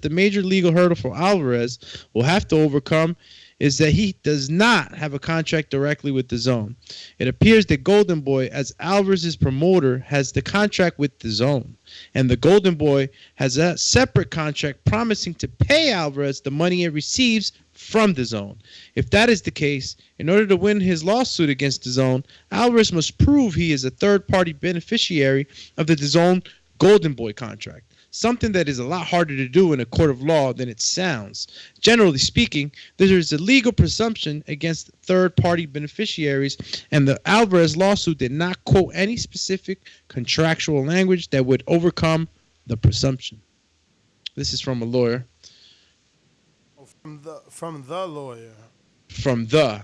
the major legal hurdle for Alvarez will have to overcome is that he does not have a contract directly with DAZN. It appears that Golden Boy, as Alvarez's promoter, has the contract with DAZN, and the Golden Boy has a separate contract promising to pay Alvarez the money it receives from DAZN. If that is the case, in order to win his lawsuit against DAZN, Alvarez must prove he is a third-party beneficiary of the DAZN Golden Boy contract, something that is a lot harder to do in a court of law than it sounds. Generally speaking, there is a legal presumption against third-party beneficiaries, and the Alvarez lawsuit did not quote any specific contractual language that would overcome the presumption. This is from a lawyer. From the lawyer. From the.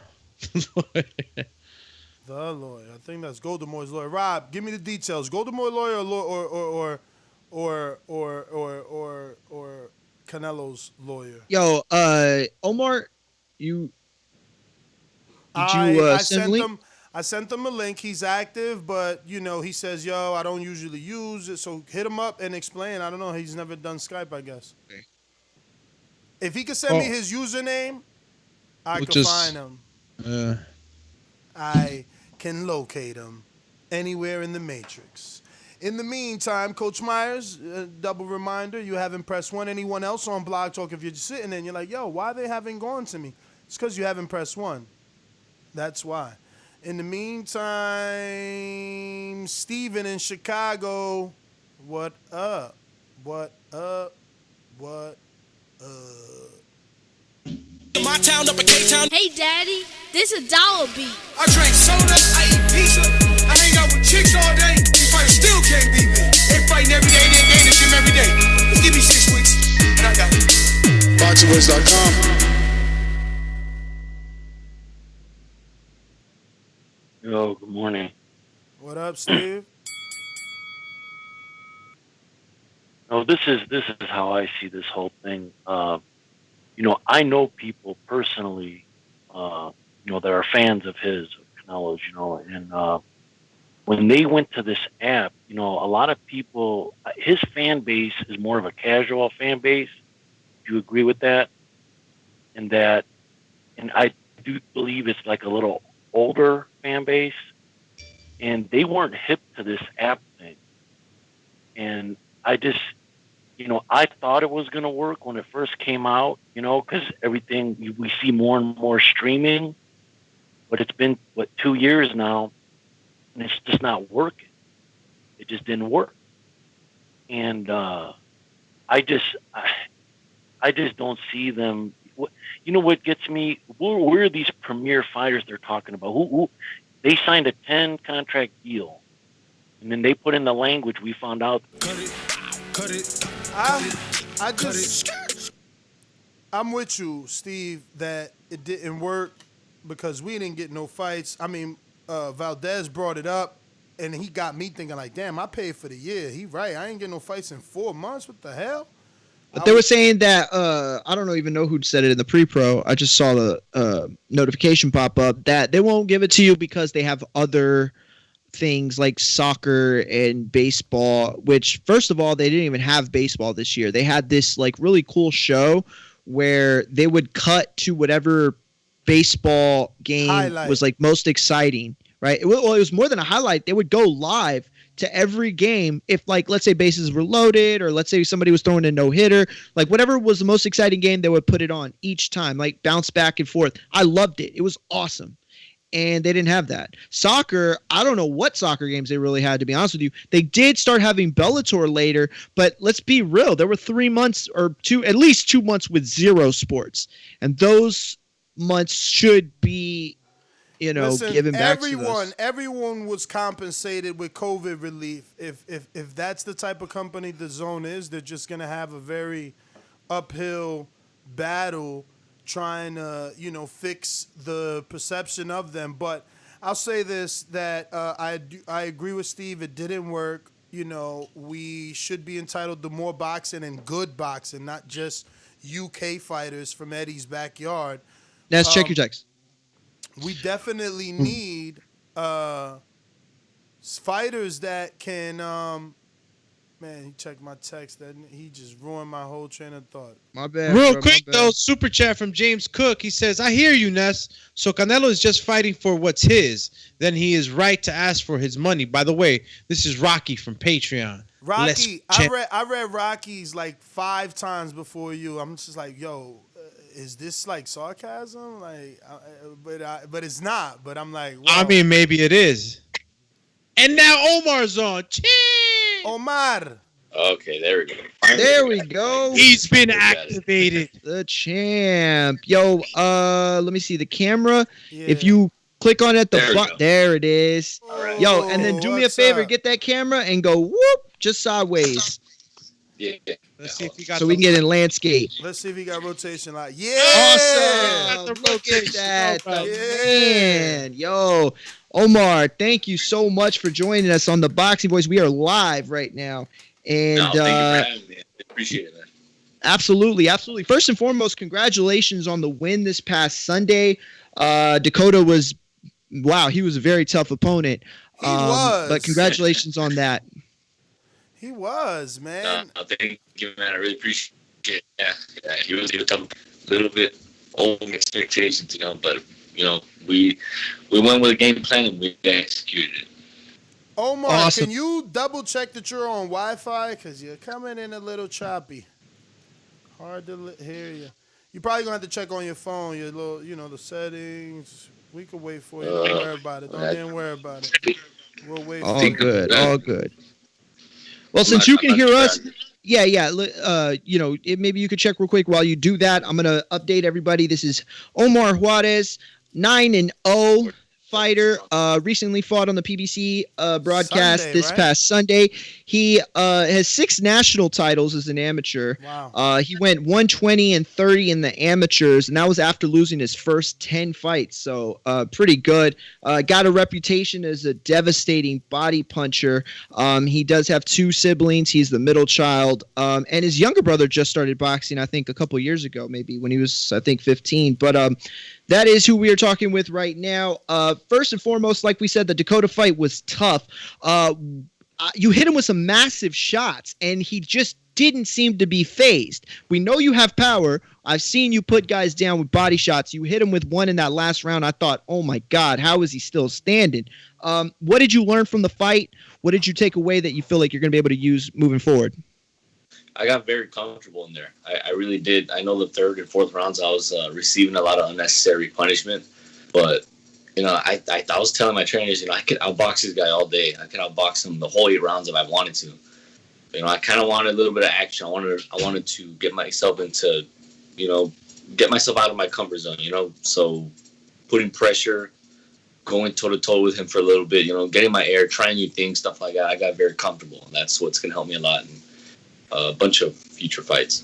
The lawyer. I think that's Golden Boy's lawyer. Rob, give me the details. Golden Boy lawyer or Canelo's lawyer. Yo, Omar, did you send a link? I sent him a link. He's active, but he says, "Yo, I don't usually use it." So hit him up and explain. I don't know. He's never done Skype, I guess. Okay. If he could send me his username, I could find him. I can locate him anywhere in the Matrix. In the meantime, Coach Myers, double reminder, you haven't pressed 1. Anyone else on Blog Talk, if you're just sitting there and you're like, yo, why they haven't gone to me? It's because you haven't pressed 1. That's why. In the meantime, Steven in Chicago, what up? What up? What up? My town up in K-Town. Hey, Daddy, this a dollar beat. I drink soda, I eat pizza, I hang out with chicks all day. These fighters still can't beat me. They fighting every day, they in the gym every day. Just give me 6 weeks, and I got it. BoxingWords.com. Yo, good morning. What up, Steve? No, this is how I see this whole thing. I know people personally, that are fans of his, of Canelo's, and when they went to this app, a lot of people, his fan base is more of a casual fan base. Do you agree with that? And I do believe it's like a little older fan base, and they weren't hip to this app thing. And I just, I thought it was going to work when it first came out, because everything, we see more and more streaming, but it's been, 2 years now, and it's just not working. It just didn't work. And I just don't see them. What gets me? Where are these premier fighters they're talking about? Who they signed a 10 contract deal, and then they put in the language we found out. I'm with you, Steve, that it didn't work because we didn't get no fights. I mean, Valdez brought it up, and he got me thinking like, damn, I paid for the year. He right. I ain't getting no fights in 4 months. What the hell? But they were saying that, I don't even know who said it in the pre-pro. I just saw the notification pop up that they won't give it to you because they have other things like soccer and baseball, which, first of all, they didn't even have baseball this year. They had this like really cool show where they would cut to whatever baseball game was like most exciting, right? It was more than a highlight. They would go live to every game if, like, let's say bases were loaded, or let's say somebody was throwing a no-hitter, like whatever was the most exciting game, they would put it on each time, like bounce back and forth. I loved it. It was awesome. And they didn't have that. Soccer, I don't know what soccer games they really had, to be honest with you. They did start having Bellator later, but let's be real. There were 3 months or at least 2 months with zero sports. And those months should be, Listen, given back to us. Everyone was compensated with COVID relief. If that's the type of company the DAZN is, they're just going to have a very uphill battle trying to, fix the perception of them. But I'll say this, that I agree with Steve. It didn't work. We should be entitled to more boxing and good boxing, not just UK fighters from Eddie's backyard. Let's check your text. We definitely need fighters that can. Man, he checked my text. That he just ruined my whole train of thought. My bad. Real quick though, super chat from James Cook. He says, "I hear you, Ness. So Canelo is just fighting for what's his. Then he is right to ask for his money." By the way, this is Rocky from Patreon. Rocky, I read Rocky's like 5 times before you. I'm just like, yo. Is this like sarcasm? Like, but it's not. But I'm like, wow. I mean, maybe it is. And now Omar's on. Chee! Omar. Okay, there we go. There we go. He's been activated. The champ. Yo, let me see the camera. Yeah. If you click on it, there it is. Right. Yo, and then do me a favor, get that camera and go whoop just sideways. Yeah. Let's see if he got. So we can get in landscape. Let's see if he got rotation line. Yeah. Awesome. Look at that. The man. Yo, Omar, thank you so much for joining us on the Boxing Boys. We are live right now. And No, thank you for having me. I appreciate it, man. Absolutely. First and foremost, congratulations on the win this past Sunday. Dakota was, wow, he was a very tough opponent. He was. But congratulations on that. He was, man. Thank you, man. I really appreciate it. Yeah, he was a little bit over expectations, but we went with a game plan and we executed it. Omar, Awesome. Can you double check that you're on Wi-Fi? Because you're coming in a little choppy. Hard to hear you. You're probably going to have to check on your phone, your little, the settings. We can wait for you. Don't worry about it. Don't even worry about it. We'll wait for you. All good. Well, since you can hear us, maybe you could check real quick while you do that. I'm going to update everybody. This is Omar Juarez, 9-0 fighter, recently fought on the PBC broadcast Sunday, this right? past Sunday. He has 6 national titles as an amateur. Wow. He went 120-30 in the amateurs, and that was after losing his first 10 fights. So pretty good. Got a reputation as a devastating body puncher. He does have 2 siblings. He's the middle child. And his younger brother just started boxing, I think, a couple years ago, maybe when he was, 15. But that is who we are talking with right now. First and foremost, like we said, the Dakota fight was tough. You hit him with some massive shots, and he just didn't seem to be phased. We know you have power. I've seen you put guys down with body shots. You hit him with one in that last round. I thought, oh, my God, how is he still standing? What did you learn from the fight? What did you take away that you feel like you're going to be able to use moving forward? I got very comfortable in there. I really did. I know the 3rd and 4th rounds I was receiving a lot of unnecessary punishment, but I was telling my trainers, I could outbox this guy all day. I could outbox him the whole 8 rounds if I wanted to. I kind of wanted a little bit of action. I wanted to get myself into, get myself out of my comfort zone. So putting pressure, going toe to toe with him for a little bit. Getting my air, trying new things, stuff like that. I got very comfortable, and that's what's gonna help me a lot. A bunch of future fights.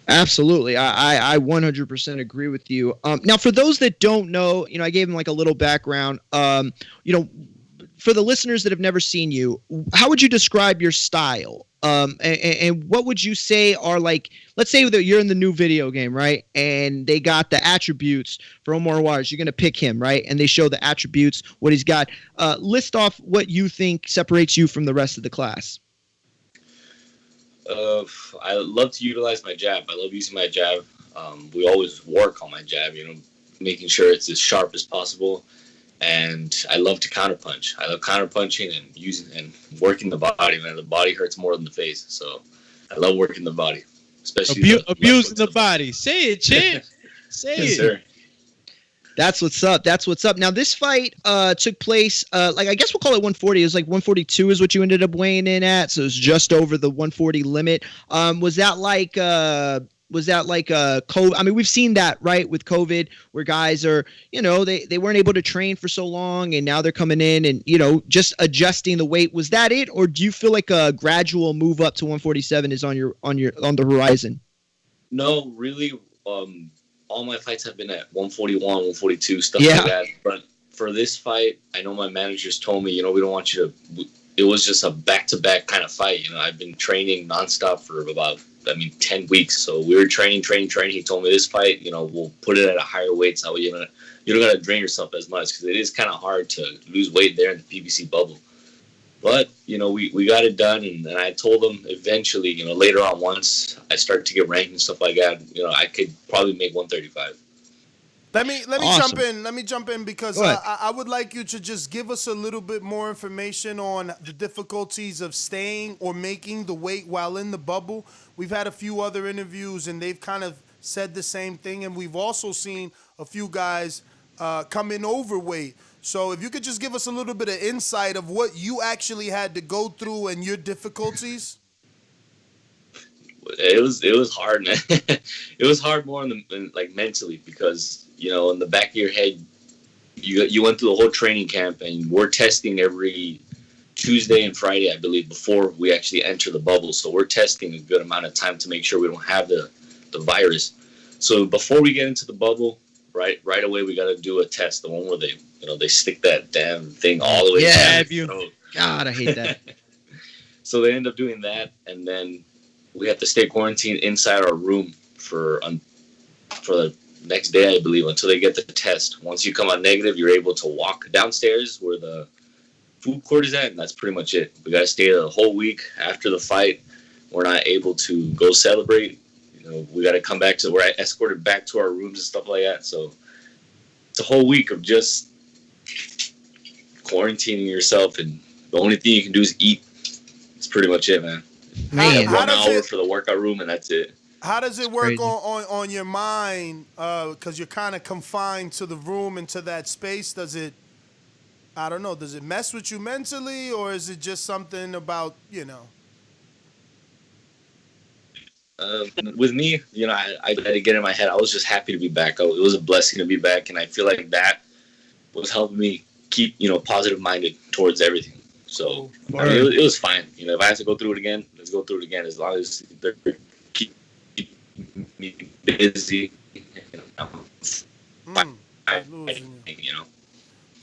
Absolutely. I 100% agree with you. Now, for those that don't know, I gave them like a little background. For the listeners that have never seen you, how would you describe your style? And what would you say are like, let's say that you're in the new video game, right? And they got the attributes for Omar Juarez. You're going to pick him, right? And they show the attributes, what he's got. List off what you think separates you from the rest of the class. I love to utilize my jab. I love using my jab. We always work on my jab, making sure it's as sharp as possible. And I love to counterpunch. I love counterpunching and using and working the body, man. The body hurts more than the face. So I love working the body, especially abusing the body. Say it, champ. Say yes, it. Sir. That's what's up. Now, this fight took place, I guess we'll call it 140. It was like 142 is what you ended up weighing in at, so it was just over the 140 limit. Was that like COVID? I mean, we've seen that, right, with COVID, where guys are, they weren't able to train for so long, and now they're coming in and, just adjusting the weight. Was that it, or do you feel like a gradual move up to 147 is on the horizon? No, really. All my fights have been at 141, 142, stuff like that. But for this fight, I know my managers told me, we don't want you to. It was just a back-to-back kind of fight. I've been training nonstop for about, 10 weeks. So we were training. He told me this fight, we'll put it at a higher weight, so you don't got to drain yourself as much, because it is kind of hard to lose weight there in the PBC bubble. But, we got it done, and I told them eventually, later on, once I start to get ranked and stuff like that, I could probably make 135. Let me Awesome. jump in. Let me jump in because I would like you to just give us a little bit more information on the difficulties of staying or making the weight while in the bubble. We've had a few other interviews, and they've kind of said the same thing, and we've also seen a few guys come in overweight. So if you could just give us a little bit of insight of what you actually had to go through and your difficulties. It was hard, man. It was hard more mentally, because, in the back of your head, you went through the whole training camp, and we're testing every Tuesday and Friday, I believe, before we actually enter the bubble. So we're testing a good amount of time to make sure we don't have the virus. So before we get into the bubble, right away we got to do a test, the one where they stick that damn thing all the way down. You. God, I hate that. So they end up doing that, and then we have to stay quarantined inside our room for the next day, I believe, until they get the test. Once you come out negative, you're able to walk downstairs where the food court is at, and that's pretty much it. We got to stay the whole week after the fight. We're not able to go celebrate. We got to come back to where I escorted back to our rooms and stuff like that. So it's a whole week of just quarantining yourself, and the only thing you can do is eat. It's pretty much it, man. Man, 1 hour for the workout room, and that's it. How does it work on your mind? Because you're kind of confined to the room and to that space. Does it mess with you mentally, or is it just something about, With me, I had to get in my head. I was just happy to be back. It was a blessing to be back, and I feel like that was helping me keep, positive minded towards everything. So it was fine. If I have to go through it again, let's go through it again. As long as they're keep me busy,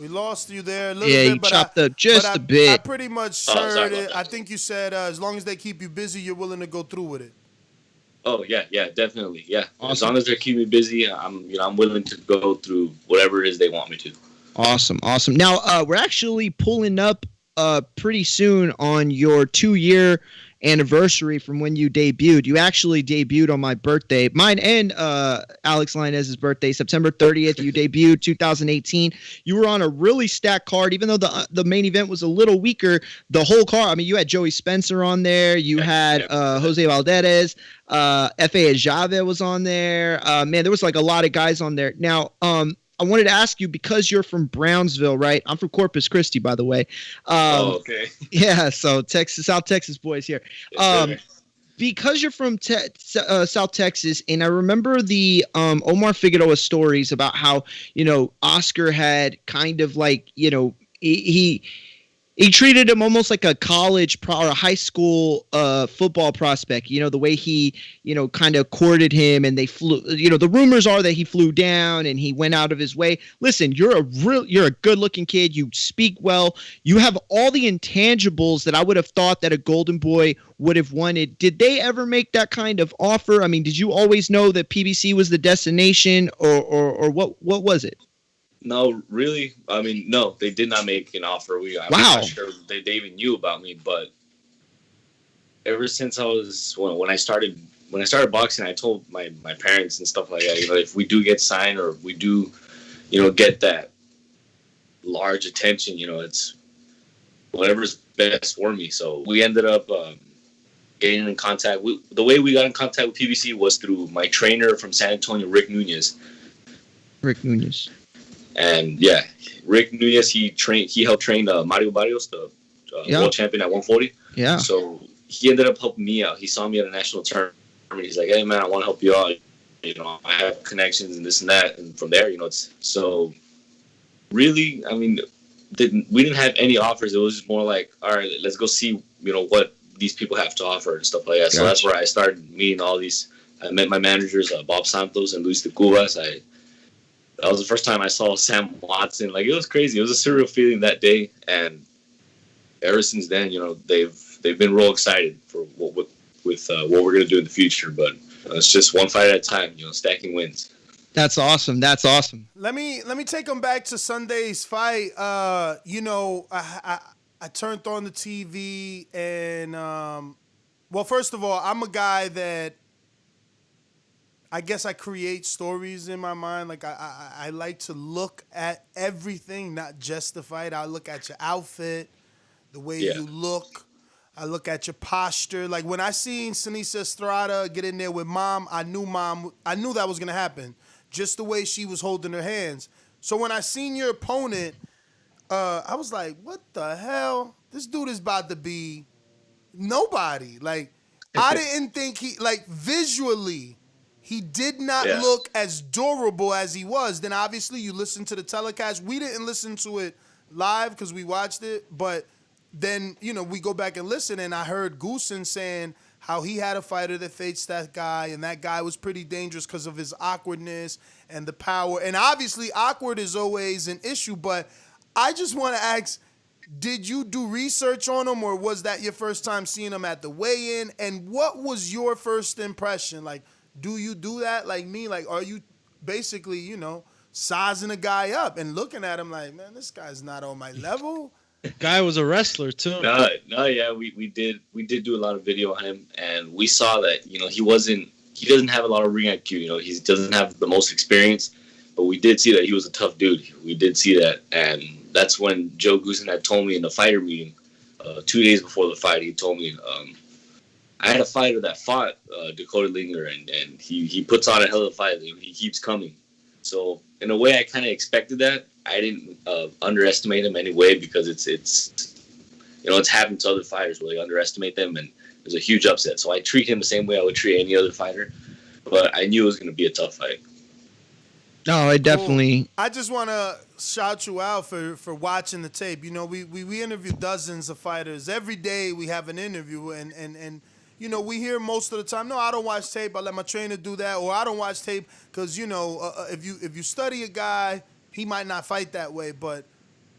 We lost you there a little Yeah, bit, you but chopped up just a bit. I pretty much heard it. I think you said as long as they keep you busy, you're willing to go through with it. Oh yeah, definitely, yeah. Awesome. As long as they keep me busy, I'm willing to go through whatever it is they want me to. Awesome. Now we're actually pulling up pretty soon on your 2-year anniversary from when you debuted. You actually debuted on my birthday, mine and Alex Lainez's birthday, September 30th. You debuted 2018. You were on a really stacked card, even though the main event was a little weaker. The whole card, I mean, you had Joey Spencer on there. You had Jose Valdez. F.A. Ajave was on there. Man, there was like a lot of guys on there. Now, I wanted to ask you, because you're from Brownsville, right? I'm from Corpus Christi, by the way. Okay. Yeah, so South Texas boys here. Because you're from South Texas, and I remember the Omar Figueroa stories about how, Oscar had kind of like, he treated him almost like a college or a high school football prospect, the way he, kind of courted him, and they flew, the rumors are that he flew down and he went out of his way. Listen, you're a good looking kid. You speak well. You have all the intangibles that I would have thought that a Golden Boy would have wanted. Did they ever make that kind of offer? I mean, did you always know that PBC was the destination, or what was it? No, really. I mean, no, they did not make an offer. I'm not sure they even knew about me. But ever since when I started boxing, I told my parents and stuff like that. If we do get signed, or if we do, get that large attention, it's whatever's best for me. So we ended up getting in contact. The way we got in contact with PBC was through my trainer from San Antonio, Rick Nunez. And yeah, Rick Nunez, he helped train Mario Barrios, the world champion at 140. Yeah. So he ended up helping me out. He saw me at a national tournament. He's like, "Hey man, I want to help you out. I have connections and this and that." And from there, it's so really. I mean, we didn't have any offers. It was just more like, all right, let's go see what these people have to offer and stuff like that. Gotcha. So that's where I started meeting all these. I met my managers, Bob Santos and Luis de Cubas. That was the first time I saw Sam Watson. Like, it was crazy. It was a surreal feeling that day, and ever since then, they've been real excited for what we're gonna do in the future. But it's just one fight at a time. Stacking wins. That's awesome. Let me take them back to Sunday's fight. I turned on the TV, and well, first of all, I'm a guy that I guess I create stories in my mind. Like, I like to look at everything, not just the fight. I look at your outfit, the way you look. I look at your posture. Like, when I seen Sinisa Estrada get in there with Mom, I knew that was going to happen. Just the way she was holding her hands. So when I seen your opponent, I was like, what the hell? This dude is about to be nobody. Like, I didn't think visually, he did not look as durable as he was. Then obviously you listen to the telecast. We didn't listen to it live because we watched it, but then, we go back and listen, and I heard Goosen saying how he had a fighter that faced that guy, and that guy was pretty dangerous because of his awkwardness and the power. And obviously, awkward is always an issue, but I just want to ask, did you do research on him, or was that your first time seeing him at the weigh-in? And what was your first impression? Like, do you do that like me? Like, are you basically, sizing a guy up and looking at him like, man, this guy's not on my level? Guy was a wrestler too. No, yeah, we did do a lot of video on him, and we saw that he doesn't have a lot of ring IQ. He doesn't have the most experience, but we did see that he was a tough dude. We did see that, and that's when Joe Goosen had told me in the fighter meeting 2 days before the fight. He told me I had a fighter that fought Dakota Linger, and he puts on a hell of a fight. He keeps coming. So in a way, I kind of expected that. I didn't underestimate him anyway, because it's happened to other fighters where they underestimate them, and there's a huge upset. So I treat him the same way I would treat any other fighter, but I knew it was going to be a tough fight. No, I definitely. I just want to shout you out for watching the tape. We interview dozens of fighters every day. We have an interview, and we hear most of the time, no, I don't watch tape. I let my trainer do that, or I don't watch tape because if you study a guy, he might not fight that way. But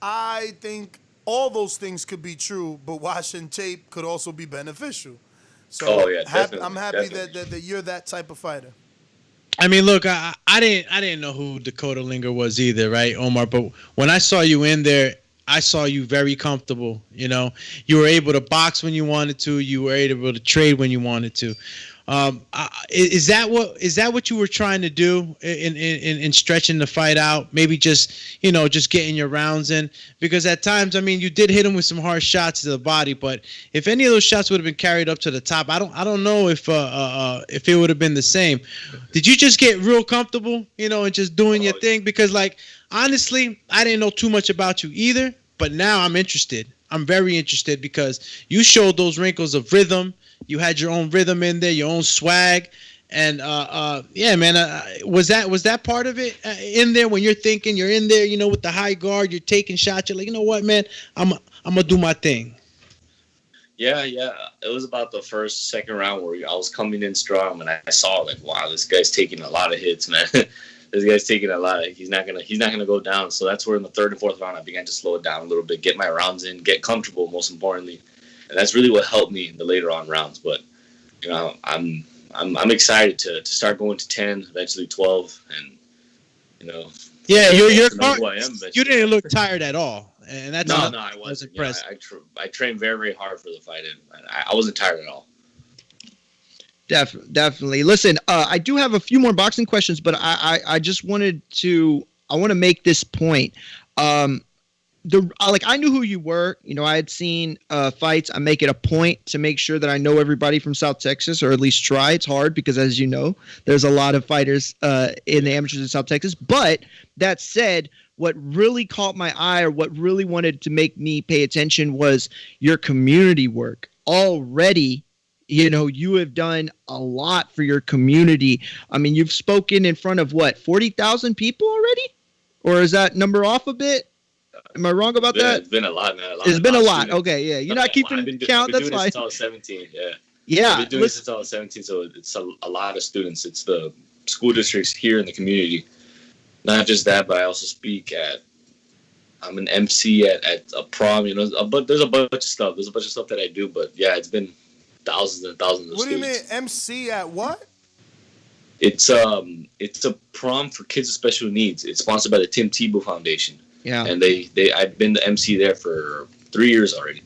I think all those things could be true, but watching tape could also be beneficial. So I'm happy that you're that type of fighter. I mean, look, I didn't know who Dakota Linger was either, right, Omar? But when I saw you in there, I saw you very comfortable. You were able to box when you wanted to. You were able to trade when you wanted to. Is that what you were trying to do in stretching the fight out? Maybe just getting your rounds in, because at times, I mean, you did hit him with some hard shots to the body, but if any of those shots would have been carried up to the top, I don't know if it would have been the same. Did you just get real comfortable, and just doing your thing? Because honestly, I didn't know too much about you either, but now I'm interested. I'm very interested because you showed those wrinkles of rhythm. You had your own rhythm in there, your own swag, and yeah, man. Was that part of it in there when you're thinking you're in there, with the high guard, you're taking shots, you're like, you know what, man, I'm gonna do my thing. Yeah. It was about the second round where I was coming in strong, and I saw like, wow, this guy's taking a lot of hits, man. This guy's taking a lot. He's not gonna go down. So that's where in the third and fourth round I began to slow it down a little bit, get my rounds in, get comfortable, most importantly. And that's really what helped me in the later on rounds. But I'm excited to start going to 10, eventually 12, and Yeah, you're who I am. You didn't look tired at all, and that's no, I wasn't. Impressive. I trained very, very hard for the fight, and I wasn't tired at all. Definitely. Listen, I do have a few more boxing questions, but I just wanted to make this point. I knew who you were. I had seen fights. I make it a point to make sure that I know everybody from South Texas, or at least try. It's hard because, as you know, there's a lot of fighters in the amateurs in South Texas. But that said, what really caught my eye, or what really wanted to make me pay attention, was your community work. Already, you have done a lot for your community. I mean, you've spoken in front of 40,000 people already? Or is that number off a bit? Am I wrong about that? It's been a lot, man. It's been a lot. Okay, yeah. You're not keeping count. That's fine. I've been doing this since I was 17. Yeah. Yeah. I've been doing this since I was 17, so it's a lot of students. It's the school districts here in the community. Not just that, but I also speak I'm an MC at a prom, but there's a bunch of stuff. There's a bunch of stuff that I do, but yeah, it's been thousands and thousands of students. What do you mean, MC at what? It's a prom for kids with special needs. It's sponsored by the Tim Tebow Foundation. Yeah. And I've been the MC there for 3 years already.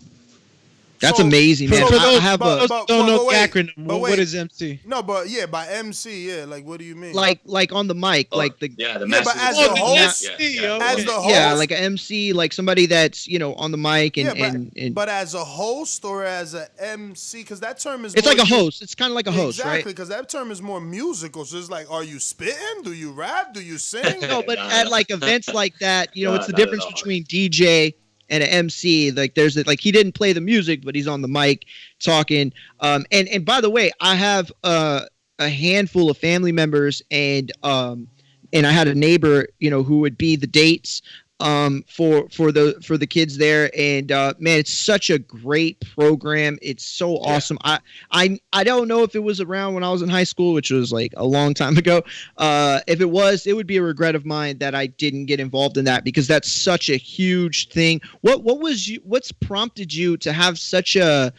That's amazing, man. I have don't know the acronym. What is MC? No, but yeah, by MC, yeah. Like, what do you mean? Like on the mic, like the but as the host, as the host, yeah, like an MC, like somebody that's on the mic and but as a host or as a MC, because that term is it's like a host. It's kind of like a host, right? Exactly, because that term is more musical. So it's like, are you spitting? Do you rap? Do you sing? No, but at like events like that, it's the difference between DJ and an MC. Like there's he didn't play the music, but he's on the mic talking. And by the way, I have a handful of family members, and I had a neighbor, who would be the dates for the kids there, and man, it's such a great program. It's so awesome. I don't know if it was around when I was in high school, which was like a long time ago. If it was, it would be a regret of mine that I didn't get involved in that, because that's such a huge thing. What's prompted you to have such a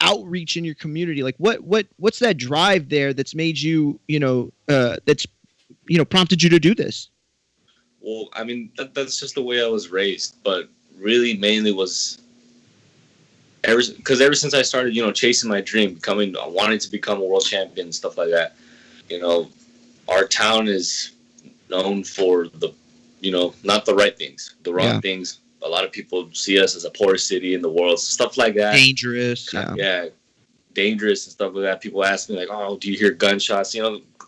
outreach in your community? Like what's that drive there that's made you, that's prompted you to do this? Well, I mean, that's just the way I was raised, but really mainly was ever since I started, chasing my dream, wanting to become a world champion and stuff like that. Our town is known for not the right things, the wrong things. A lot of people see us as a poorest city in the world, stuff like that. Dangerous. Yeah, dangerous and stuff like that. People ask me like, "Oh, do you hear gunshots?"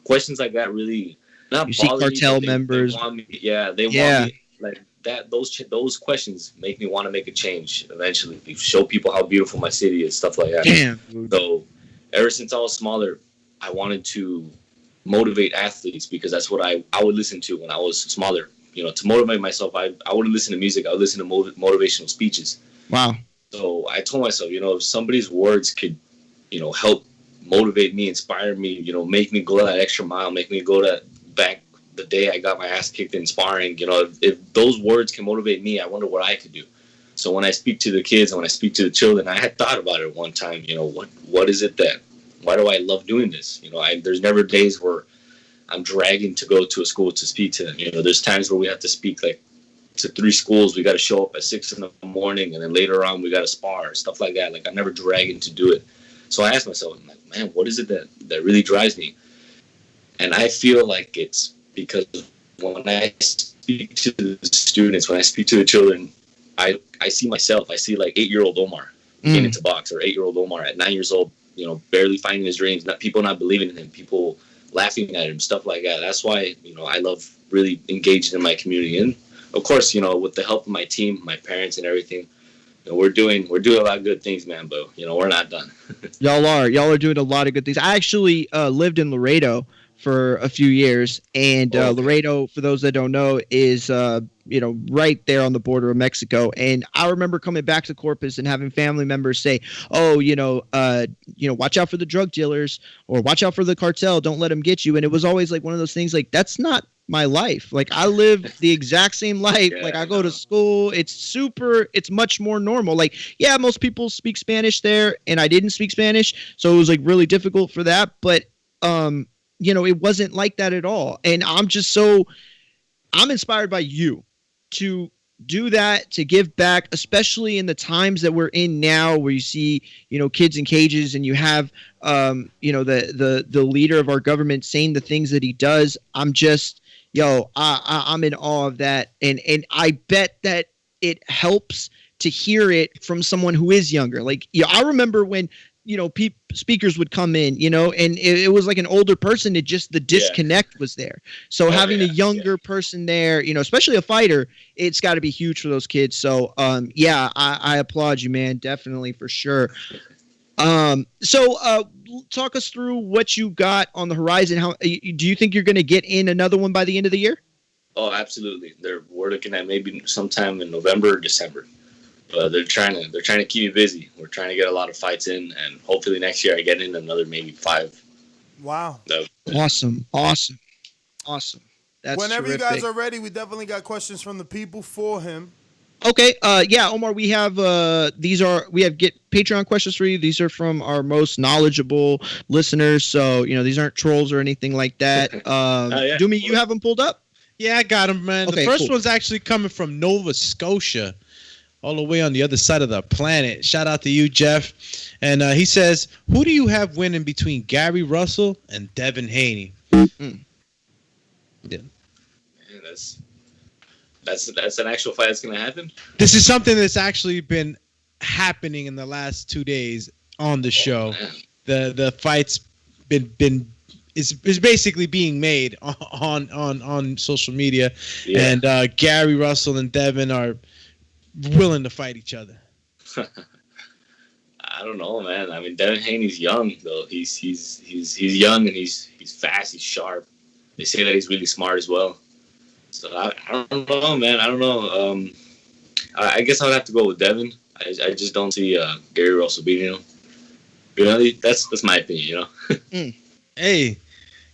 Questions like that really not you see cartel members. They want me like that. Those questions make me want to make a change eventually. Show people how beautiful my city is, stuff like that. Damn. So ever since I was smaller, I wanted to motivate athletes, because that's what I would listen to when I was smaller. To motivate myself, I wouldn't listen to music. I would listen to motivational speeches. Wow. So I told myself, if somebody's words could, help motivate me, inspire me, make me go that extra mile, make me go that back the day I got my ass kicked in sparring, if those words can motivate me, I wonder what I could do. So when I speak to the kids and when I speak to the children, I had thought about it one time, what is it why do I love doing this? There's never days where I'm dragging to go to a school to speak to them. There's times where we have to speak like to 3 schools. We got to show up at 6 in the morning, and then later on we got to spar, stuff like that. Like I'm never dragging to do it. So I asked myself, I'm like, man, what is it that really drives me? And I feel like it's because when I speak to the students, when I speak to the children, I see myself. I see like 8-year-old Omar getting into box, or 8-year-old Omar at 9 years old, barely finding his dreams, people not believing in him, people laughing at him, stuff like that. That's why, I love really engaging in my community. And of course, with the help of my team, my parents and everything, we're doing a lot of good things, man, but we're not done. Y'all are doing a lot of good things. I actually lived in Laredo for a few years, and Laredo, for those that don't know, is right there on the border of Mexico. And I remember coming back to Corpus and having family members say, "Oh, watch out for the drug dealers, or watch out for the cartel. Don't let them get you." And it was always like one of those things, like, that's not my life. Like, I live the exact same life. Like, I go to school. It's much more normal. Like, yeah, most people speak Spanish there, and I didn't speak Spanish, so it was like really difficult for that. But it wasn't like that at all. And I'm inspired by you to do that, to give back, especially in the times that we're in now, where you see, kids in cages, and you have, the leader of our government saying the things that he does. I'm just, I'm in awe of that. And I bet that it helps to hear it from someone who is younger. Like, I remember when, speakers would come in, and it was like an older person. The disconnect was there. So having a younger person there, especially a fighter, it's got to be huge for those kids. So, I applaud you, man. Definitely, for sure. So talk us through what you got on the horizon. How do you think you're going to get in another one by the end of the year? Oh, absolutely. We're looking at maybe sometime in November or December. They're trying to keep me busy. We're trying to get a lot of fights in, and hopefully next year I get in another maybe 5. Wow. Awesome. That's whenever terrific. You guys are ready, we definitely got questions from the people for him. Okay. Omar, we have get Patreon questions for you. These are from our most knowledgeable listeners. So, these aren't trolls or anything like that. Doomy, you have them pulled up? Yeah, I got them, man. Okay, the first cool. one's actually coming from Nova Scotia, all the way on the other side of the planet. Shout out to you, Jeff. And he says, who do you have winning between Gary Russell and Devin Haney? Yeah. That's an actual fight that's going to happen? This is something that's actually been happening in the last 2 days on the show. The fight's been is basically being made on social media. Yeah. And Gary Russell and Devin are willing to fight each other. I don't know, man. I mean, Devin Haney's young though. He's young, and he's fast. He's sharp. They say that he's really smart as well. So I don't know, man. I don't know. I guess I would have to go with Devin. I just don't see Gary Russell beating him. Really, that's my opinion. Hey,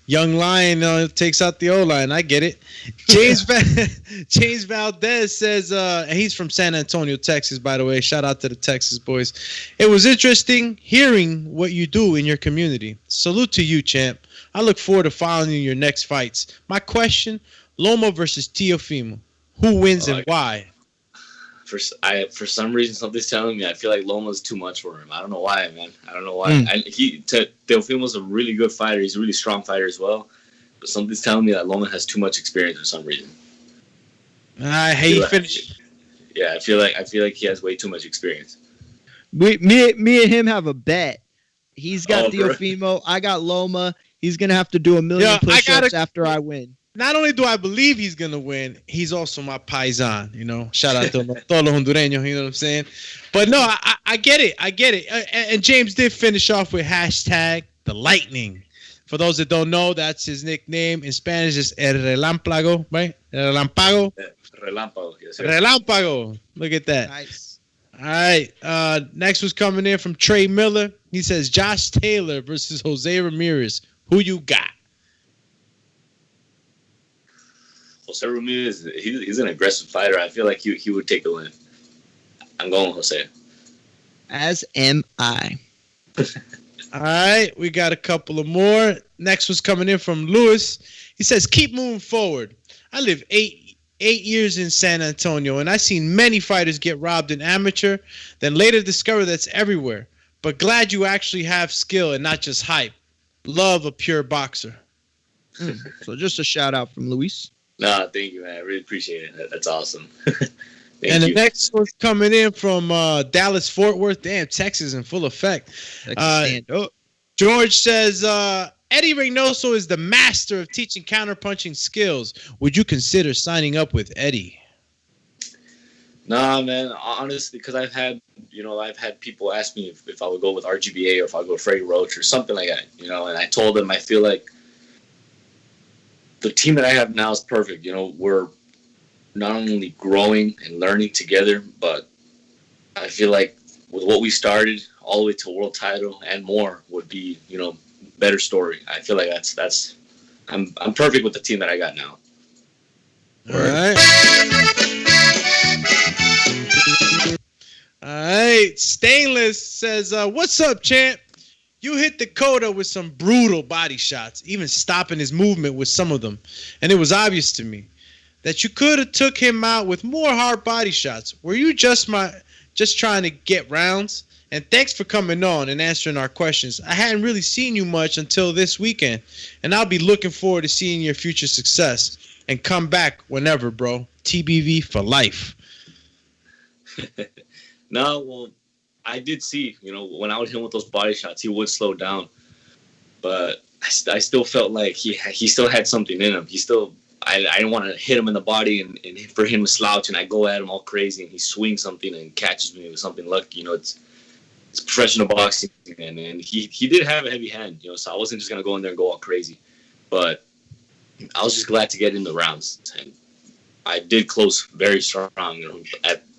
young lion takes out the O line. I get it. James Valdez says, and he's from San Antonio, Texas, by the way. Shout out to the Texas boys. It was interesting hearing what you do in your community. Salute to you, champ. I look forward to following your next fights. My question, Loma versus Teofimo. Who wins and why? For some reason, something's telling me I feel like Loma's too much for him. I don't know why, man. I don't know why. Teofimo's a really good fighter. He's a really strong fighter as well. But something's telling me that Loma has too much experience for some reason. I hate finish. Yeah, I feel like he has way too much experience. Me and him have a bet. He's got Teofimo. I got Loma. He's gonna have to do 1 million push-ups after I win. Not only do I believe he's gonna win, he's also my paisan. Shout out to todos los hondureños. You know what I'm saying? But no, I get it. I get it. And James did finish off with hashtag the lightning. For those that don't know, that's his nickname. In Spanish, it's El Relámpago, right? El Relámpago. Relámpago. Yes, sir. Relámpago. Look at that. Nice. All right. Next was coming in from Trey Miller. He says Josh Taylor versus Jose Ramirez. Who you got? Jose Ramirez, he's an aggressive fighter. I feel like he would take the win. I'm going with Jose. As am I. All right, we got a couple of more. Next was coming in from Lewis. He says, keep moving forward. I live eight years in San Antonio, and I've seen many fighters get robbed in amateur, then later discover that's everywhere. But glad you actually have skill and not just hype. Love a pure boxer. So just a shout out from Luis. No, thank you, man. I really appreciate it. That's awesome. And the next one's coming in from Dallas Fort Worth. Damn, Texas in full effect. Stand up. George says, Eddie Reynoso is the master of teaching counterpunching skills. Would you consider signing up with Eddie? Nah, man. Honestly, because I've had people ask me if I would go with RGBA or if I would go with Freddie Roach or something like that. And I told them I feel like the team that I have now is perfect. We're not only growing and learning together, but I feel like with what we started all the way to world title and more would be, better story. I feel like I'm perfect with the team that I got now. All right. All right. Stainless says, what's up, champ? You hit Dakota with some brutal body shots, even stopping his movement with some of them. And it was obvious to me that you could have took him out with more hard body shots. Were you just trying to get rounds? And thanks for coming on and answering our questions. I hadn't really seen you much until this weekend, and I'll be looking forward to seeing your future success. And come back whenever, bro. TBV for life. No, well, I did see, when I would hit him with those body shots, he would slow down. But I still felt like he still had something in him. I didn't want to hit him in the body and for him to slouch, and I go at him all crazy, and he swings something and catches me with something lucky. It's professional boxing, and he did have a heavy hand, so I wasn't just going to go in there and go all crazy. But I was just glad to get in the rounds, and I did close very strong.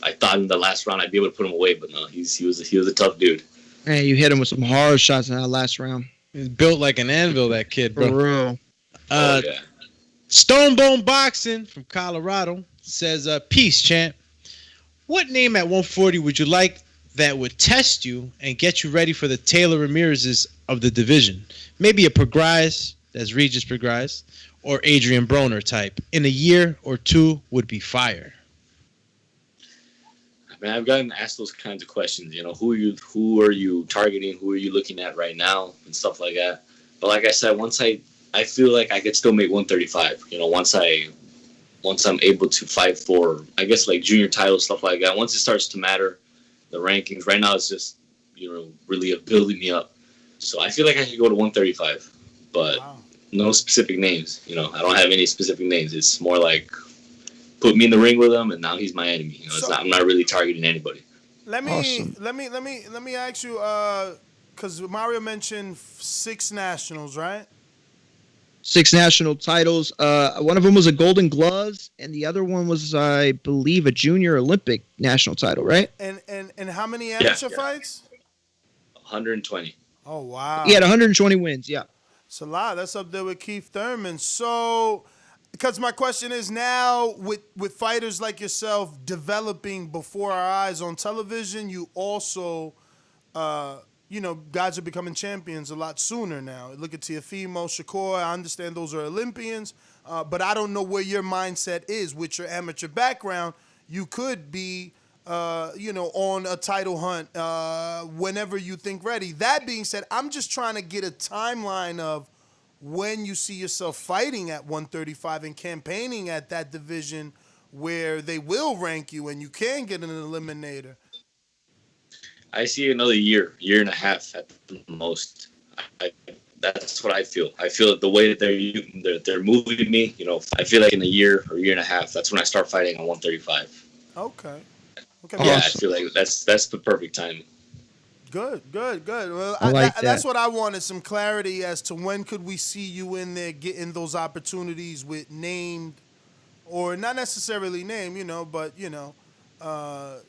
I thought in the last round I'd be able to put him away, but no, he was a tough dude. Hey, you hit him with some hard shots in that last round. He's built like an anvil, that kid, bro. For real. Yeah. Stone Bone Boxing from Colorado says, peace, champ. What name at 140 would you like that would test you and get you ready for the Taylor Ramirez's of the division? Maybe a Prograis, that's Regis Prograis, or Adrian Broner type. In a year or two would be fire. Man, I've gotten asked those kinds of questions. Who are you targeting? Who are you looking at right now, and stuff like that. But like I said, I feel like I could still make 135. Once I'm able to fight for, I guess, like junior titles, stuff like that. Once it starts to matter, the rankings. Right now, it's just really building me up. So I feel like I could go to 135, but no specific names. I don't have any specific names. It's more like put me in the ring with him, and now he's my enemy. I'm not really targeting anybody. Let me ask you, because Mario mentioned 6 nationals, right? 6 national titles. One of them was a Golden Gloves, and the other one was, I believe, a Junior Olympic national title, right? And how many amateur fights? 120. Oh wow. He had 120 wins. Yeah. It's a lot. That's up there with Keith Thurman. So, because my question is now with fighters like yourself developing before our eyes on television, you also, guys are becoming champions a lot sooner now. Look at Teofimo, Shakur. I understand those are Olympians, but I don't know where your mindset is with your amateur background. You could be, on a title hunt whenever you think ready. That being said, I'm just trying to get a timeline of when you see yourself fighting at 135 and campaigning at that division where they will rank you and you can get an eliminator. I see another year and a half at the most. That's what I feel. I feel that the way that they're moving me, I feel like in a year or year and a half, that's when I start fighting on 135. Okay. Yeah, I feel like that's the perfect time. Good. Well, I like that. That's what I wanted, some clarity as to when could we see you in there getting those opportunities with named, or not necessarily named, but the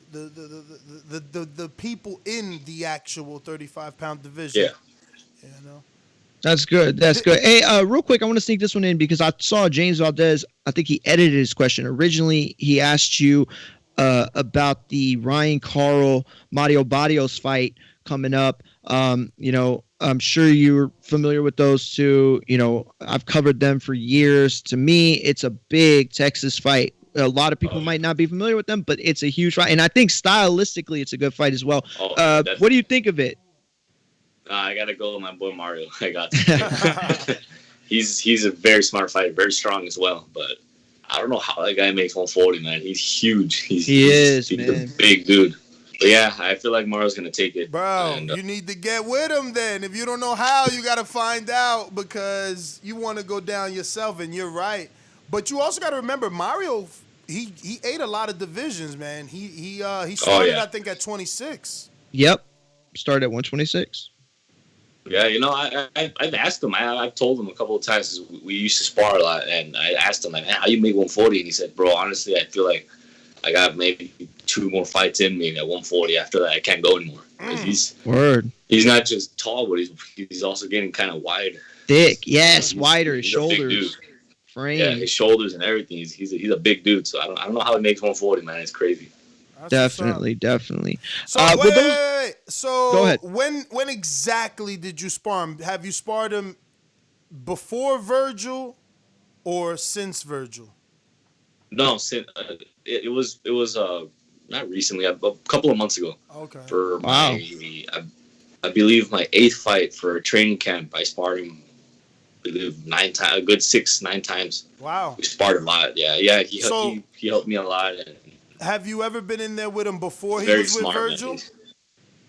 people in the actual 35-pound division. Yeah. That's good. Hey, real quick, I want to sneak this one in because I saw James Valdez. I think he edited his question. Originally, he asked you about the Ryan Carl Mario Barrios fight coming up. I'm sure you're familiar with those two. I've covered them for years. To me, it's a big Texas fight. A lot of people might not be familiar with them, but it's a huge fight. And I think stylistically, it's a good fight as well. What do you think of it? I got to go with my boy Mario. I got to. He's a very smart fighter, very strong as well. But I don't know how that guy makes 140, man. He's huge. He's a big dude. But yeah, I feel like Mario's going to take it. Bro, you need to get with him then. If you don't know how, you got to find out because you want to go down yourself, and you're right. But you also got to remember, Mario, he ate a lot of divisions, man. He started, I think, at 26. Yep. Started at 126. Yeah, I've asked him. I've told him a couple of times. We used to spar a lot, and I asked him, like, man, how you make 140? And he said, bro, honestly, I feel like I got maybe 2 more fights in me at 140. After that, I can't go anymore. He's not just tall, but he's also getting kind of wide. Thick, yes, wider. His shoulders. Frame. Yeah, his shoulders and everything. He's a big dude. So I don't know how he makes 140, man. It's crazy. Definitely. So wait. So go ahead. When exactly did you spar him? Have you sparred him before Virgil or since Virgil? No, since it was not recently, a couple of months ago. Okay. For I believe my 8th fight for a training camp, I sparred him. I believe 9 times, a good 6-9 times. Wow. We sparred a lot. Yeah. He helped me a lot. And have you ever been in there with him before he was with Virgil?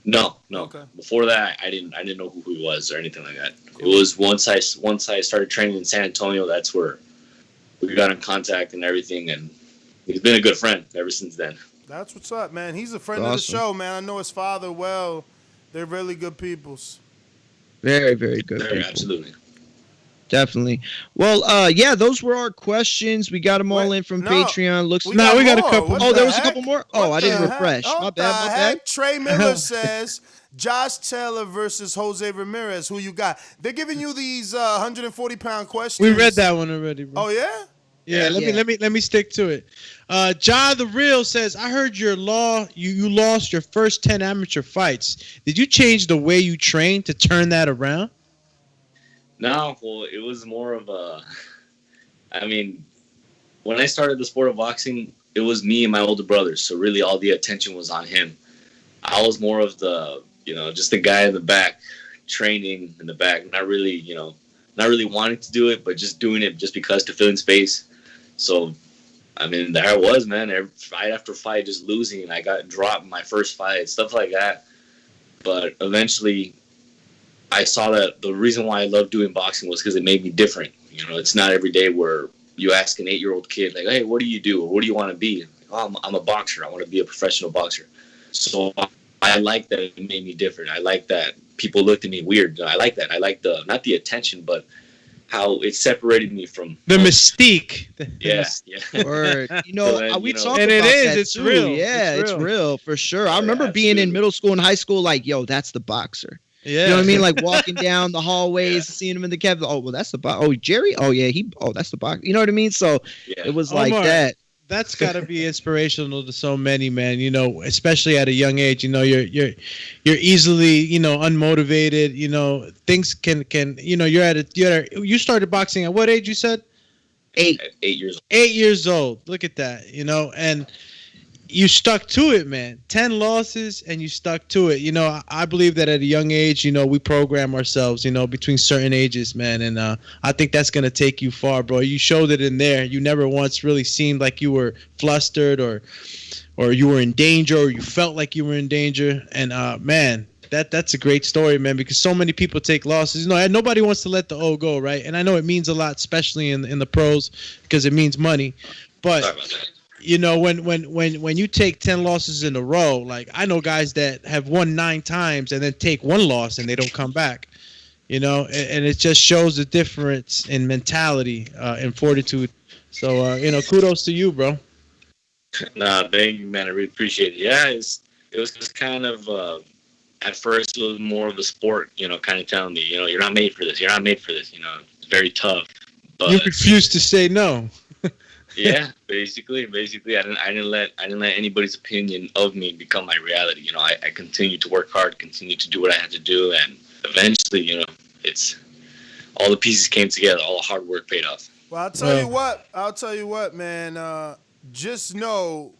No. Okay. Before that, I didn't know who he was or anything like that. Cool. It was once I started training in San Antonio, that's where we got in contact and everything, and he's been a good friend ever since then. That's what's up, man. He's a friend of the show, man. I know his father well. They're really good peoples. Very, very good. Absolutely. Definitely. Well, yeah, those were our questions. We got them all in from Patreon. We got a couple. There was a couple more? I didn't refresh. My bad. Trey Miller says, Josh Taylor versus Jose Ramirez. Who you got? They're giving you these 140-pound questions. We read that one already, bro. Oh, yeah? Yeah, let me stick to it. John the Real says, I heard you lost your first 10 amateur fights. Did you change the way you trained to turn that around? No, well, it was more of when I started the sport of boxing, it was me and my older brother. So really all the attention was on him. I was more of the, just the guy in the back, training in the back, not really wanting to do it, but just doing it just because to fill in space. So, there I was, man, fight after fight, just losing. I got dropped in my first fight, stuff like that. But eventually, I saw that the reason why I loved doing boxing was because it made me different. It's not every day where you ask an 8-year-old kid, like, hey, what do you do? Or what do you want to be? I'm a boxer. I want to be a professional boxer. So I like that it made me different. I like that people looked at me weird. I like that. I like not the attention, but how it separated me from the mystique. Yeah. Word. You know, So then, we you know- talk And about it is, that it's too. real. Yeah, It's it's real. real for sure. I Oh, remember yeah, being in absolutely. middle school and high school, like, yo, that's the boxer. Yeah. You know what I mean? Like walking down the hallways, seeing him in the cab. Oh, well, that's the box. Oh, Jerry. Oh, yeah, that's the box. You know what I mean? So Yeah. it was like Omar, that. That's got to be inspirational to so many, man. You know, especially at a young age. You know, you're easily, you know, unmotivated. You know, things can you know, you started boxing at what age? You said 8. At 8 years old. 8 years old. Look at that. You know, and you stuck to it, man. 10 losses and you stuck to it. You know, I believe that at a young age, you know, we program ourselves, you know, between certain ages, man. And I think that's going to take you far, bro. You showed it in there. You never once really seemed like you were flustered or you were in danger or you felt like you were in danger. And, man, that's a great story, man, because so many people take losses. You know, nobody wants to let the O go, right? And I know it means a lot, especially in the pros, because it means money. But Sorry about that. you know, when you take 10 losses in a row, like I know guys that have won 9 times and then take 1 loss and they don't come back, you know, and it just shows the difference in mentality and fortitude. So, you know, kudos to you, bro. Nah, thank you, man. I really appreciate it. Yeah, it was just kind of at first it was more of a sport, you know, kind of telling me, you know, you're not made for this. You're not made for this. You know, it's very tough. But You refuse to say no. yeah, basically, I didn't let anybody's opinion of me become my reality. You know, I continued to work hard, continued to do what I had to do, and eventually, you know, it's all the pieces came together. All the hard work paid off. Well, I'll tell you what, man. Just know,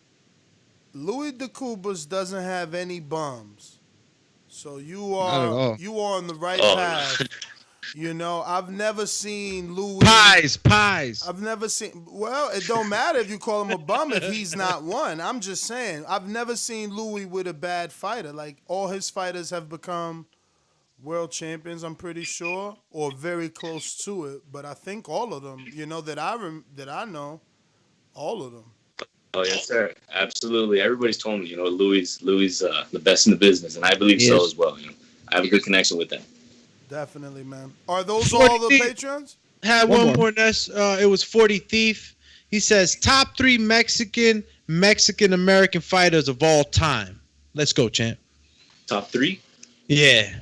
Louis DeCubas doesn't have any bums, so you Not at are all. on the right Oh, path. You know, I've never seen Louis. Pies. I've never seen. Well, it don't matter if you call him a bum if he's not one. I'm just saying, I've never seen Louis with a bad fighter. Like all his fighters have become world champions. I'm pretty sure, or very close to it. But I think all of them, you know, that I know, all of them. Oh yes, sir. Absolutely. Everybody's told me, you know, Louis the best in the business, and I believe He so is. as well. You know, I have a good connection with them. Definitely, man. Are those all the 40. patrons? Had One one more. more, Ness. It was 40 Thief. He says top 3 Mexican American fighters of all time. Let's go, champ. Top 3. Yeah.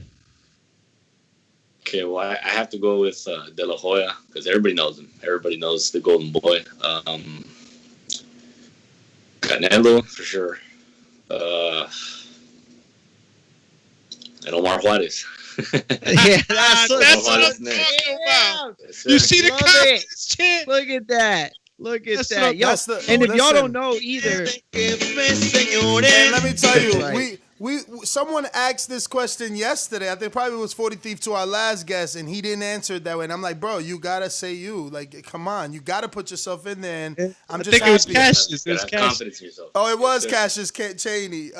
Okay, well, I have to go with De La Hoya because everybody knows him. Everybody knows the Golden Boy. Canelo for sure. And Omar Juarez. Yeah, that's what Omar I'm Juarez next. talking about. Yes, sir. You see the Love confidence, champ? Look at that. Look at That's that. what- Yo, that's the- and if y'all listen. don't know either, And let me tell you, That's right. we someone asked this question yesterday. I think probably it was 40 Thief to our last guest, and he didn't answer it that way. And I'm like, bro, you gotta say you. Like, come on, you gotta put yourself in there. And I'm I just think it was happy. Cassius. It You was gotta have Cassius. confidence in yourself. Oh, it was Yes, sir. Cassius Cheney.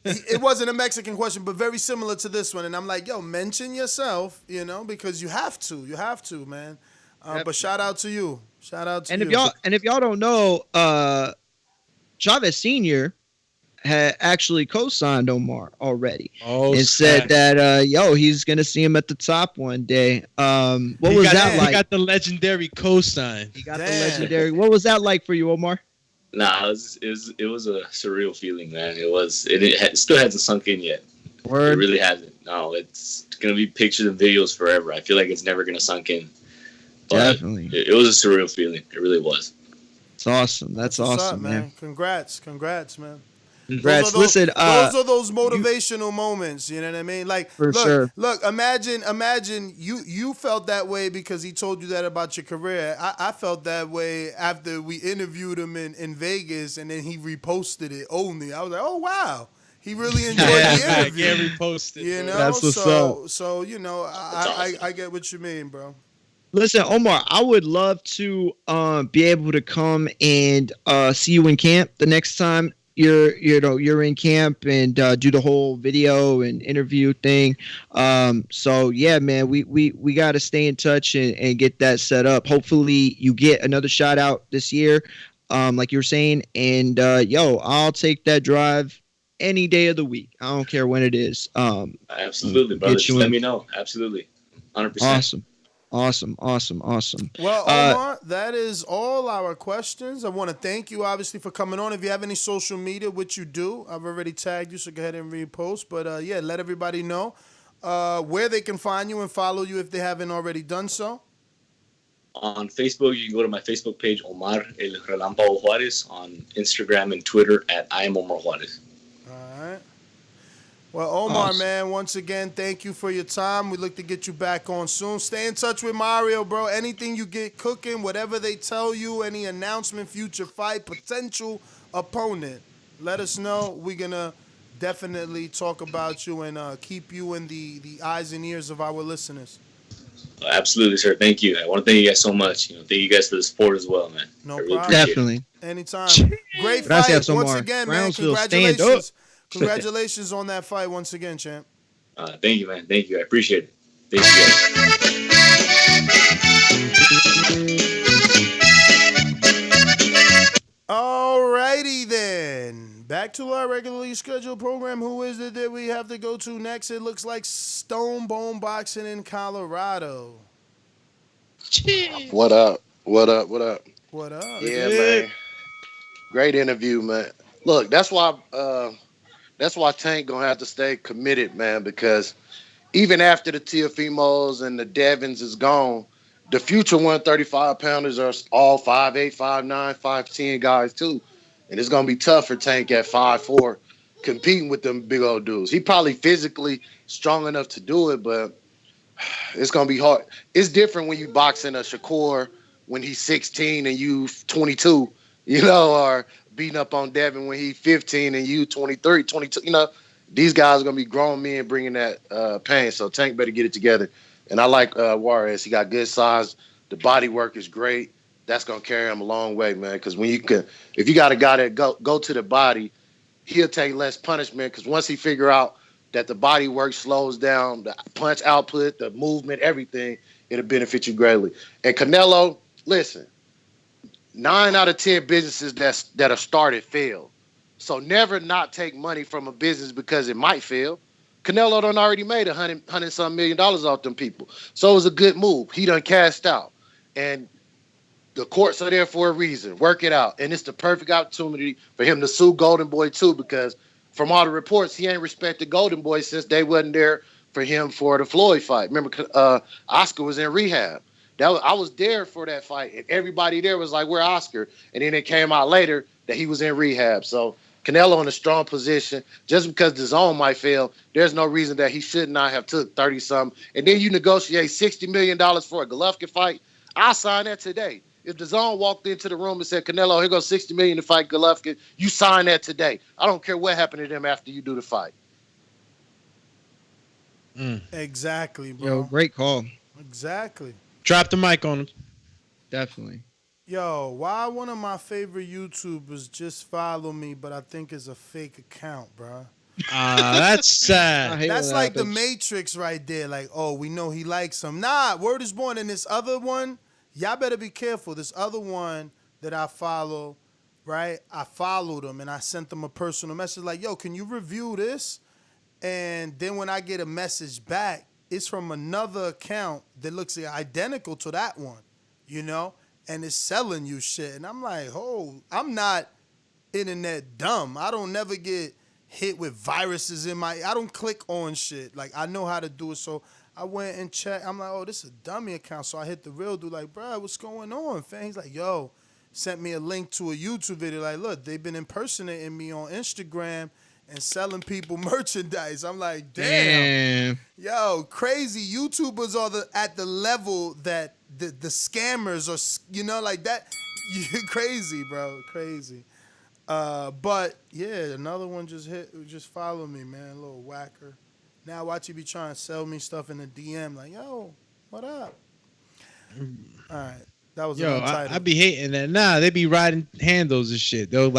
It wasn't a Mexican question, but very similar to this one. And I'm like, yo, mention yourself, you know, because you have to. You have to, man. But shout out to you. Shout out to and you. if y'all don't know, Chavez Sr. had actually co-signed Omar already. Oh, and said that he's gonna see him at the top one day. What was that He like? got the legendary cosign. He got the legendary. What was that like for you, Omar? Nah, it was a surreal feeling, man. It still hasn't sunk in yet. Word. It really hasn't. No, it's gonna be pictures and videos forever. I feel like it's never gonna sunk in. But Definitely. it was a surreal feeling. It really was. It's awesome. That's What's awesome, up, man. Congrats, man. Congrats. Those Listen, are those motivational moments. You know what I mean? Like, For sure. Look. Imagine you felt that way because he told you that about your career. I felt that way after we interviewed him in Vegas, and then he reposted it only. I was like, oh wow, he really enjoyed the interview. Yeah, reposted. You know, That's what's up. So you know, I get what you mean, bro. Listen, Omar, I would love to be able to come and see you in camp the next time you're in camp and do the whole video and interview thing. So yeah, man, we got to stay in touch and get that set up. Hopefully you get another shout out this year, like you were saying. And I'll take that drive any day of the week. I don't care when it is. Absolutely, brother. Just let me know. Absolutely. 100%. Awesome. Awesome, awesome, awesome. Well, Omar, that is all our questions. I want to thank you, obviously, for coming on. If you have any social media, which you do, I've already tagged you, so go ahead and repost. But yeah, let everybody know where they can find you and follow you if they haven't already done so. On Facebook, you can go to my Facebook page, Omar El Relampago Juarez. On Instagram and Twitter at I am Omar Juarez. All right. Well, Omar, man, once again, thank you for your time. We look to get you back on soon. Stay in touch with Mario, bro. Anything you get cooking, whatever they tell you, any announcement, future fight, potential opponent, let us know. We're going to definitely talk about you and keep you in the eyes and ears of our listeners. Absolutely, sir. Thank you. I want to thank you guys so much. Thank you guys for the support as well, man. No I really problem. appreciate Definitely. Anytime. Great Gracias, fight. Once Omar. again, man. Brownsville, stand Congratulations. up. Congratulations on that fight once again, champ. Thank you, man. Thank you. I appreciate it. Thank you, guys. Alrighty then. Back to our regularly scheduled program. Who is it that we have to go to next? It looks like Stone Bone Boxing in Colorado. What up? What up? What up? What up? Yeah, man. Great interview, man. Look, that's why Tank gonna have to stay committed, man, because even after the Teofimos and the Devins is gone, the future 135 pounders are all 5'8", 5'9", 5'10" guys too. And it's gonna be tough for Tank at 5'4", competing with them big old dudes. He probably physically strong enough to do it, but it's gonna be hard. It's different when you boxing a Shakur when he's 16 and you 22, or beating up on Devin when he's 15 and you 23, 22. These guys are gonna be grown men bringing that pain. So Tank better get it together. And I like Juarez. He got good size. The body work is great. That's gonna carry him a long way, man. Because if you got a guy that go to the body, he'll take less punishment. Because once he figure out that the body work slows down, the punch output, the movement, everything, it'll benefit you greatly. And Canelo, listen, 9 out of 10 businesses that are started fail. So never not take money from a business because it might fail. Canelo done already made $100 million off them people. So it was a good move. He done cashed out. And the courts are there for a reason. Work it out. And it's the perfect opportunity for him to sue Golden Boy too, because from all the reports, he ain't respected Golden Boy since they wasn't there for him for the Floyd fight. Remember, Oscar was in rehab. I was there for that fight, and everybody there was like, "Where Oscar?" And then it came out later that he was in rehab. So Canelo in a strong position. Just because the zone might fail, there's no reason that he should not have took 30-something. And then you negotiate $60 million for a Golovkin fight. I'll sign that today. If the zone walked into the room and said, "Canelo, here goes $60 million to fight Golovkin," you sign that today. I don't care what happened to them after you do the fight. Exactly, bro. Yo, great call. Exactly. Drop the mic on him. Definitely. Yo, why one of my favorite YouTubers just follow me, but I think it's a fake account, bro? That's sad. That's like the Matrix right there. Like, oh, we know he likes him. Nah, word is born. And this other one, y'all better be careful. This other one that I follow, right? I followed him and I sent them a personal message like, yo, can you review this? And then when I get a message back, it's from another account that looks identical to that one, and it's selling you shit. And I'm like, oh, I'm not internet dumb. I don't never get hit with viruses I don't click on shit. Like, I know how to do it. So I went and checked. I'm like, oh, this is a dummy account. So I hit the real dude like, bro, what's going on, fam? He's like, yo, sent me a link to a YouTube video. Like, look, they've been impersonating me on Instagram and selling people merchandise. I'm like, damn. Yo, crazy. YouTubers are at the level that the scammers are, like that. You're crazy, bro. Crazy. But yeah, another one just follow me, man. A little whacker. Now watch you be trying to sell me stuff in the DM, like, yo, what up? All right. That was Untitled. I be hating that. Nah, they be riding handles and shit. They'll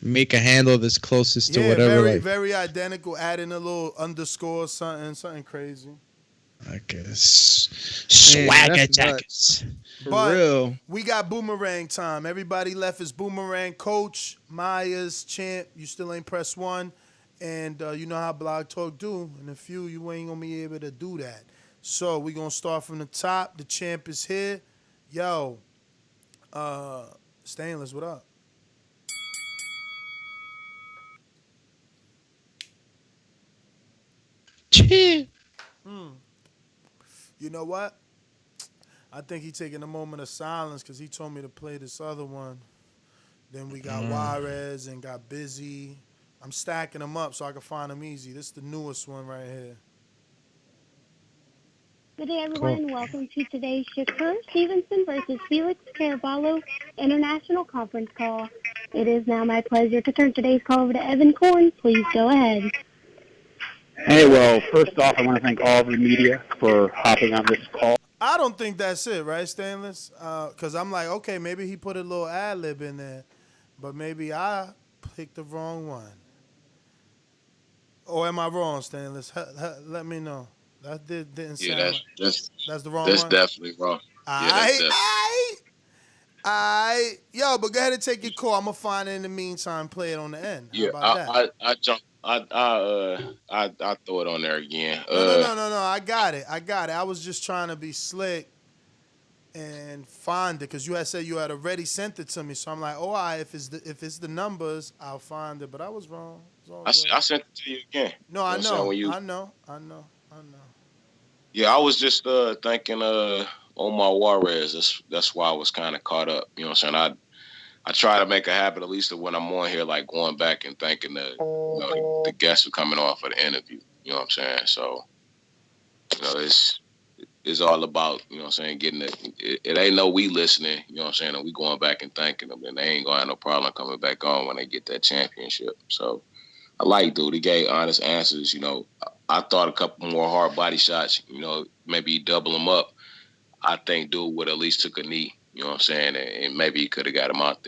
make a handle that's closest to whatever. Very, very identical. Add in a little underscore, something crazy. I guess swag attackers. For real. We got boomerang time. Everybody left his boomerang. Coach, Myers, Champ, you still ain't press 1. And you know how Blog Talk do. In a few, you ain't going to be able to do that. So we're going to start from the top. The champ is here. Yo, Stainless, what up? You know what? I think he taking a moment of silence because he told me to play this other one. Then we got Juarez and got Busy. I'm stacking them up so I can find them easy. This is the newest one right here. Good day, everyone, and welcome to today's Shakur Stevenson versus Felix Caraballo International Conference Call. It is now my pleasure to turn today's call over to Evan Korn. Please go ahead. Hey, well, first off, I want to thank all of the media for hopping on this call. I don't think that's it, right, Stainless? Because I'm like, okay, maybe he put a little ad-lib in there, but maybe I picked the wrong one. Or am I wrong, Stainless? Let me know. That didn't sound that's the wrong one? That's definitely wrong. Yo, but go ahead and take your call. I'm going to find it in the meantime, play it on the end. How Yeah, about that? I throw it on there again. No. I got it. I was just trying to be slick and find it because you had said you had already sent it to me. So I'm like, oh, if it's the numbers, I'll find it. But I was wrong. I sent it to you again. No, I know. I know. Yeah, I was just thinking Omar Juarez. That's why I was kind of caught up. You know what I'm saying? I try to make a habit, at least when I'm on here, like going back and thanking the guests who are coming on for the interview. You know what I'm saying? So, it's all about, you know what I'm saying, getting it ain't no we listening, you know what I'm saying, and we going back and thanking them, and they ain't gonna have no problem coming back on when they get that championship. So I like dude. He gave honest answers. You know, I thought a couple more hard body shots, you know, maybe double them up. I think dude would at least took a knee, you know what I'm saying, and maybe he could have got him out of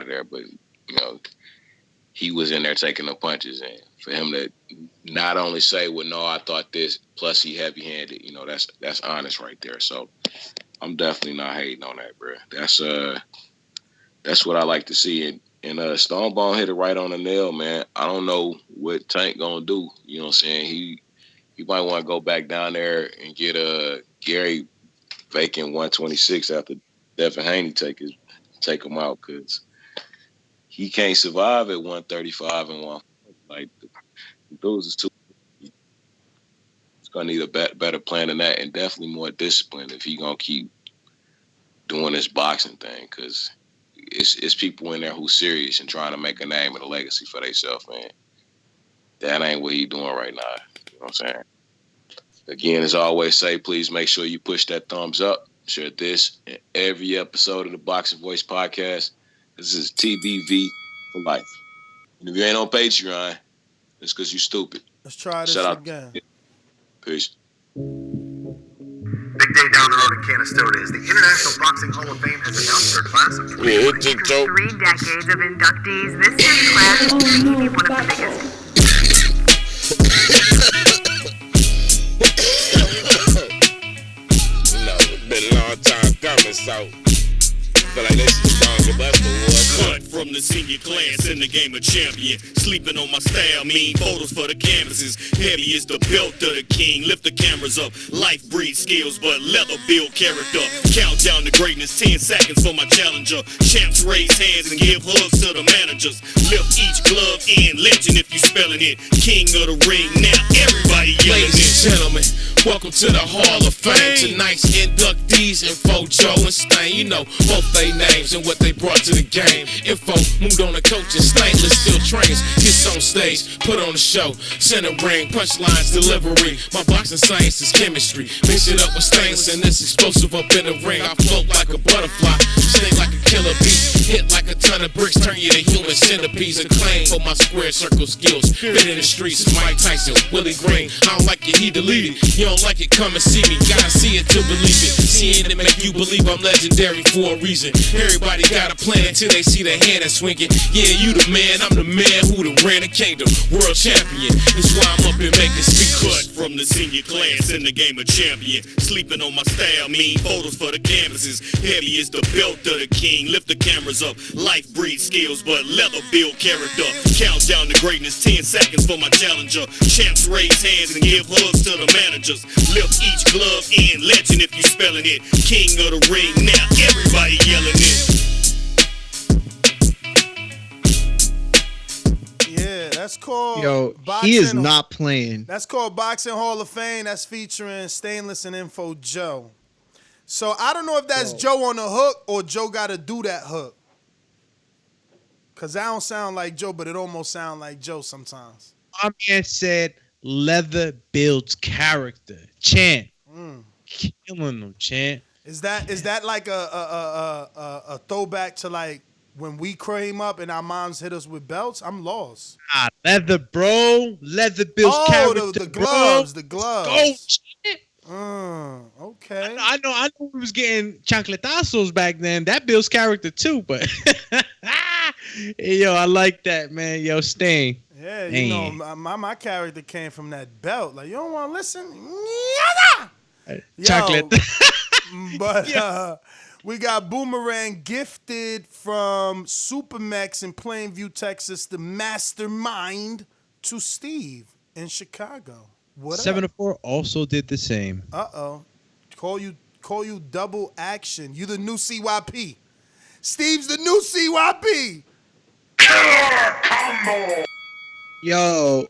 there. But, you know, he was in there taking the punches, and for him to not only say, well, no, I thought this, plus he heavy-handed, you know, that's honest right there. So I'm definitely not hating on that, bro. That's what I like to see. And Stonebone hit it right on the nail, man. I don't know what Tank gonna do. You know what I'm saying? He might want to go back down there and get Gary vacant 126 after Devin Haney take him out, because he can't survive at 135 and 1. Like, those is too. He's gonna need a better plan than that, and definitely more discipline if he gonna keep doing this boxing thing, because it's people in there who's serious and trying to make a name and a legacy for themselves, man. That ain't what he doing right now. You know what I'm saying? Again, as I always say, please make sure you push that thumbs up. Share this and every episode of the Boxing Voice podcast. This is TBV for life. And if you ain't on Patreon, it's because you stupid. Let's try this again. Peace. Big day down the road in Canastota as the International Boxing Hall of Fame has announced their class of 2020. After 3 decades of inductees, this year's class may be one of the biggest. It's been a long time coming, so I feel like this is the song of us award. Cut from the senior class in the game of champion. Sleeping on my style, mean photos for the canvases. Heavy is the belt of the king. Lift the cameras up. Life breeds skills, but leather build character. Countdown to greatness, 10 seconds for my challenger. Champs raise hands and give hugs to the managers. Lift each glove in, legend if you spelling it. King of the ring, now everybody yelling it. Ladies and gentlemen, welcome to the Hall of Fame. Tonight's inductees, Info, Joe, and Stain. You know both they names and what they brought to the game. Info moved on the coach and Stainless still trains. Hits on stage, put on the show. Center ring, punchlines, delivery. My boxing science is chemistry. Mix it up with Stainless and it's explosive up in the ring. I float like a butterfly, sting like a killer bee. Hit like a ton of bricks, turn you to human centipedes. Acclaim for my square circle skills. Fit in the streets, it's Mike Tyson, Willie Green. I don't like it, he deleted. You don't like it, come and see me. Gotta see it to believe it. Seeing it make you believe I'm legendary for a reason. Everybody got a plan until they see the hand and swinging. Yeah, you the man, I'm the man who done ran the kingdom. World champion, that's why I'm up and making speeches. Cut from the senior class in the game of champion. Sleeping on my style, mean photos for the canvases. Heavy is the belt of the king. Lift the cameras up. Life breeds skills, but leather build character. Countdown to greatness, 10 seconds for my challenger. Champs raise hands and give hugs to the managers. Just lift each glove in. Legend if you spelling it. King of the ring. Now everybody yelling it. Yeah, that's called Boxing. He is not playing. That's called Boxing Hall of Fame. That's featuring Stainless and Info Joe. So I don't know if that's Joe on the hook or Joe got to do that hook. Because I don't sound like Joe, but it almost sounds like Joe sometimes. My man said leather builds character. Chant. Killing them, Chant. Is that like a throwback to like when we came up and our moms hit us with belts? I'm lost. Leather, bro. Leather builds character. The gloves. Bro. The gloves. Go, Chant. Okay. I know we was getting chocolatazos back then. That builds character too, but hey, yo, I like that, man. Yo, Sting. Yeah, man. you know, my character came from that belt. Like, you don't want to listen? Chocolate. But we got Boomerang gifted from Supermax in Plainview, Texas, the mastermind to Steve in Chicago. What 7-4 also did the same. Uh-oh. Call you double action. You the new CYP. Steve's the new CYP. Killer combo. Yo,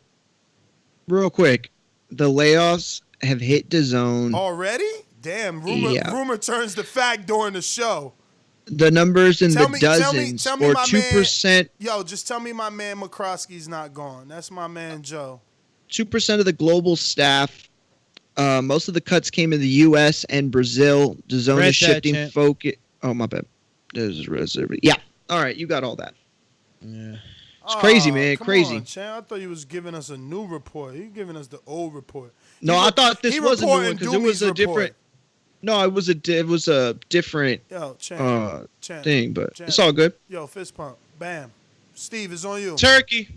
real quick. The layoffs have hit DAZN. Already? Damn, rumor turns to fact during the show. The numbers in dozens tell me or my 2%. Man, yo, just tell me my man McCroskey's not gone. That's my man Joe. 2% of the global staff. Most of the cuts came in the U.S. and Brazil. DAZN is shifting focus. Oh, my bad. Yeah. All right, you got all that. Yeah. It's crazy, man. Crazy. On, Chan. I thought you was giving us a new report. You giving us the old report. No, I thought this was a new one because it was a different. No, it was a different thing, but it's all good. Yo, fist pump. Bam. Steve, it's on you. Turkey.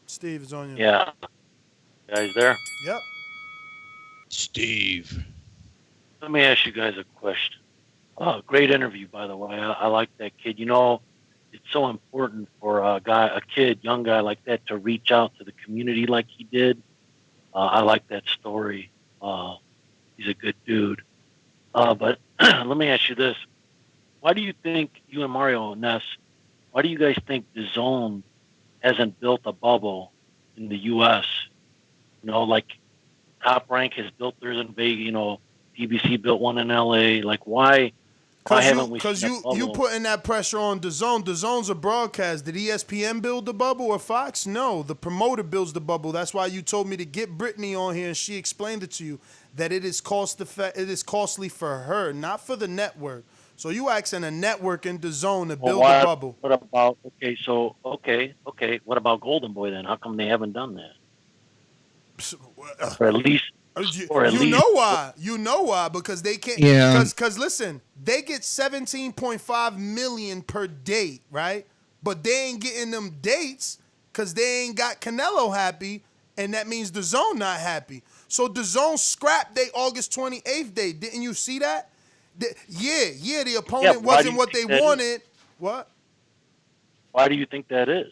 Steve, it's on you. Yeah. Guys there? Yep. Steve. Let me ask you guys a question. Oh, great interview, by the way. I like that kid. You know, it's so important for a young guy like that to reach out to the community like he did. I like that story. He's a good dude. But let me ask you this. Why do you think, you and Mario and Ness, why do you guys think DAZN hasn't built a bubble in the U.S.? You know, like Top Rank has built theirs in Vegas, you know, PBC built one in L.A. Like, why haven't we seen a bubble? Because you putting that pressure on DAZN. DAZN's a broadcast. Did ESPN build the bubble or Fox? No, the promoter builds the bubble. That's why you told me to get Brittany on here, and she explained it to you, that it is costly for her, not for the network. So you asking a network in DAZN to build the bubble. What about, okay. What about Golden Boy then? How come they haven't done that? Or at least... You know why? You know why? Because they can't. Yeah. Because listen, they get 17.5 million per date, right? But they ain't getting them dates because they ain't got Canelo happy, and that means DAZN not happy. So DAZN scrapped their August 28th date. Didn't you see that? The opponent wasn't what they wanted. What? Why do you think that is?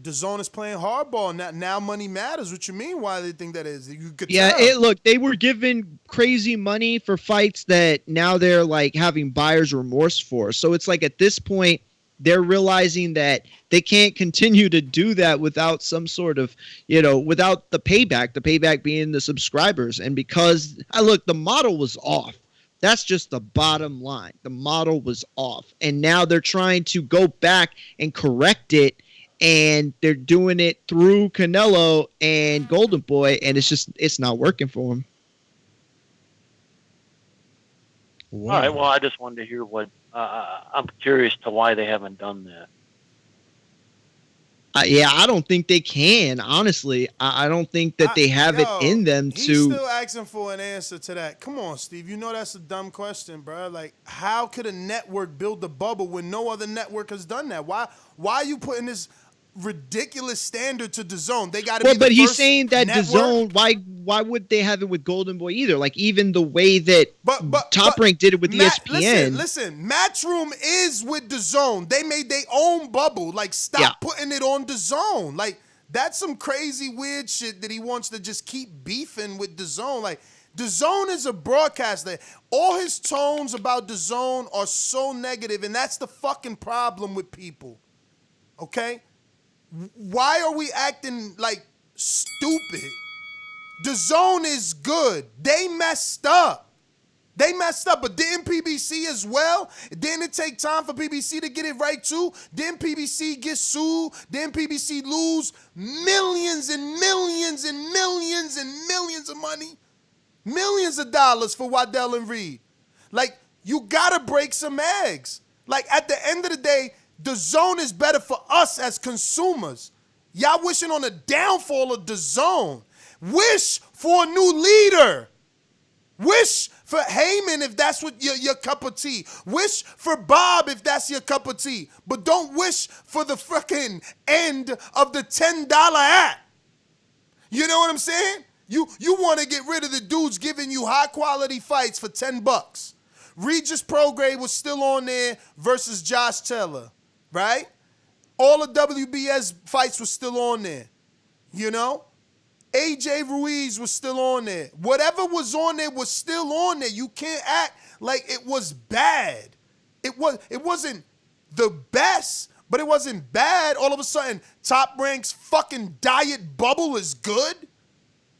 DAZN is playing hardball. Now money matters. What you mean? Why they think that is? You could Yeah, tell. look, they were given crazy money for fights that now they're like having buyer's remorse for. So it's like at this point, they're realizing that they can't continue to do that without some sort of, without the payback being the subscribers. And because, look, the model was off. That's just the bottom line. The model was off. And now they're trying to go back and correct it. And they're doing it through Canelo and Golden Boy, and it's not working for them. Wow. All right. Well, I just wanted to hear what. I'm curious to why they haven't done that. I don't think they can. Honestly, I don't think that they have it in them to. He's still asking for an answer to that. Come on, Steve. You know that's a dumb question, bro. Like, how could a network build a bubble when no other network has done that? Why are you putting this ridiculous standard to DAZN? They got to be. But he's first saying that network. DAZN. Why would they have it with Golden Boy either? Like even the way that Top Rank did it with ESPN. Listen. Matchroom is with DAZN. They made their own bubble. Like stop putting it on DAZN. Like That's some crazy weird shit that he wants to just keep beefing with DAZN. Like, DAZN is a broadcaster. All his tones about DAZN are so negative, and that's the fucking problem with people. Okay? Why are we acting like stupid? DAZN is good. They messed up. But didn't PBC as well? Didn't it take time for PBC to get it right too? Didn't PBC get sued? Didn't PBC lose millions and millions and millions and millions of money? Millions of dollars for Waddell and Reed. Like, you gotta break some eggs. Like, at the end of the day, DAZN is better for us as consumers. Y'all wishing on the downfall of DAZN. Wish for a new leader. Wish for Heyman if that's what your cup of tea. Wish for Bob if that's your cup of tea. But don't wish for the fucking end of the $10 app. You know what I'm saying? You want to get rid of the dudes giving you high quality fights for $10. Regis Prograis was still on there versus Josh Taylor, right? All the WBS fights were still on there, you know? AJ Ruiz was still on there. Whatever was on there was still on there. You can't act like it was bad. It wasn't the best, but it wasn't bad. All of a sudden, Top Rank's fucking diet bubble is good.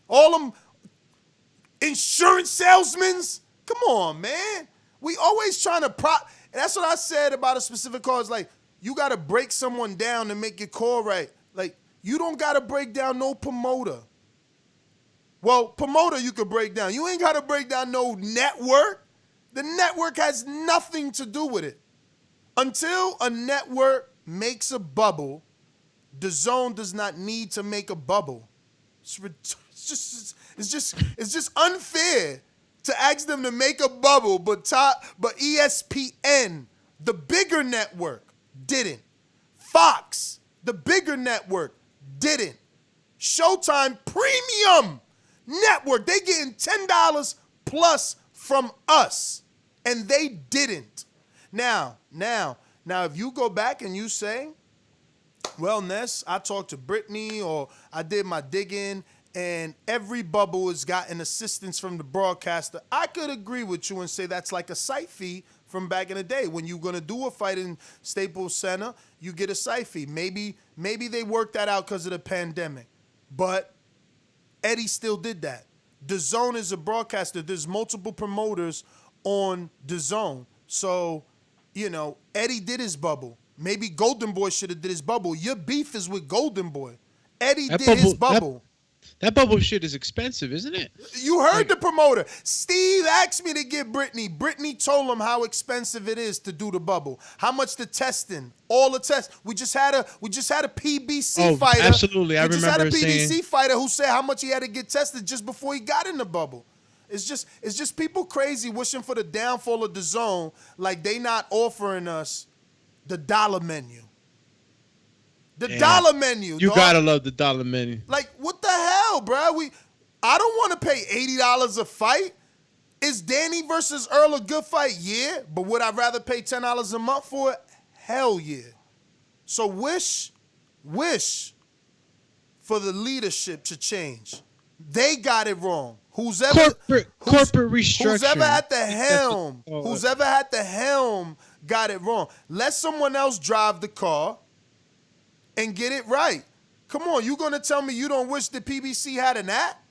All them insurance salesmen. Come on, man. We always trying to prop. And that's what I said about a specific cause. Like, you got to break someone down to make your call right. Like, you don't got to break down no promoter. Well, promoter you could break down. You ain't got to break down no network. The network has nothing to do with it. Until a network makes a bubble, DAZN does not need to make a bubble. It's just unfair to ask them to make a bubble, but ESPN, the bigger network, didn't. Fox, the bigger network, didn't. Showtime Premium Network, they getting $10 plus from us, and they didn't. Now, if you go back and you say, well, Ness, I talked to Brittany or I did my digging and every bubble has gotten assistance from the broadcaster, I could agree with you and say that's like a site fee from back in the day. When you're going to do a fight in Staples Center, you get a site fee. Maybe they worked that out because of the pandemic. But Eddie still did that. DAZN is a broadcaster. There's multiple promoters on DAZN. So, you know, Eddie did his bubble. Maybe Golden Boy should have did his bubble. Your beef is with Golden Boy. Eddie did his bubble. That bubble shit is expensive, isn't it? You heard the promoter. Steve asked me to get Brittany. Brittany told him how expensive it is to do the bubble. How much the testing, all the tests. We just had a PBC fighter. Absolutely, I remember just had a PBC saying, fighter who said how much he had to get tested just before he got in the bubble. It's just people crazy wishing for the downfall of DAZN, like they not offering us the dollar menu. Dollar menu. You dog. gotta love the dollar menu. Like, what the hell, bro? I don't want to pay $80 a fight. Is Danny versus Earl a good fight? Yeah. But would I rather pay $10 a month for it? Hell yeah. So wish for the leadership to change. They got it wrong. Who's ever corporate restructuring. Who's ever at the helm got it wrong. Let someone else drive the car and get it right. Come on, you gonna tell me you don't wish the PBC had an app?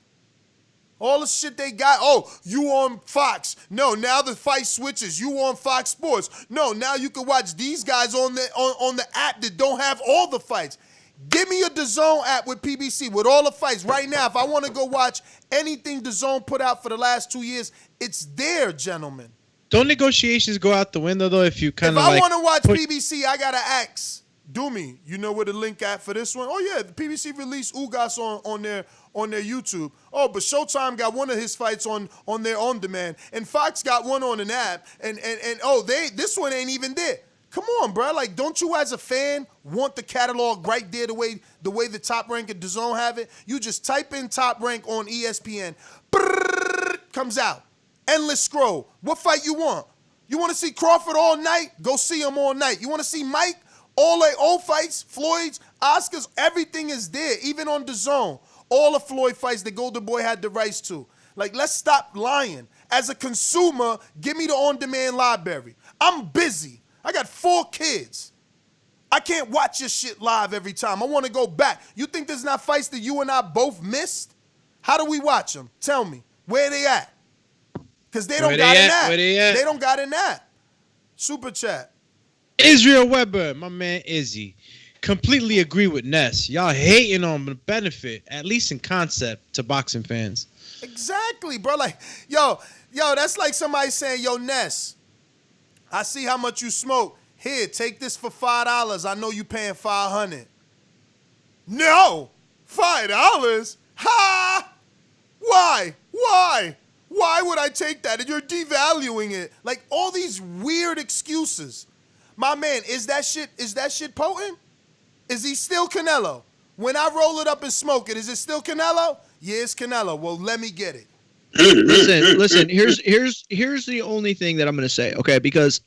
All the shit they got. Oh, you on Fox. No, now the fight switches. You on Fox Sports. No, now you can watch these guys on the app that don't have all the fights. Give me a DAZN app with PBC with all the fights right now. If I want to go watch anything DAZN put out for the last 2 years, it's there, gentlemen. Don't negotiations go out the window though if you kind of If I want to watch PBC, I gotta ask. Do me. You know where the link at for this one? Oh yeah, the PBC released Ugas on their YouTube. Oh, but Showtime got one of his fights on their on demand, and Fox got one on an app, and this one ain't even there. Come on, bro. Like, don't you as a fan want the catalog right there the way the Top Rank and DAZN have it? You just type in Top Rank on ESPN, comes out. Endless scroll. What fight you want? You want to see Crawford all night? Go see him all night. You want to see Mike? All their old fights, Floyd's, Oscars, everything is there, even on DAZN. All the Floyd fights that Golden Boy had the rights to. Like, let's stop lying. As a consumer, give me the on-demand library. I'm busy. I got 4 kids. I can't watch your shit live every time. I want to go back. You think there's not fights that you and I both missed? How do we watch them? Tell me. Where they at? Because they don't got an app. Where they at? They don't got an app. Super chat. Israel Weber, my man Izzy. Completely agree with Ness. Y'all hating on the benefit, at least in concept, to boxing fans. Exactly, bro. Like, yo, that's like somebody saying, yo, Ness, I see how much you smoke. Here, take this for $5. I know you paying $500. No, $5? Ha! Why? Why would I take that? And you're devaluing it. Like, all these weird excuses. My man, is that shit potent? Is he still Canelo? When I roll it up and smoke it, is it still Canelo? Yeah, it's Canelo. Well, let me get it. Listen. Here's the only thing that I'm going to say, okay? Because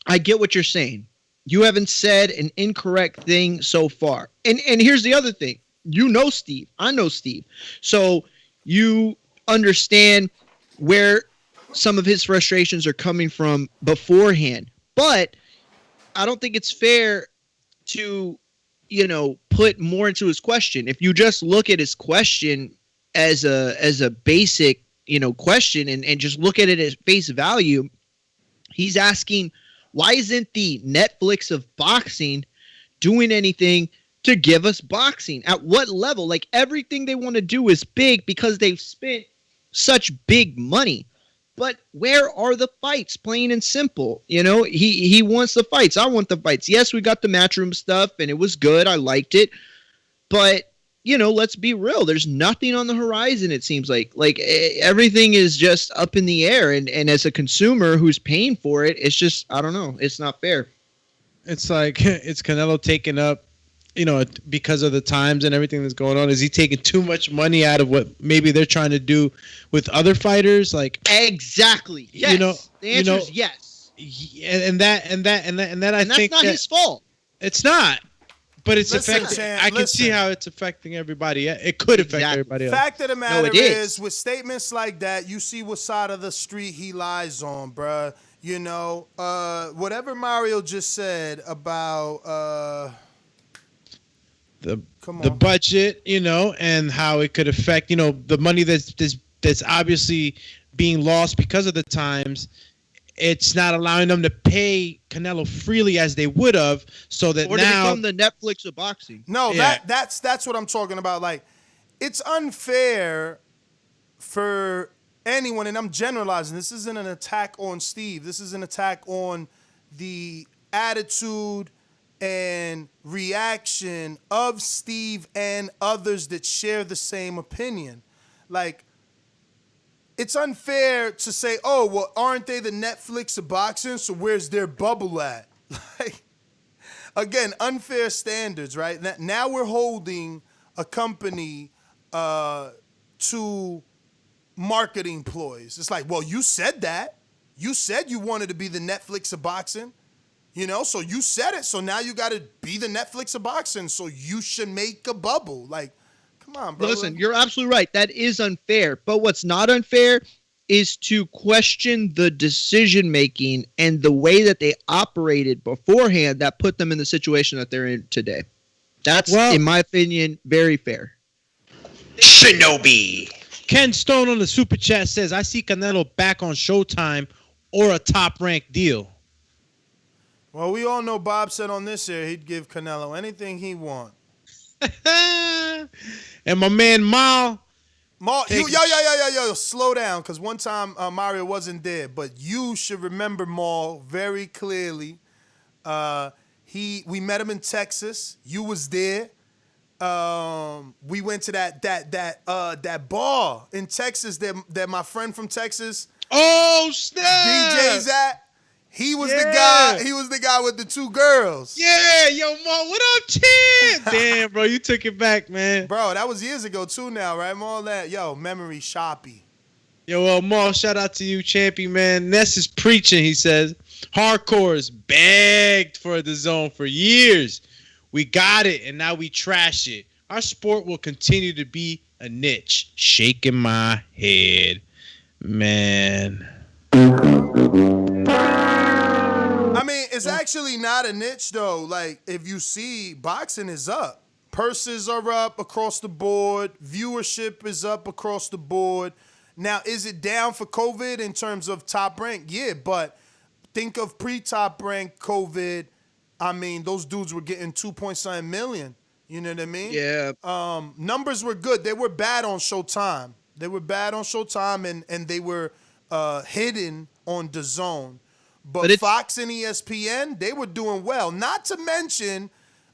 I get what you're saying. You haven't said an incorrect thing so far. And here's the other thing. You know Steve. I know Steve. So you understand where some of his frustrations are coming from beforehand. But I don't think it's fair to, put more into his question. If you just look at his question as a basic, question and just look at it at face value, he's asking, why isn't the Netflix of boxing doing anything to give us boxing? At what level? Like, everything they want to do is big because they've spent such big money. But where are the fights? Plain and simple. He wants the fights. I want the fights. Yes, we got the Matchroom stuff, and it was good. I liked it. But, let's be real. There's nothing on the horizon, it seems like. Like, everything is just up in the air. And as a consumer who's paying for it, it's just, I don't know. It's not fair. It's like, it's Canelo taking up, because of the times and everything that's going on. Is he taking too much money out of what maybe they're trying to do with other fighters? Like, exactly. Yes. The answer is yes. And that I think that's not his fault. It's not. But it's affecting. Champ, I can see how it's affecting everybody. It could affect everybody else. Fact of the matter is, with statements like that, you see what side of the street he lies on, bruh. Whatever Mario just said about the budget, and how it could affect, the money that's obviously being lost because of the times. It's not allowing them to pay Canelo freely as they would have, so that or to become the Netflix of boxing. No, yeah. that's what I'm talking about. Like, it's unfair for anyone, and I'm generalizing. This isn't an attack on Steve. This is an attack on the attitude and reaction of Steve and others that share the same opinion. Like, it's unfair to say, oh, well, aren't they the Netflix of boxing? So where's their bubble at? Like, again, unfair standards, right? Now we're holding a company to marketing ploys. It's like, well, you said that. You said you wanted to be the Netflix of boxing. So you said it. So now you got to be the Netflix of boxing. So you should make a bubble. Like, come on, bro. Listen, you're absolutely right. That is unfair. But what's not unfair is to question the decision-making and the way that they operated beforehand that put them in the situation that they're in today. That's, in my opinion, very fair. Shinobi. Ken Stone on the Super Chat says, I see Canelo back on Showtime or a top-ranked deal. Well, we all know Bob said on this air he'd give Canelo anything he want. And my man Mal, yo, slow down, because one time Mario wasn't there, but you should remember Mal very clearly. We met him in Texas. You was there. We went to that bar in Texas that my friend from Texas, snap, DJ's at. He was the guy. He was the guy with the 2 girls. Yeah, yo, Ma, what up, champ? Damn, bro, you took it back, man. Bro, that was years ago too. Now, right? All that, yo, memory shoppy. Yo, well, Ma, shout out to you, champion, man. Ness is preaching. He says, hardcore's begged for the zone for years. We got it, and now we trash it. Our sport will continue to be a niche. Shaking my head, man. I mean, it's actually not a niche though. Like, if you see, boxing is up. Purses are up across the board. Viewership is up across the board. Now, is it down for COVID in terms of top rank? Yeah, but think of pre-top rank COVID. I mean, those dudes were getting 2.7 million. You know what I mean? Yeah. Numbers were good. They were bad on Showtime. And they were hidden on DAZN. But Fox and ESPN, they were doing well. Not to mention,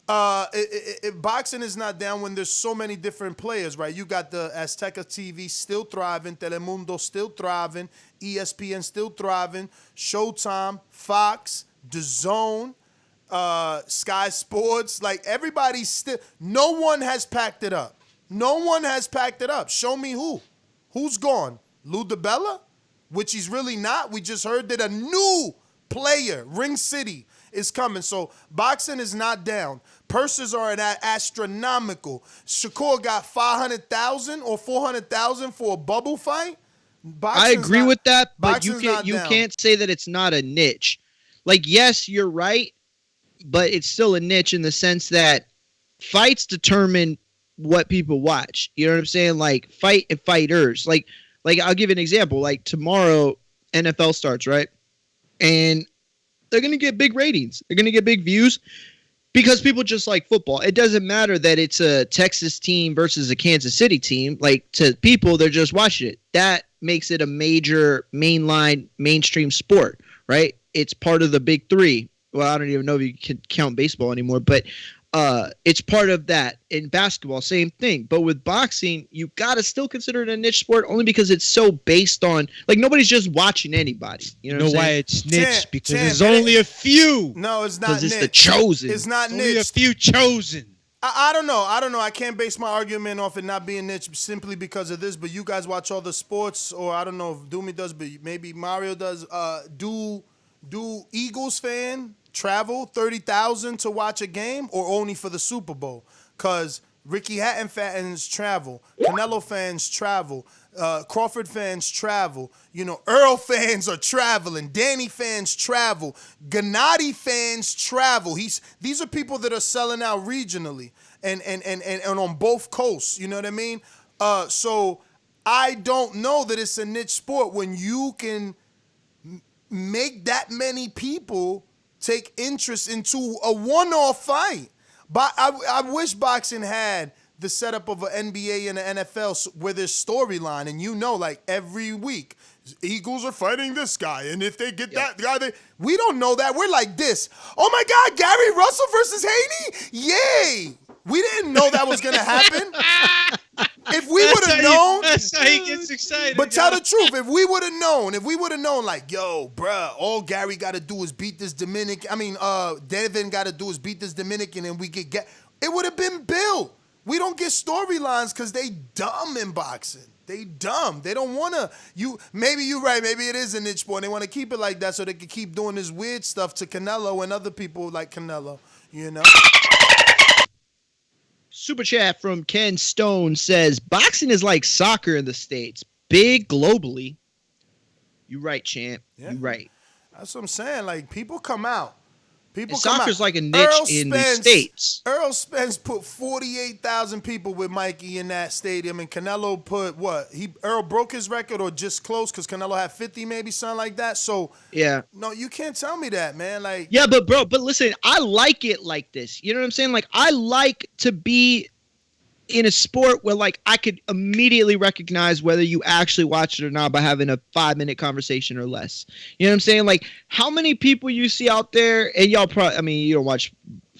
boxing is not down when there's so many different players, right? You got the Azteca TV still thriving, Telemundo still thriving, ESPN still thriving, Showtime, Fox, DAZN, Sky Sports. Like, everybody's still, no one has packed it up. Show me who. Who's gone? Lou DiBella? Which he's really not. We just heard that a new player, Ring City, is coming. So boxing is not down. Purses are at astronomical. Shakur got 500,000 or 400,000 for a bubble fight. I agree with that, but you can't say that it's not a niche. Like, yes, you're right, but it's still a niche in the sense that fights determine what people watch. You know what I'm saying? Like, fight and fighters. Like I'll give you an example. Like, tomorrow, NFL starts, right? And they're going to get big ratings. They're going to get big views because people just like football. It doesn't matter that it's a Texas team versus a Kansas City team. Like, to people, they're just watching it. That makes it a major mainstream sport, right? It's part of the big three. Well, I don't even know if you can count baseball anymore, but it's part of that. In basketball, same thing. But with boxing, you got to still consider it a niche sport only because it's so based on, like, nobody's just watching anybody. You know why it's niche? Because there's only a few. No, it's not niche. Because it's the chosen. It's not niche. Only a few chosen. I don't know. I can't base my argument off it not being niche simply because of this, but you guys watch all the sports, or I don't know if Doomy does, but maybe Mario does. Do Eagles fan travel 30,000 to watch a game, or only for the Super Bowl? Because Ricky Hatton fans travel, Canelo fans travel, Crawford fans travel, Earl fans are traveling, Danny fans travel, Gennady fans travel. These are people that are selling out regionally and on both coasts. You know what I mean? So I don't know that it's a niche sport when you can make that many people take interest into a one-off fight. But I wish boxing had the setup of an NBA and an NFL where there's storyline, and like every week, Eagles are fighting this guy, and if they get that guy, we don't know that. We're like this. Oh my God, Gary Russell versus Haney? Yay! We didn't know that was gonna happen. If we would have known, that's how he gets excited. But tell the truth, if we would have known, like, yo, bruh, all Gary got to do is beat this Dominican. Devin got to do is beat this Dominican, and we get. It would have been built. We don't get storylines because they dumb in boxing. They dumb. They don't want to. Maybe you're right. Maybe it is a niche sport. They want to keep it like that so they can keep doing this weird stuff to Canelo and other people like Canelo. Super chat from Ken Stone says, boxing is like soccer in the States. Big globally. You right, champ. Yeah. You right. That's what I'm saying. Like, people come out. Soccer's like a niche in the States. Earl Spence put 48,000 people with Mikey in that stadium, and Canelo put what? Earl broke his record or just close because Canelo had 50, maybe, something like that. So, yeah. No, you can't tell me that, man. Like, yeah, but listen, I like it like this. You know what I'm saying? Like, I like to be in a sport where, like, I could immediately recognize whether you actually watched it or not by having a 5-minute conversation or less. You know what I'm saying? Like, how many people you see out there, and y'all probably, you don't watch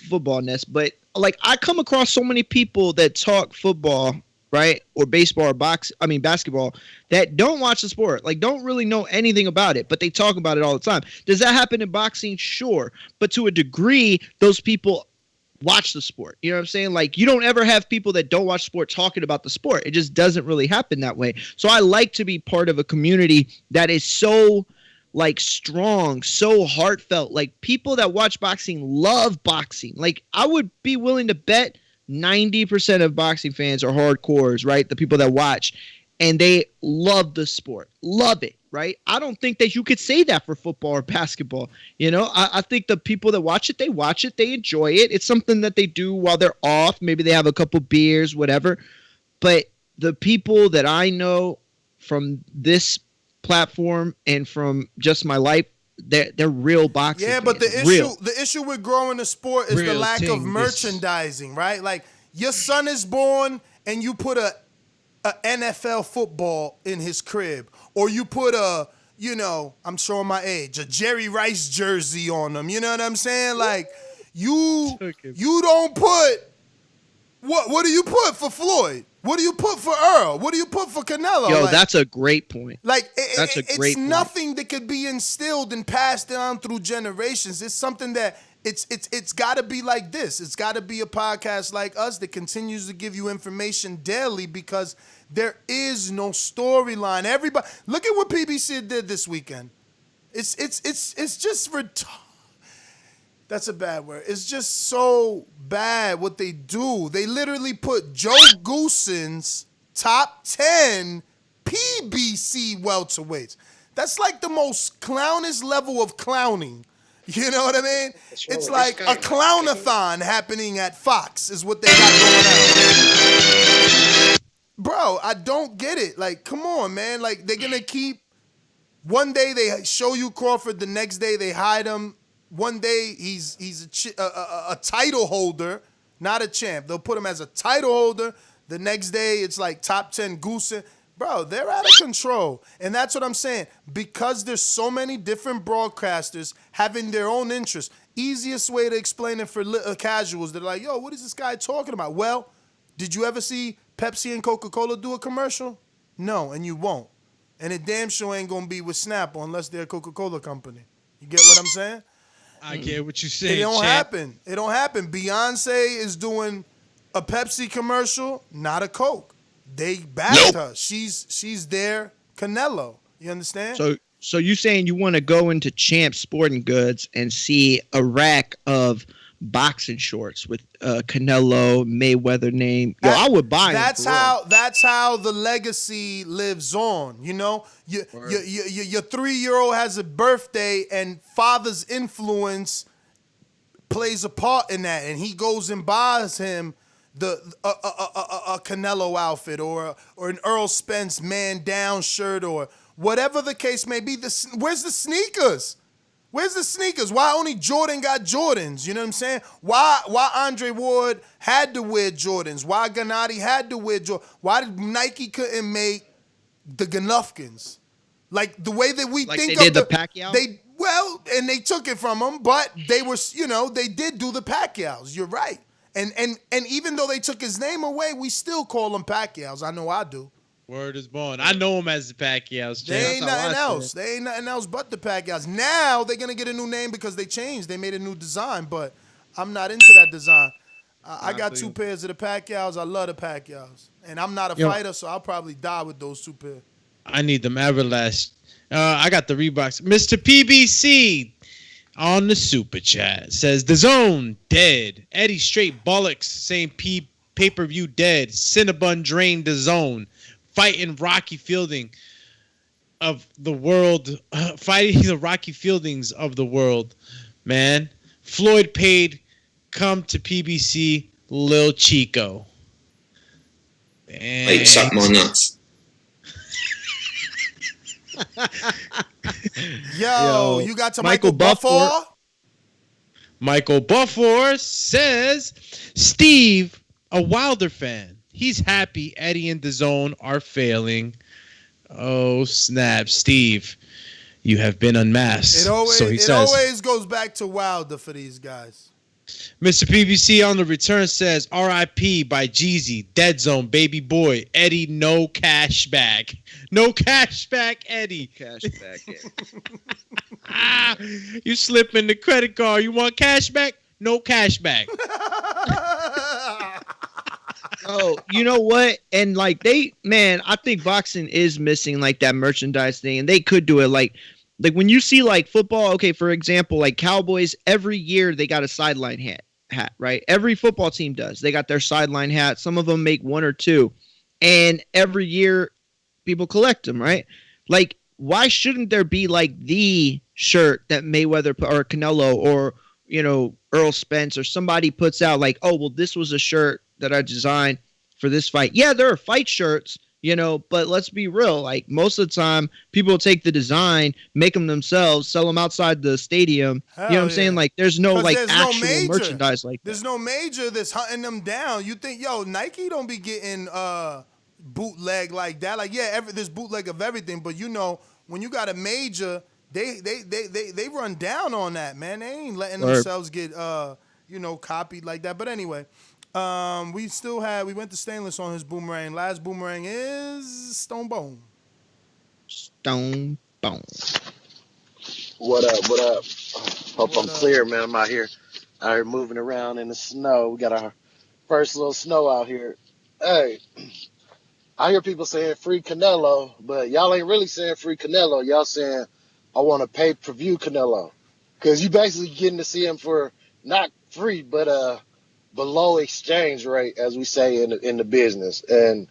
football, Ness, but, like, I come across so many people that talk football, right, or baseball or basketball, that don't watch the sport, like, don't really know anything about it, but they talk about it all the time. Does that happen in boxing? Sure. But to a degree, those people watch the sport. You know what I'm saying? Like, you don't ever have people that don't watch sport talking about the sport. It just doesn't really happen that way. So I like to be part of a community that is so like strong, so heartfelt. Like people that watch boxing love boxing. Like I would be willing to bet 90% of boxing fans are hardcores, right? The people that watch and they love the sport, love it, right? I don't think that you could say that for football or basketball. You know, I think the people that watch it, they enjoy it. It's something that they do while they're off. Maybe they have a couple beers, whatever. But the people that I know from this platform and from just my life, they're real boxing. Yeah, but fans. the issue with growing the sport is the Real lack of thing, merchandising, right? Like your son is born and you put a NFL football in his crib, or you put I'm showing my age, a Jerry Rice jersey on him. You know what I'm saying? Like you don't put what do you put for Floyd? What do you put for Earl? What do you put for Canelo? Yo, that's a great point. Like it's nothing that could be instilled and passed down through generations. It's something that it's got to be like this. It's got to be a podcast like us that continues to give you information daily because there is no storyline. Everybody, look at what PBC did this weekend. It's just that's a bad word. It's just so bad what they do. They literally put Joe Goosens top 10 PBC welterweights. That's like the most clownish level of clowning. You know what I mean? It's like a clownathon happening at Fox is what they got going on. Bro, I don't get it. Like, come on, man. Like, they're going to keep... One day they show you Crawford, the next day they hide him. One day he's a title holder, not a champ. They'll put him as a title holder. The next day it's like top 10 Goosen. Bro, they're out of control. And that's what I'm saying. Because there's so many different broadcasters having their own interests, easiest way to explain it for casuals, they're like, yo, what is this guy talking about? Well, did you ever see Pepsi and Coca-Cola do a commercial? No, and you won't. And it damn sure ain't going to be with Snapple unless they're a Coca-Cola company. You get what I'm saying? I get what you're saying. It don't champ. happen. It don't happen. Beyonce is doing a Pepsi commercial, not a Coke. They backed her. She's their Canelo. You understand? So you saying you want to go into Champ Sporting Goods and see a rack of boxing shorts with Canelo Mayweather name? Yo, I would buy them. That's how the legacy lives on. You know, your 3-year-old has a birthday, and father's influence plays a part in that, and he goes and buys him a Canelo outfit or an Earl Spence man down shirt or whatever the case may be. Where's the sneakers? Where's the sneakers? Why only Jordan got Jordans? You know what I'm saying? Why Andre Ward had to wear Jordans? Why Gennady had to wear Jordans? Why did Nike couldn't make the Golovkins? Like the way that we like think they of did the Pacquiao? And they took it from them, but they were, they did do the Pacquiaos. You're right. And even though they took his name away, we still call them Pacquiaos. I know I do. Word is born. I know him as the Pacquiao's. They ain't nothing else. They ain't nothing else but the Pacquiaos. Now they're going to get a new name because they changed. They made a new design, but I'm not into that design. I got 2 pairs of the Pacquiaos. I love the Pacquiaos. And I'm not a fighter, so I'll probably die with those 2 pairs. I need them Everlast. I got the Reeboks. Mr. PBC on the super chat says DAZN dead. Eddie straight bollocks saying pay-per-view dead. Cinnabon drained DAZN. Fighting Rocky Fielding of the world. Fighting the Rocky Fieldings of the world. Man. Floyd paid. Come to PBC. Lil Chico. And Hey, suck my nuts. Yo, you got to Michael Buffer? Michael Buffer says, Steve, a Wilder fan. He's happy Eddie and DAZN are failing. Oh, snap. Steve, you have been unmasked. It always, says, goes back to Wilder for these guys. Mr. PBC on the return says, RIP by Jeezy, Dead Zone, baby boy, Eddie, no cash back. No cash back, Eddie. Cash back, you slip in the credit card. You want cash back? No cash back. Oh, you know what? And like I think boxing is missing like that merchandise thing, and they could do it. Like Like when you see like football, okay, for example, like Cowboys, every year they got a sideline hat, right? Every football team does. They got their sideline hat. Some of them make one or two. And every year people collect them, right? Like, why shouldn't there be like the shirt that Mayweather or Canelo or, you know, Earl Spence or somebody puts out like, oh, well, this was a shirt that I designed for this fight. Yeah, there are fight shirts, you know, but let's be real. Like most of the time, people take the design, make them themselves, sell them outside the stadium. Hell You know what I'm saying? Like there's no like there's actual no major merchandise like that. There's no major that's hunting them down. You think, yo, Nike don't be getting bootleg like that. Like, yeah, there's bootleg of everything, but you know, when you got a major, they run down on that, man. They ain't letting themselves get you know, copied like that. But anyway, we went to Stainless on his boomerang. Last boomerang is Stone Bone. Stone Bone. What up? What up? Hope I'm clear, man. I'm out here moving around in the snow. We got our first little snow out here. Hey, I hear people saying free Canelo, but y'all ain't really saying free Canelo. Y'all saying I want to pay per view Canelo, because you basically getting to see him for not free, but below exchange rate, as we say in the business. And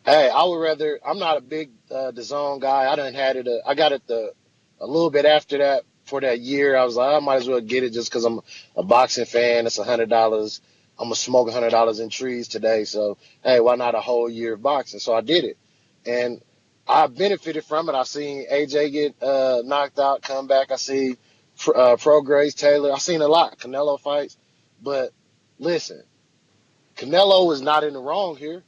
hey, I would rather. I'm not a big DAZN guy. I done had it. I got it a little bit after that for that year. I was like, I might as well get it just because I'm a boxing fan. It's $100. I'm gonna smoke $100 in trees today. So hey, why not a whole year of boxing? So I did it, and I benefited from it. I seen AJ get knocked out, come back. I see Pro Grace Taylor. I seen a lot Canelo fights, but listen, Canelo is not in the wrong here.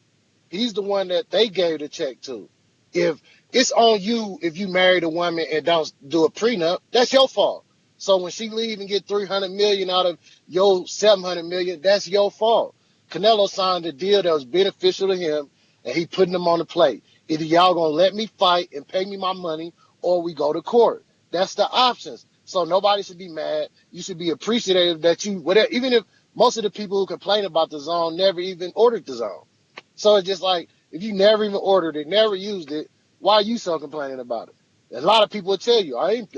He's the one that they gave the check to. If it's on you, if you married a woman and don't do a prenup, that's your fault. So when she leave and get $300 million out of your $700 million, that's your fault. Canelo signed a deal that was beneficial to him, and he putting them on the plate. Either y'all gonna let me fight and pay me my money, or we go to court. That's the options. So nobody should be mad. You should be appreciative that you, whatever, even if most of the people who complain about DAZN never even ordered DAZN. So it's just like, if you never even ordered it, never used it, why are you so complaining about it? A lot of people will tell you, I ain't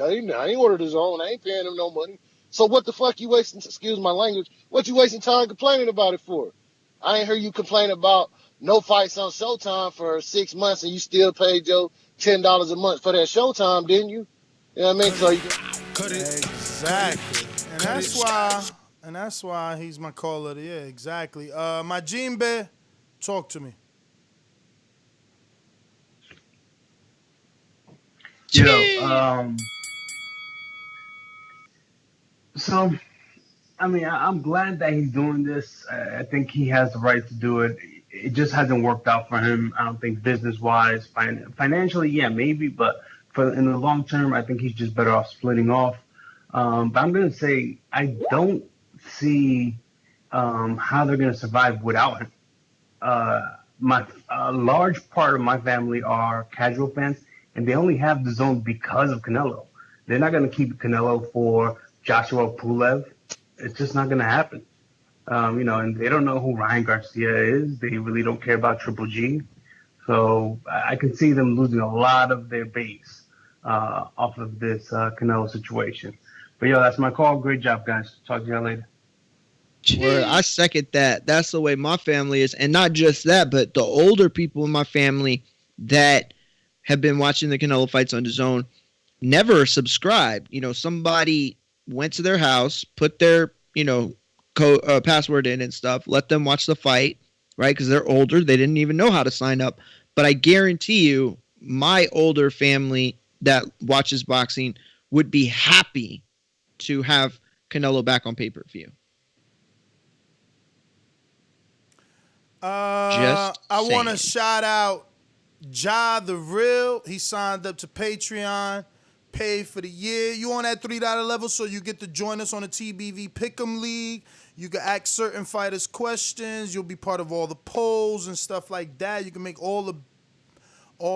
ordered his own. I ain't paying him no money. So what the fuck you wasting, excuse my language, what you wasting time complaining about it for? I ain't heard you complain about no fights on Showtime for 6 months and you still paid your $10 a month for that Showtime, didn't you? You know what I mean? So you Exactly. And that's why he's my caller of the year. Exactly. My Gene Bear, talk to me. So, I mean, I'm glad that he's doing this. I think he has the right to do it. It just hasn't worked out for him. I don't think business-wise, financially, yeah, maybe, but for in the long term, I think he's just better off splitting off. But I'm gonna say I don't see how they're gonna survive without him. My a large part of my family are casual fans, and they only have the zone because of Canelo. They're not going to keep Canelo for Joshua Pulev. It's just not going to happen. And they don't know who Ryan Garcia is. They really don't care about Triple G. So I can see them losing a lot of their base off of this Canelo situation. But that's my call. Great job, guys. Talk to y'all later. Word, I second that. That's the way my family is. And not just that, but the older people in my family that have been watching the Canelo fights on DAZN never subscribed. Somebody went to their house, put their, password in and stuff, let them watch the fight, right? Because they're older. They didn't even know how to sign up. But I guarantee you, my older family that watches boxing would be happy to have Canelo back on pay-per-view. I want to shout out Ja the Real. He signed up to Patreon, paid for the year. You on that $3 level, so you get to join us on the TBV Pick'em League. You can ask certain fighters questions. You'll be part of all the polls and stuff like that. You can make all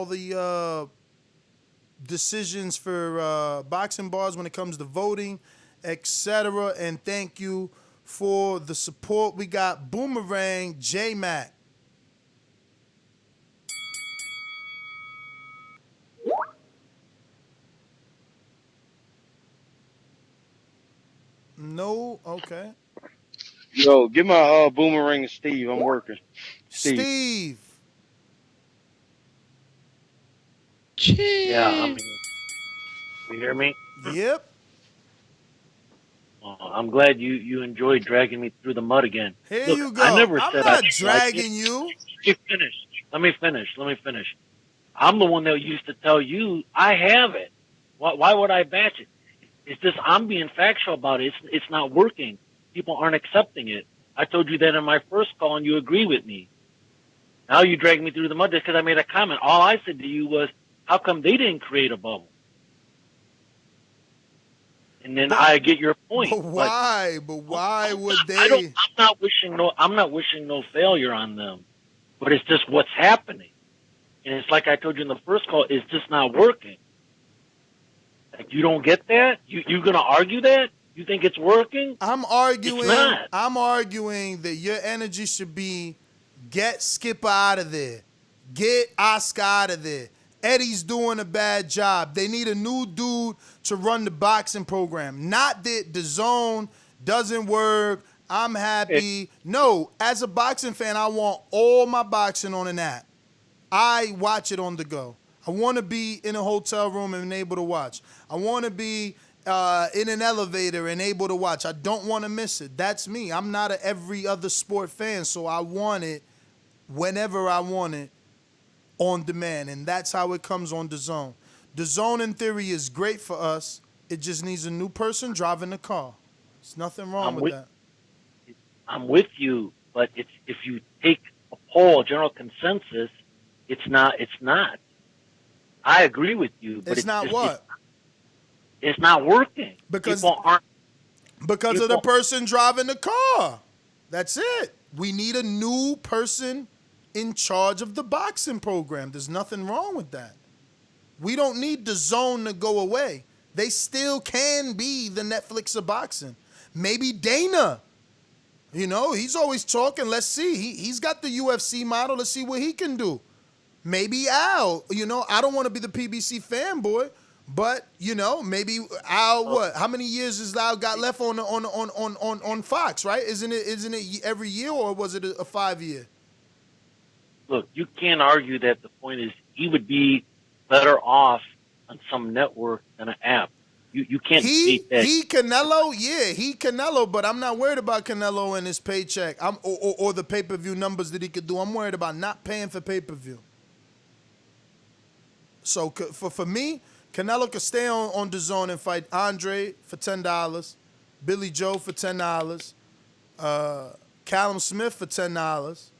the decisions for boxing bars when it comes to voting, etc. And thank you for the support. We got Boomerang J-Mac. No, okay. Yo, give my boomerang to Steve. I'm working. Steve. Steve. Yeah, I'm here. You hear me? Yep. I'm glad you enjoyed dragging me through the mud again. Here Look, you I go. never I'm said I not didn't like it. dragging you. Let me finish. I'm the one that used to tell you I have it. Why would I match it? It's just I'm being factual about it. It's not working. People aren't accepting it. I told you that in my first call, and you agree with me. Now you drag me through the mud just because I made a comment. All I said to you was, how come they didn't create a bubble? And then I get your point. But why? But why would they? I'm not wishing no failure on them. But it's just what's happening. And it's like I told you in the first call, it's just not working. Like, you don't get that? You're gonna argue that? You think it's working? I'm arguing. It's not. I'm arguing that your energy should be get Skipper out of there, get Oscar out of there. Eddie's doing a bad job. They need a new dude to run the boxing program. Not that the zone doesn't work. I'm happy. No, as a boxing fan, I want all my boxing on an app. I watch it on the go. I want to be in a hotel room and able to watch. I want to be in an elevator and able to watch. I don't want to miss it. That's me. I'm not a every other sport fan, so I want it whenever I want it on demand, and that's how it comes on DAZN. DAZN, in theory, is great for us. It just needs a new person driving the car. There's nothing wrong with that. I'm with you, but if you take a poll, general consensus, it's not. I agree with you, but it's not what? It's not working. Because people aren't. Because of the person driving the car. That's it. We need a new person in charge of the boxing program. There's nothing wrong with that. We don't need the zone to go away. They still can be the Netflix of boxing. Maybe Dana. You know, he's always talking. Let's see. He's got the UFC model. Let's see what he can do. Maybe Al. You know, I don't want to be the PBC fanboy, but you know, maybe Al. What? How many years has Al got left on Fox? Right? Isn't it every year, or was it a 5-year? Look, you can't argue that. The point is, he would be better off on some network than an app. You can't debate that. He Canelo, but I'm not worried about Canelo and his paycheck. Or the pay-per-view numbers that he could do. I'm worried about not paying for pay-per-view. So for me, Canelo could stay on DAZN and fight Andre for $10, Billy Joe for $10, Callum Smith for $10,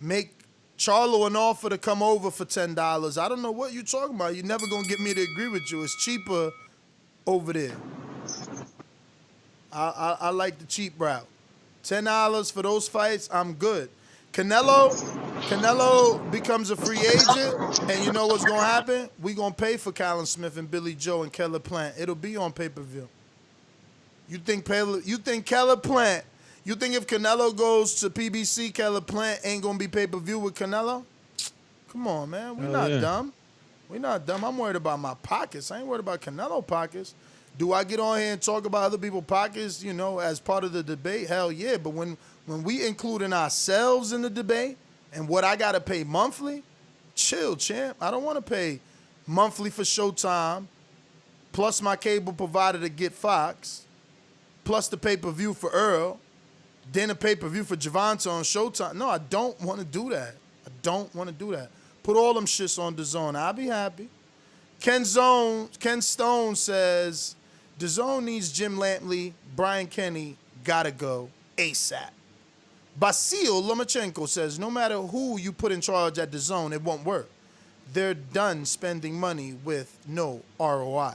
make Charlo an offer to come over for $10. I don't know what you're talking about. You're never going to get me to agree with you. It's cheaper over there. I like the cheap route. $10 for those fights, I'm good. Canelo becomes a free agent, and you know what's going to happen? We're going to pay for Callum Smith and Billy Joe and Keller Plant. It'll be on pay-per-view. You think Keller Plant, you think if Canelo goes to PBC, Keller Plant ain't going to be pay-per-view with Canelo? Come on, man. We're not dumb. We're not dumb. I'm worried about my pockets. I ain't worried about Canelo pockets. Do I get on here and talk about other people's pockets, you know, as part of the debate? Hell yeah. But when we including ourselves in the debate and what I got to pay monthly, chill, champ. I don't want to pay monthly for Showtime, plus my cable provider to get Fox, plus the pay-per-view for Earl, then a pay-per-view for Javante on Showtime. No, I don't want to do that. I don't want to do that. Put all them shits on DAZN. I'll be happy. Ken Stone says, DAZN needs Jim Lampley, Brian Kenny, gotta go ASAP. Basil Lomachenko says, no matter who you put in charge at DAZN, it won't work. They're done spending money with no ROI.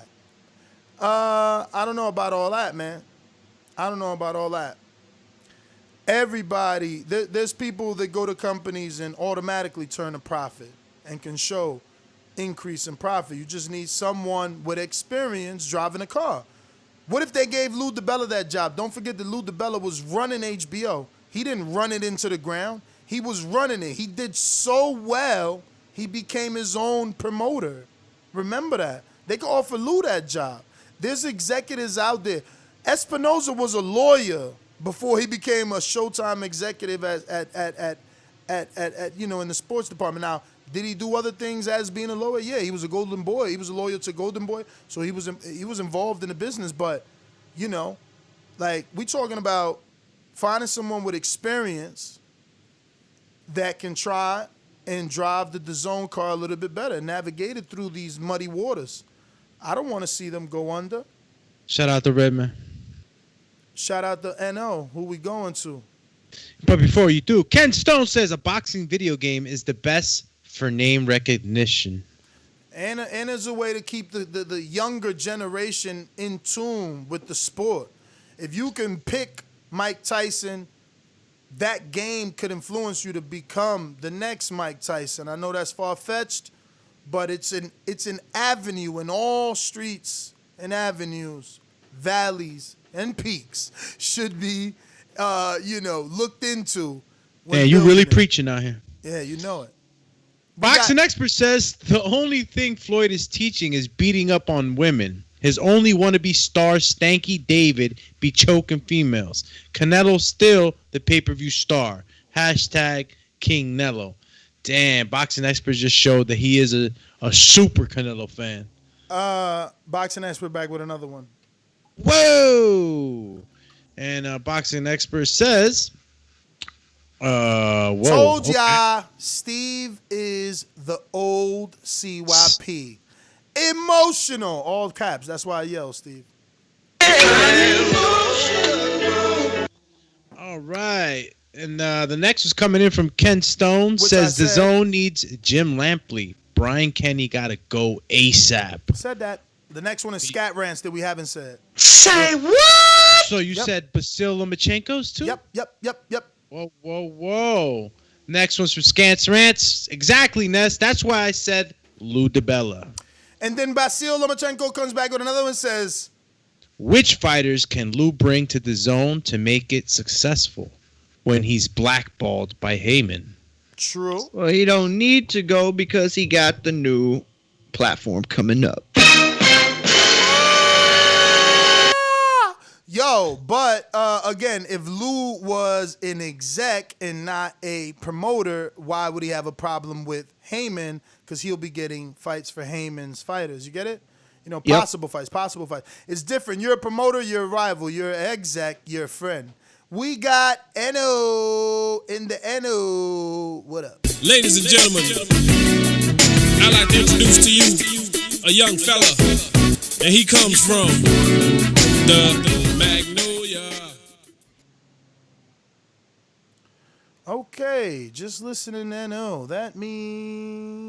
I don't know about all that, man. I don't know about all that. Everybody, there's people that go to companies and automatically turn a profit and can show increase in profit. You just need someone with experience driving a car. What if they gave Lou DiBella that job? Don't forget that Lou DiBella was running HBO. He didn't run it into the ground. He was running it. He did so well, he became his own promoter. Remember that. They could offer Lou that job. There's executives out there. Espinoza was a lawyer before he became a Showtime executive at in the sports department. Now, did he do other things as being a lawyer? Yeah, he was a Golden Boy. He was a lawyer to Golden Boy, so he was involved in the business. But, like we talking about finding someone with experience that can try and drive the DAZN car a little bit better, navigate it through these muddy waters. I don't want to see them go under. Shout out to Redman. Shout out to NO. Who we going to? But before you do, Ken Stone says a boxing video game is the best for name recognition. And as a way to keep the younger generation in tune with the sport. If you can pick Mike Tyson, that game could influence you to become the next Mike Tyson. I know that's far-fetched, but it's an avenue in all streets and avenues, valleys and peaks should be looked into. Man, you really preaching out here. Yeah, you know it. Boxing expert says the only thing Floyd is teaching is beating up on women. His only wannabe star, Stanky David, be choking females. Canelo still the pay-per-view star. Hashtag King Nello. Damn, boxing experts just showed that he is a super Canelo fan. Boxing expert back with another one. Whoa! And boxing expert says, whoa. Told ya, Steve is the old CYP. Emotional, all caps. That's why I yell, Steve. All right. And the next was coming in from Ken Stone. Says the zone needs Jim Lampley. Brian Kenny got to go ASAP. Said that. The next one is Scat Rants that we haven't said. Say what? So you said Basil Lomachenko's too? Yep. Whoa. Next one's from Scants Rants. Exactly, Ness. That's why I said Lou DiBella. And then Basil Lomachenko comes back with another one and says, which fighters can Lou bring to the zone to make it successful when he's blackballed by Heyman? True. Well, he don't need to go because he got the new platform coming up. Yo, but again, if Lou was an exec and not a promoter, why would he have a problem with Heyman? Because he'll be getting fights for Heyman's fighters. You get it? Possible fights. It's different. You're a promoter, you're a rival. You're an exec, you're a friend. We got Eno in the Eno. What up? Ladies and gentlemen, I'd like to introduce to you a young fella, and he comes from the Magnolia. Okay, just listening to Eno. That means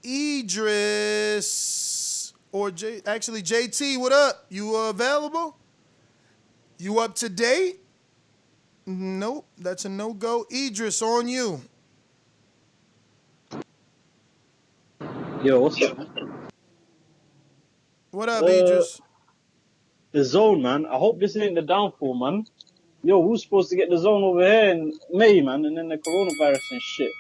Idris or JT, what up? You available? You up to date? Nope, that's a no-go. Idris, on you. Yo, what's up? What up, Idris? The zone, man. I hope this ain't the downfall, man. Yo, who's supposed to get the zone over here in May, man, and then the coronavirus and shit.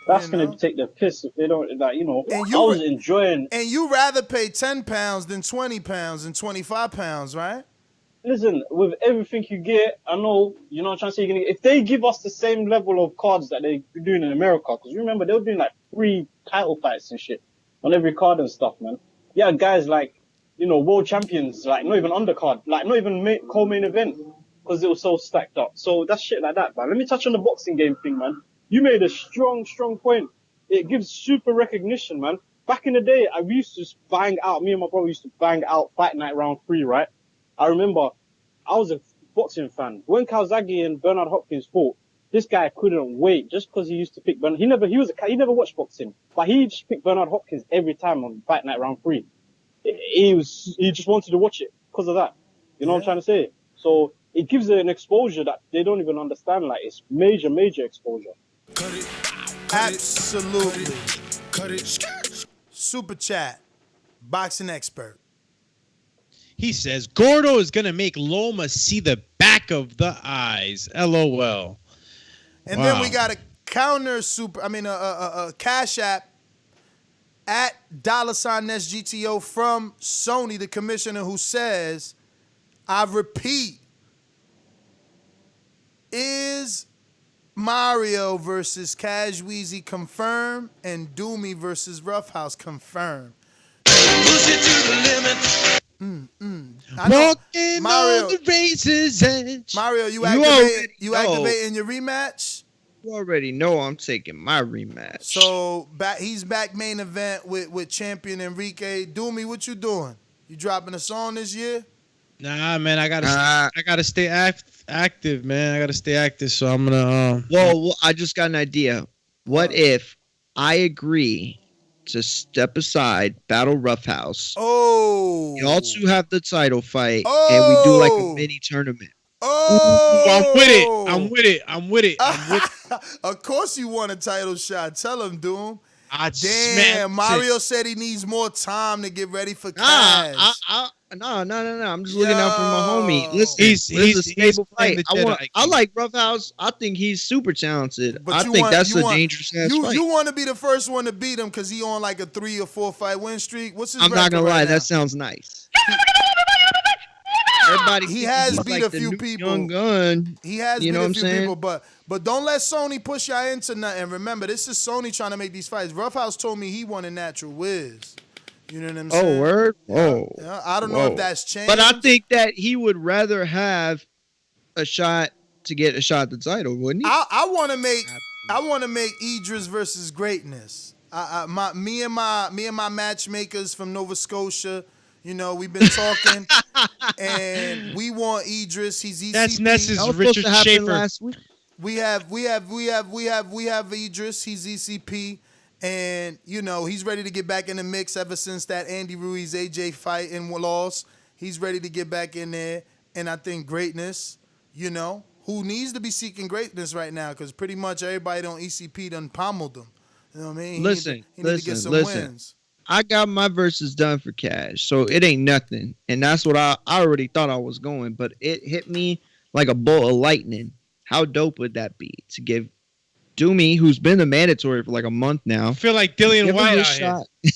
That's gonna take the piss if they don't, I was enjoying. And you rather pay 10 pounds than 20 pounds and 25 pounds, right? Listen, with everything you get, I know, you know what I'm trying to say, if they give us the same level of cards that they're doing in America, because remember, they were doing like 3 title fights and shit on every card and stuff, man. Yeah, guys like, world champions, like not even undercard, like not even co-main event, because it was so stacked up. So that's shit like that, man. Let me touch on the boxing game thing, man. You made a strong point. It gives super recognition, man. Back in the day, we used to bang out, me and my brother used to bang out Fight Night Round 3, right? I remember I was a boxing fan. When Calzaghe and Bernard Hopkins fought, this guy couldn't wait just because he used to pick Bernard. He never watched boxing, but he just picked Bernard Hopkins every time on Fight Night Round 3. He just wanted to watch it because of that. You know what I'm trying to say? So it gives it an exposure that they don't even understand. Like, it's major exposure. Absolutely. Super chat. Boxing expert. He says Gordo is gonna make Loma see the back of the eyes. LOL. And then we got a Cash App at $SGTO from Sony, the commissioner, who says, I repeat, is Mario versus Cash Weezy confirmed and Doomy versus Roughhouse confirmed? I know, Walking Mario. on the razor's edge. Mario, you already activating your rematch? You already know I'm taking my rematch. So he's back main event with champion Enrique. Doomy, what you doing? You dropping a song this year? Nah, man, I gotta stay active, man. I gotta stay active. So I'm gonna. Well, I just got an idea. What if I agree to step aside, battle Roughhouse? Oh, y'all two have the title fight, and we do like a mini tournament. Oh, I'm with it. Of course you want a title shot. Tell him, Doom. Damn, Mario said he needs more time to get ready for Cash. No. I'm just looking out for my homie. Listen, he's a stable fight. I like Roughhouse. I think he's super talented. But I think that's a dangerous ass fight. You want to be the first one to beat him because he on like a 3 or 4 fight win streak. What's his I'm record not gonna lie, right now? that sounds nice. Everybody, he has beat like a few people. Young gun. He has beat a few people, but don't let Sony push y'all into nothing. Remember, this is Sony trying to make these fights. Roughhouse told me he wanted natural Wiz. You know what I'm saying? Oh, word? Yeah, I don't know if that's changed. But I think that he would rather have a shot to get a shot at the title, wouldn't he? I want to make Idris versus greatness. Me and my matchmakers from Nova Scotia, you know, we've been talking, and we want Idris. He's ECP. That's Ness's Richard Schaefer. Last week. We have Idris. He's ECP. And, you know, he's ready to get back in the mix ever since that Andy Ruiz AJ fight and loss. He's ready to get back in there. And I think greatness, you know, who needs to be seeking greatness right now, because pretty much everybody on ECP done pummeled them. You know what I mean? He need to get some wins. I got my verses done for Cash, so it ain't nothing. And that's what I already thought I was going, but it hit me like a bolt of lightning. How dope would that be to give Doomy, who's been the mandatory for like a month now. I feel like Dillian White out here.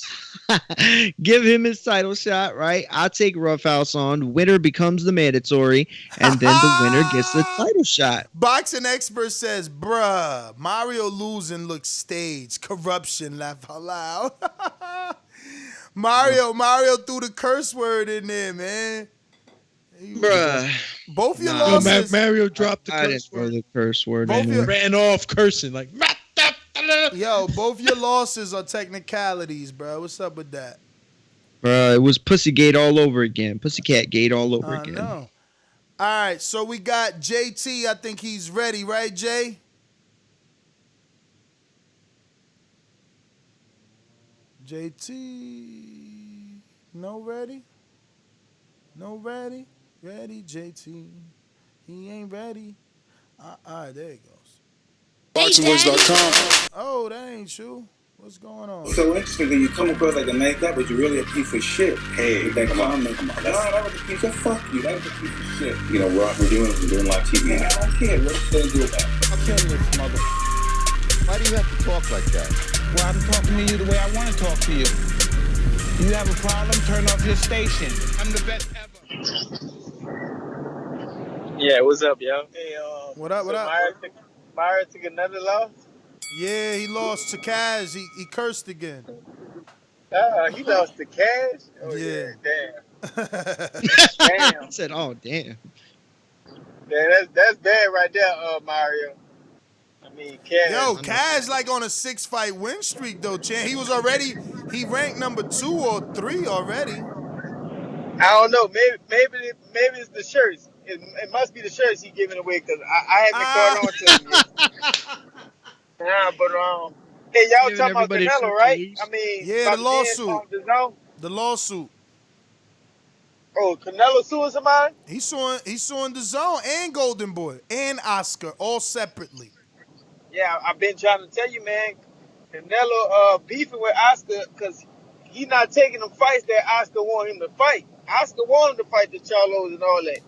Give him his title shot, right? I take Roughhouse on. Winner becomes the mandatory, and then the winner gets the title shot. Boxing expert says, bruh, Mario losing looks staged. Corruption, laugh out loud. Mario threw the curse word in there, man. Bruh. Both your losses. Mario dropped the curse word. The curse word. Ran off cursing like. Yo, both your losses are technicalities, bro. What's up with that? Bruh, it was Pussygate all over again. Pussycat Gate all over again. No. All right, so we got JT. I think he's ready, right, Jay? JT. No ready? No ready? Ready, JT. He ain't ready. All right, there he goes. BoxingWins.com. Oh, that ain't you. What's going on? So interesting because you come across like a nice guy, but you're really a piece of shit. Hey, with that comment. No, that was a piece of fuck you. That was a piece of shit. You know, we're doing live TV. Man, I don't care. What you gonna do about it? I'll kill this mother. Why do you have to talk like that? Well, I'm talking to you the way I want to talk to you. You have a problem? Turn off your station. I'm the best ever. Yeah, what's up, yo? Hey, what up? Myra took another loss? Yeah, he lost to Kaz. He cursed again. He lost to Cash? Oh, yeah. Damn. Damn. I said, oh, damn. Yeah, that's bad right there, Mario. I mean, Cash. Yo, Kaz like on a 6-fight win streak, though, Chan. He ranked number 2 or 3 already. I don't know. Maybe it's the shirts. It must be the shirts he's giving away because I haven't caught on to him yet. Nah, but hey, y'all talking about Canelo, right? I mean, yeah, the lawsuit. The lawsuit. Oh, Canelo suing somebody? He's suing DAZN and Golden Boy and Oscar all separately. Yeah, I've been trying to tell you, man. Canelo beefing with Oscar because he's not taking them fights that Oscar want him to fight. Oscar wanted to fight the Charlos and all that.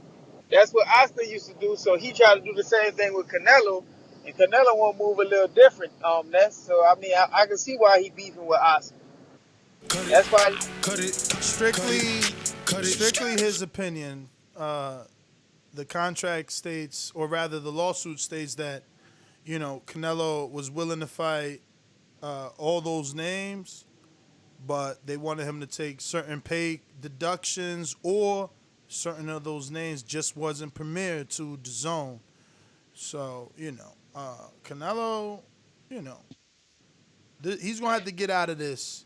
That's what Oscar used to do, so he tried to do the same thing with Canelo, and Canelo won't move a little different, Ness. So, I mean, I can see why he beefing with Oscar. That's why. Strictly his opinion. The contract states, or rather, the lawsuit states that Canelo was willing to fight all those names, but they wanted him to take certain pay deductions, or certain of those names just wasn't premiered to DAZN. So Canelo, you know, he's gonna have to get out of this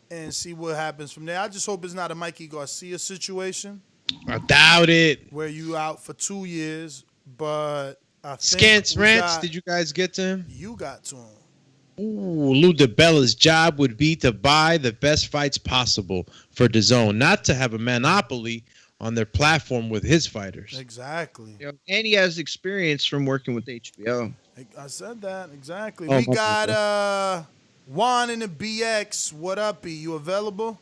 and see what happens from there. I just hope it's not a Mikey Garcia situation. I doubt it. Where you out for 2 years, but I think Scance Ranch, did you guys get to him? You got to him. Ooh, Lou DiBella's job would be to buy the best fights possible for DAZN, not to have a monopoly on their platform with his fighters. Exactly. And he has experience from working with HBO. I said that exactly. Oh, We got Juan in the BX. What up, E? You available?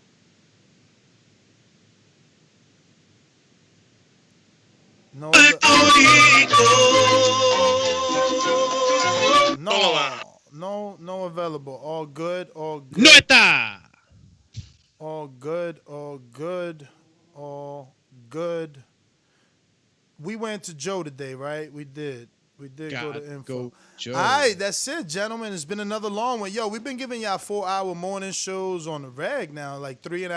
No. No available. All good. All good. Nueta. All good. All good. All good. We went to Joe today, right? We did. We did go to info. Go Joe. All right, that's it, gentlemen. It's been another long one. Yo, we've been giving y'all 4-hour morning shows on the reg now, like 3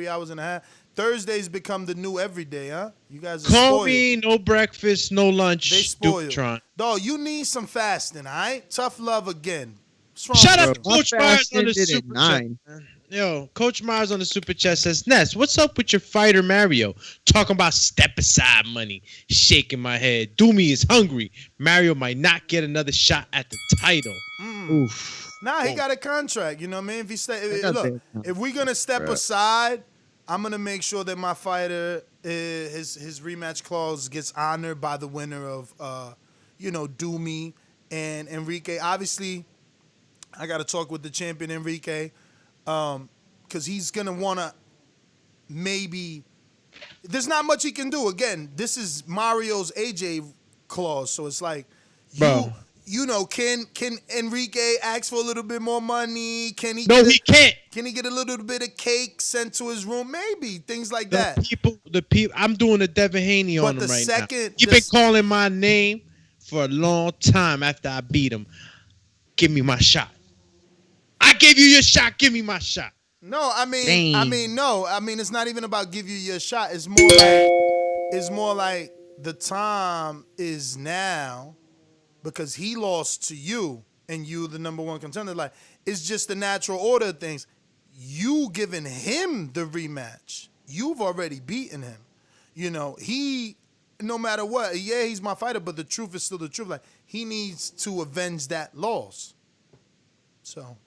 hours and a half. Thursdays become the new everyday, huh? You guys are Call spoiled. me, no breakfast, no lunch. They spoiled. Duketron. Dog, you need some fasting, all right? Tough love again. Shout out to Coach Myers on the did super at 9. chat. Yo, Coach Myers on the super chat says, Ness, what's up with your fighter Mario? Talking about step aside money. Shaking my head. Doomy is hungry. Mario might not get another shot at the title. Oof. Nah, he got a contract. You know what I mean? If he got if we're gonna step aside, I'm gonna make sure that my fighter, his rematch clause gets honored by the winner of, Doomy and Enrique. Obviously, I got to talk with the champion Enrique, because he's gonna wanna maybe. There's not much he can do. Again, this is Mario's AJ clause, so it's like Bro. Can Enrique ask for a little bit more money? Can he? No, he can't. Can he get a little bit of cake sent to his room? Maybe things like that. The people. I'm doing a Devin Haney on him right now. You've been calling my name for a long time after I beat him. Give me my shot. I gave you your shot. Give me my shot. No, I mean, it's not even about give you your shot. It's more like the time is now, because he lost to you and you the number one contender. Like, it's just the natural order of things. You giving him the rematch. You've already beaten him. He, no matter what, yeah, he's my fighter, but the truth is still the truth. Like, he needs to avenge that loss. So,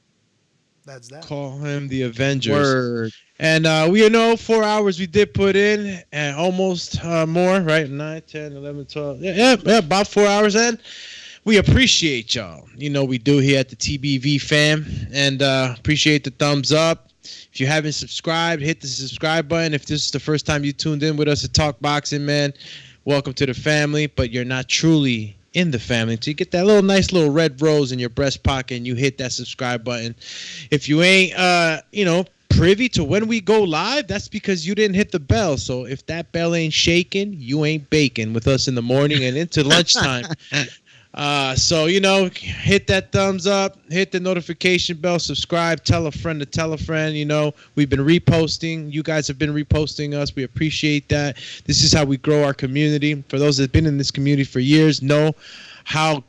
that's that. Call him the Avengers. Word. And we 4 hours we did put in, and almost more, right? 9, 10, 11, 12. Yeah, about 4 hours in. We appreciate y'all. We do here at the TBV fam, and appreciate the thumbs up. If you haven't subscribed, hit the subscribe button. If this is the first time you tuned in with us to Talk Boxing, man, welcome to the family. But you're not truly in the family until you get that nice little red rose in your breast pocket and you hit that subscribe button. If you ain't, privy to when we go live, that's because you didn't hit the bell. So if that bell ain't shaking, you ain't baking with us in the morning and into lunchtime. So hit that thumbs up, hit the notification bell, subscribe, tell a friend to tell a friend. We've been reposting. You guys have been reposting us. We appreciate that. This is how we grow our community. For those that have been in this community for years, know how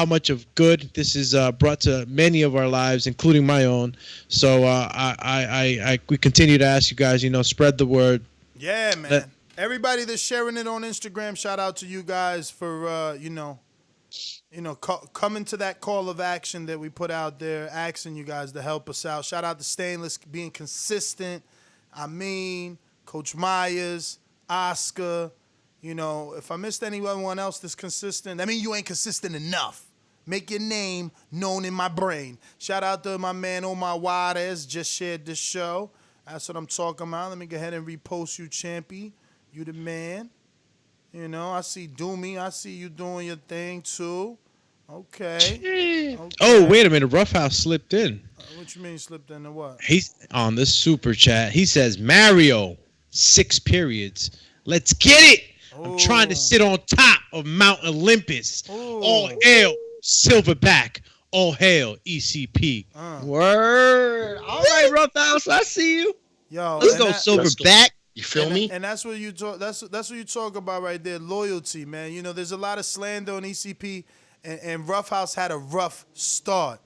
much of good this is brought to many of our lives, including my own. So we continue to ask you guys, spread the word. Yeah, man. Everybody that's sharing it on Instagram, shout out to you guys for coming to that call of action that we put out there, asking you guys to help us out. Shout out to Stainless being consistent. Coach Myers, Oscar. If I missed anyone else that's consistent, you ain't consistent enough. Make your name known in my brain. Shout out to my man Omar Juarez, just shared this show. That's what I'm talking about. Let me go ahead and repost you, Champy. You the man. I see Doomy. I see you doing your thing, too. Okay. Oh, wait a minute. Roughhouse slipped in. What you mean slipped into what? He's on this super chat. He says, Mario, 6 periods. Let's get it. I'm trying to sit on top of Mount Olympus. All hail Silverback. All hail ECP. Word. All right, Roughhouse. I see you. Yo, let's go Silverback. You feel me? And that's what you talk. That's what you talk about right there. Loyalty, man. You know, there's a lot of slander on ECP, and Roughhouse had a rough start,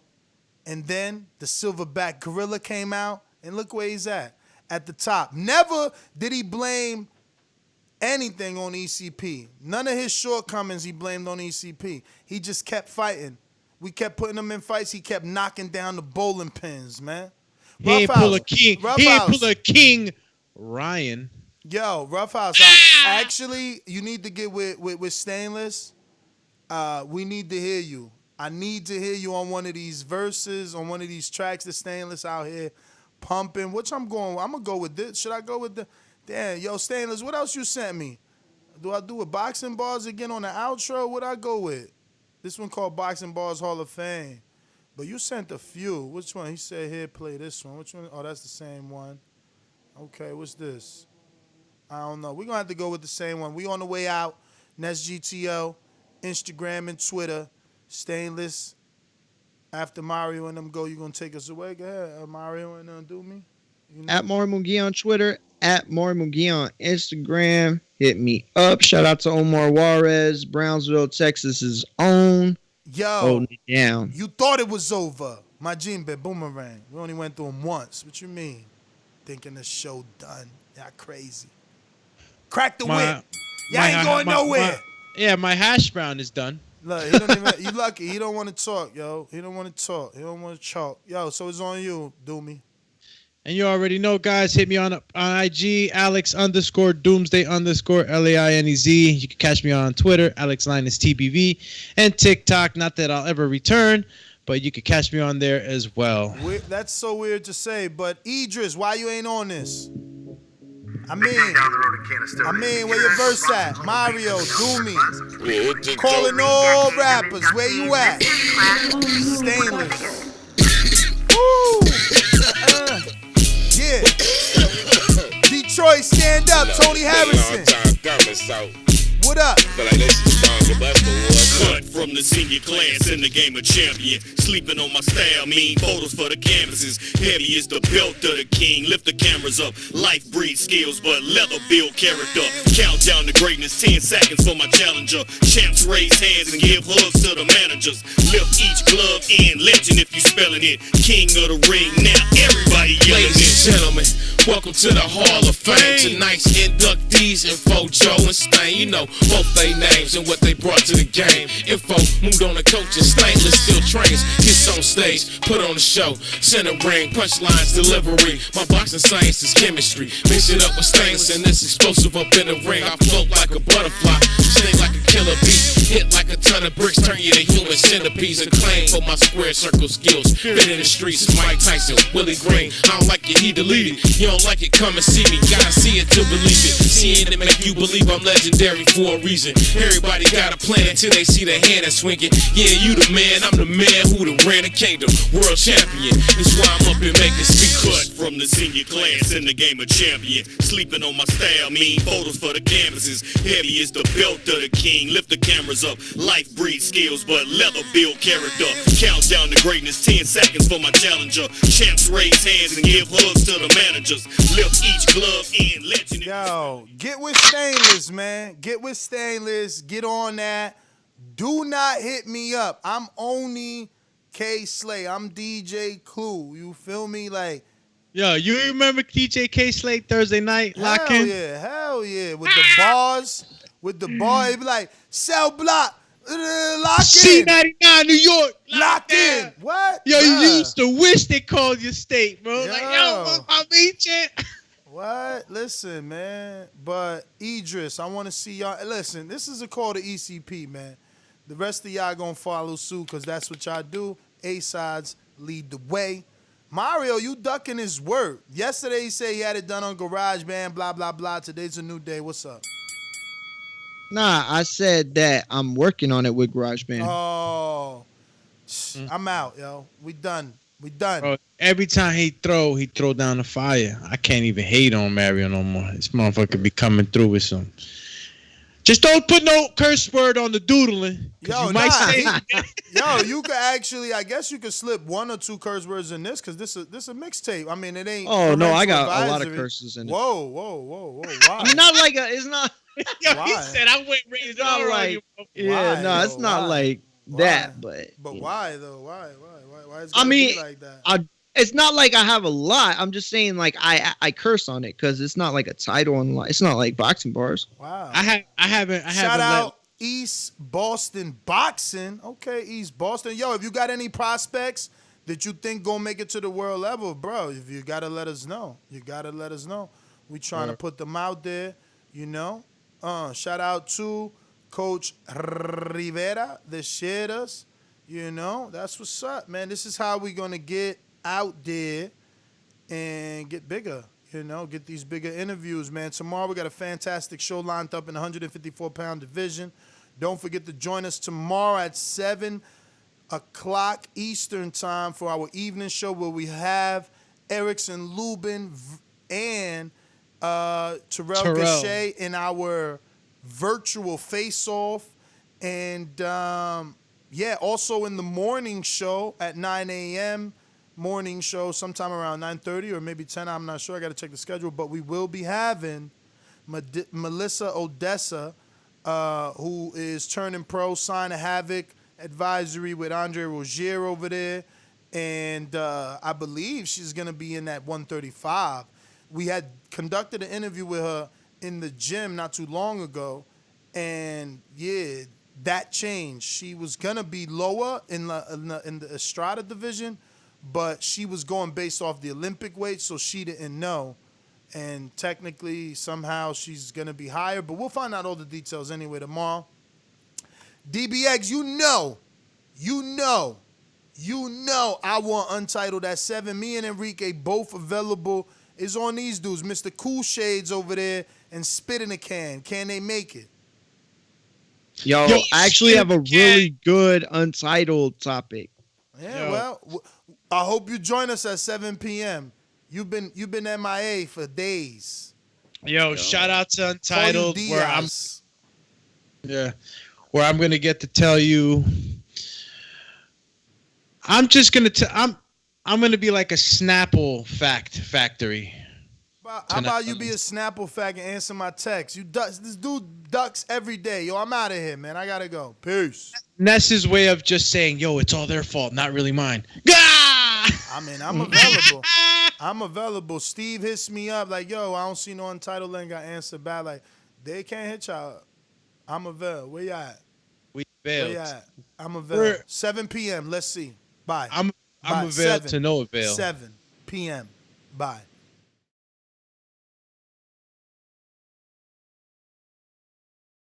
and then the Silverback Gorilla came out, and look where he's at the top. Never did he blame anything on ECP. None of his shortcomings he blamed on ECP. He just kept fighting. We kept putting him in fights. He kept knocking down the bowling pins, man. He ain't pull a king. He ain't pull a King Ryan. Yo, Roughhouse, actually, you need to get with Stainless. We need to hear you. I need to hear you on one of these verses, on one of these tracks that Stainless out here pumping. Which I'm going to go with this. Should I go with the... Damn, yo, Stainless, what else you sent me? Do I do a boxing bars again on the outro? What I go with? This one called Boxing Bars Hall of Fame. But you sent a few. Which one? He said, here, play this one. Which one? Oh, that's the same one. Okay, what's this? I don't know. We're going to have to go with the same one. We on the way out. Next GTO, Instagram and Twitter. Stainless. After Mario and them go, you going to take us away? Go ahead. Mario and them do me. You know? At Maury Mugi on Twitter. At Maury Mugi on Instagram. Hit me up. Shout out to Omar Juarez. Brownsville, Texas's own. Yo, holding it down. You thought it was over. My Jimbe Boomerang. We only went through him once. What you mean? Thinking the show done. Y'all crazy. Crack the whip. Y'all ain't going nowhere. My hash brown is done. Look, he don't even, you lucky. He don't want to talk, yo. He don't want to talk. He don't want to chalk. Yo, so it's on you, Doomy. And you already know, guys, hit me on IG, Alex_Doomsday_LAINEZ. You can catch me on Twitter, AlexLinusTBV, and TikTok. Not that I'll ever return, but you can catch me on there as well. That's so weird to say, but Idris, why you ain't on this? I mean, where your verse at? Mario, Doomy. Calling all rappers, where you at? Stainless. Woo! Yeah. Detroit, stand up, Tony Harrison. What up? Cut from the senior class in the game of champion. Sleeping on my style, mean photos for the canvases. Heavy is the belt of the king. Lift the cameras up. Life breeds skills, but leather build character. Countdown to greatness, 10 seconds for my challenger. Champs raise hands and give hugs to the managers. Lift each glove in, legend if you spelling it. King of the ring, now everybody yelling it. Ladies and gentlemen, welcome to the Hall of Fame. Tonight's inductees, Info, Joe, and Stain. You know both they names and what they brought to the game. Info moved on the coaches, Stainless still trains. Gets on stage, put on the show. Center ring, punchlines, delivery. My boxing science is chemistry. Mix it up with Stainless and it's explosive up in the ring. I float like a butterfly, sting like a killer bee. Hit like a ton of bricks, turn you to human centipedes. Acclaim for my square circle skills. Fit in the streets, Mike Tyson, Willie Green. I don't like it, he deleted. You don't like it, come and see me. Gotta see it to believe it. Seeing it make you believe I'm legendary for a reason. Everybody got a plan until they see the hand that's swinging. Yeah, you the man, I'm the man who done ran the kingdom. World champion, that's why I'm up here making speakers. Cut from the senior class in the game of champion. Sleeping on my style, mean photos for the canvases. Heavy is the belt of the king. Lift the cameras up. Life breeds skills, but leather build character. Countdown to greatness, 10 seconds for my challenger. Champs raise hands and give hugs to the managers. Lift each glove in, legend. Yo, get with Stainless, man. Get with Stainless. Get on that. Do not hit me up. I'm only K Slay. I'm DJ Clue. You feel me? Like, yo, you remember DJ K Slay Thursday night? Lock in? Hell yeah. With the bars, it'd be like, cell block, lock in. C99 New York. Lock in. What? Yo, you used to wish they called your state, bro. Like, yo, I'll meet you. What? Listen, man. But Idris, I want to see y'all. Listen, this is a call to ECP, man. The rest of y'all gonna follow suit because that's what y'all do. A-sides lead the way. Mario, you ducking his word. Yesterday he said he had it done on GarageBand, blah, blah, blah. Today's a new day. What's up? Nah, I said that I'm working on it with GarageBand. Oh, I'm out, yo. We done. We done. Bro, every time he throw down the fire. I can't even hate on Mario no more. This motherfucker be coming through with some. Just don't put no curse word on the doodling. Yo, you might say, yo, you could actually, I guess you could slip 1 or 2 curse words in this because this a mixtape. I mean, it ain't. Oh no, I got parental a lot of advisory. curses in it. Whoa. Why? I mean, not like it's not. Yo, Why? he said I went raised It's not like yeah, Why, no, though? it's not Why? like that. But Why though? Why is it I mean, be like that? it's not like I have a lot. I'm just saying like I curse on it because it's not like a title and it's not like boxing bars. Wow. I haven't. Shout out East Boston Boxing. Okay, East Boston. Yo, if you got any prospects that you think gonna make it to the world level, bro, if you gotta let us know. We trying to put them out there, you know. Shout out to Coach Rivera that shared us. You know, that's what's up, man. This is how we gonna get out there and get bigger. You know, get these bigger interviews, man. Tomorrow we got a fantastic show lined up in the 154-pound division. Don't forget to join us tomorrow at 7 o'clock Eastern time for our evening show where we have Erickson Lubin and Terrell Gachet in our virtual face-off. And, also in the morning show at 9 a.m., morning show sometime around 9:30 or maybe 10. I'm not sure. I got to check the schedule. But we will be having Melissa Odessa, who is turning pro, Sign of Havoc advisory with Andre Rozier over there. And I believe she's going to be in that 135. We had conducted an interview with her in the gym not too long ago. And, yeah, that changed. She was going to be lower in the Estrada division, but she was going based off the Olympic weight, so she didn't know. And technically, somehow, she's going to be higher. But we'll find out all the details anyway tomorrow. DBX, you know, I want Untitled at 7. Me and Enrique both available. Is on these dudes, Mr. Cool Shades over there and Spit in a Can. Can they make it? Yo, I actually have a really good Untitled topic. Yeah, well, I hope you join us at 7 p.m. You've been MIA for days. Yo, shout out to Untitled where I'm gonna get to tell you. I'm just gonna I'm gonna be like a Snapple factory. How about you be a Snapple fact and answer my text? This dude ducks every day. Yo, I'm out of here, man. I gotta go. Peace. Ness's way of just saying, yo, it's all their fault, not really mine. I mean, I'm available. I'm available. Steve hits me up like, yo, I don't see no Untitled and got answered back. Like, they can't hit y'all. I'm available. Where you at? We availed. Where you at? I'm available. 7 p.m. Let's see. Bye. I'm availed to no avail. 7 p.m. Bye.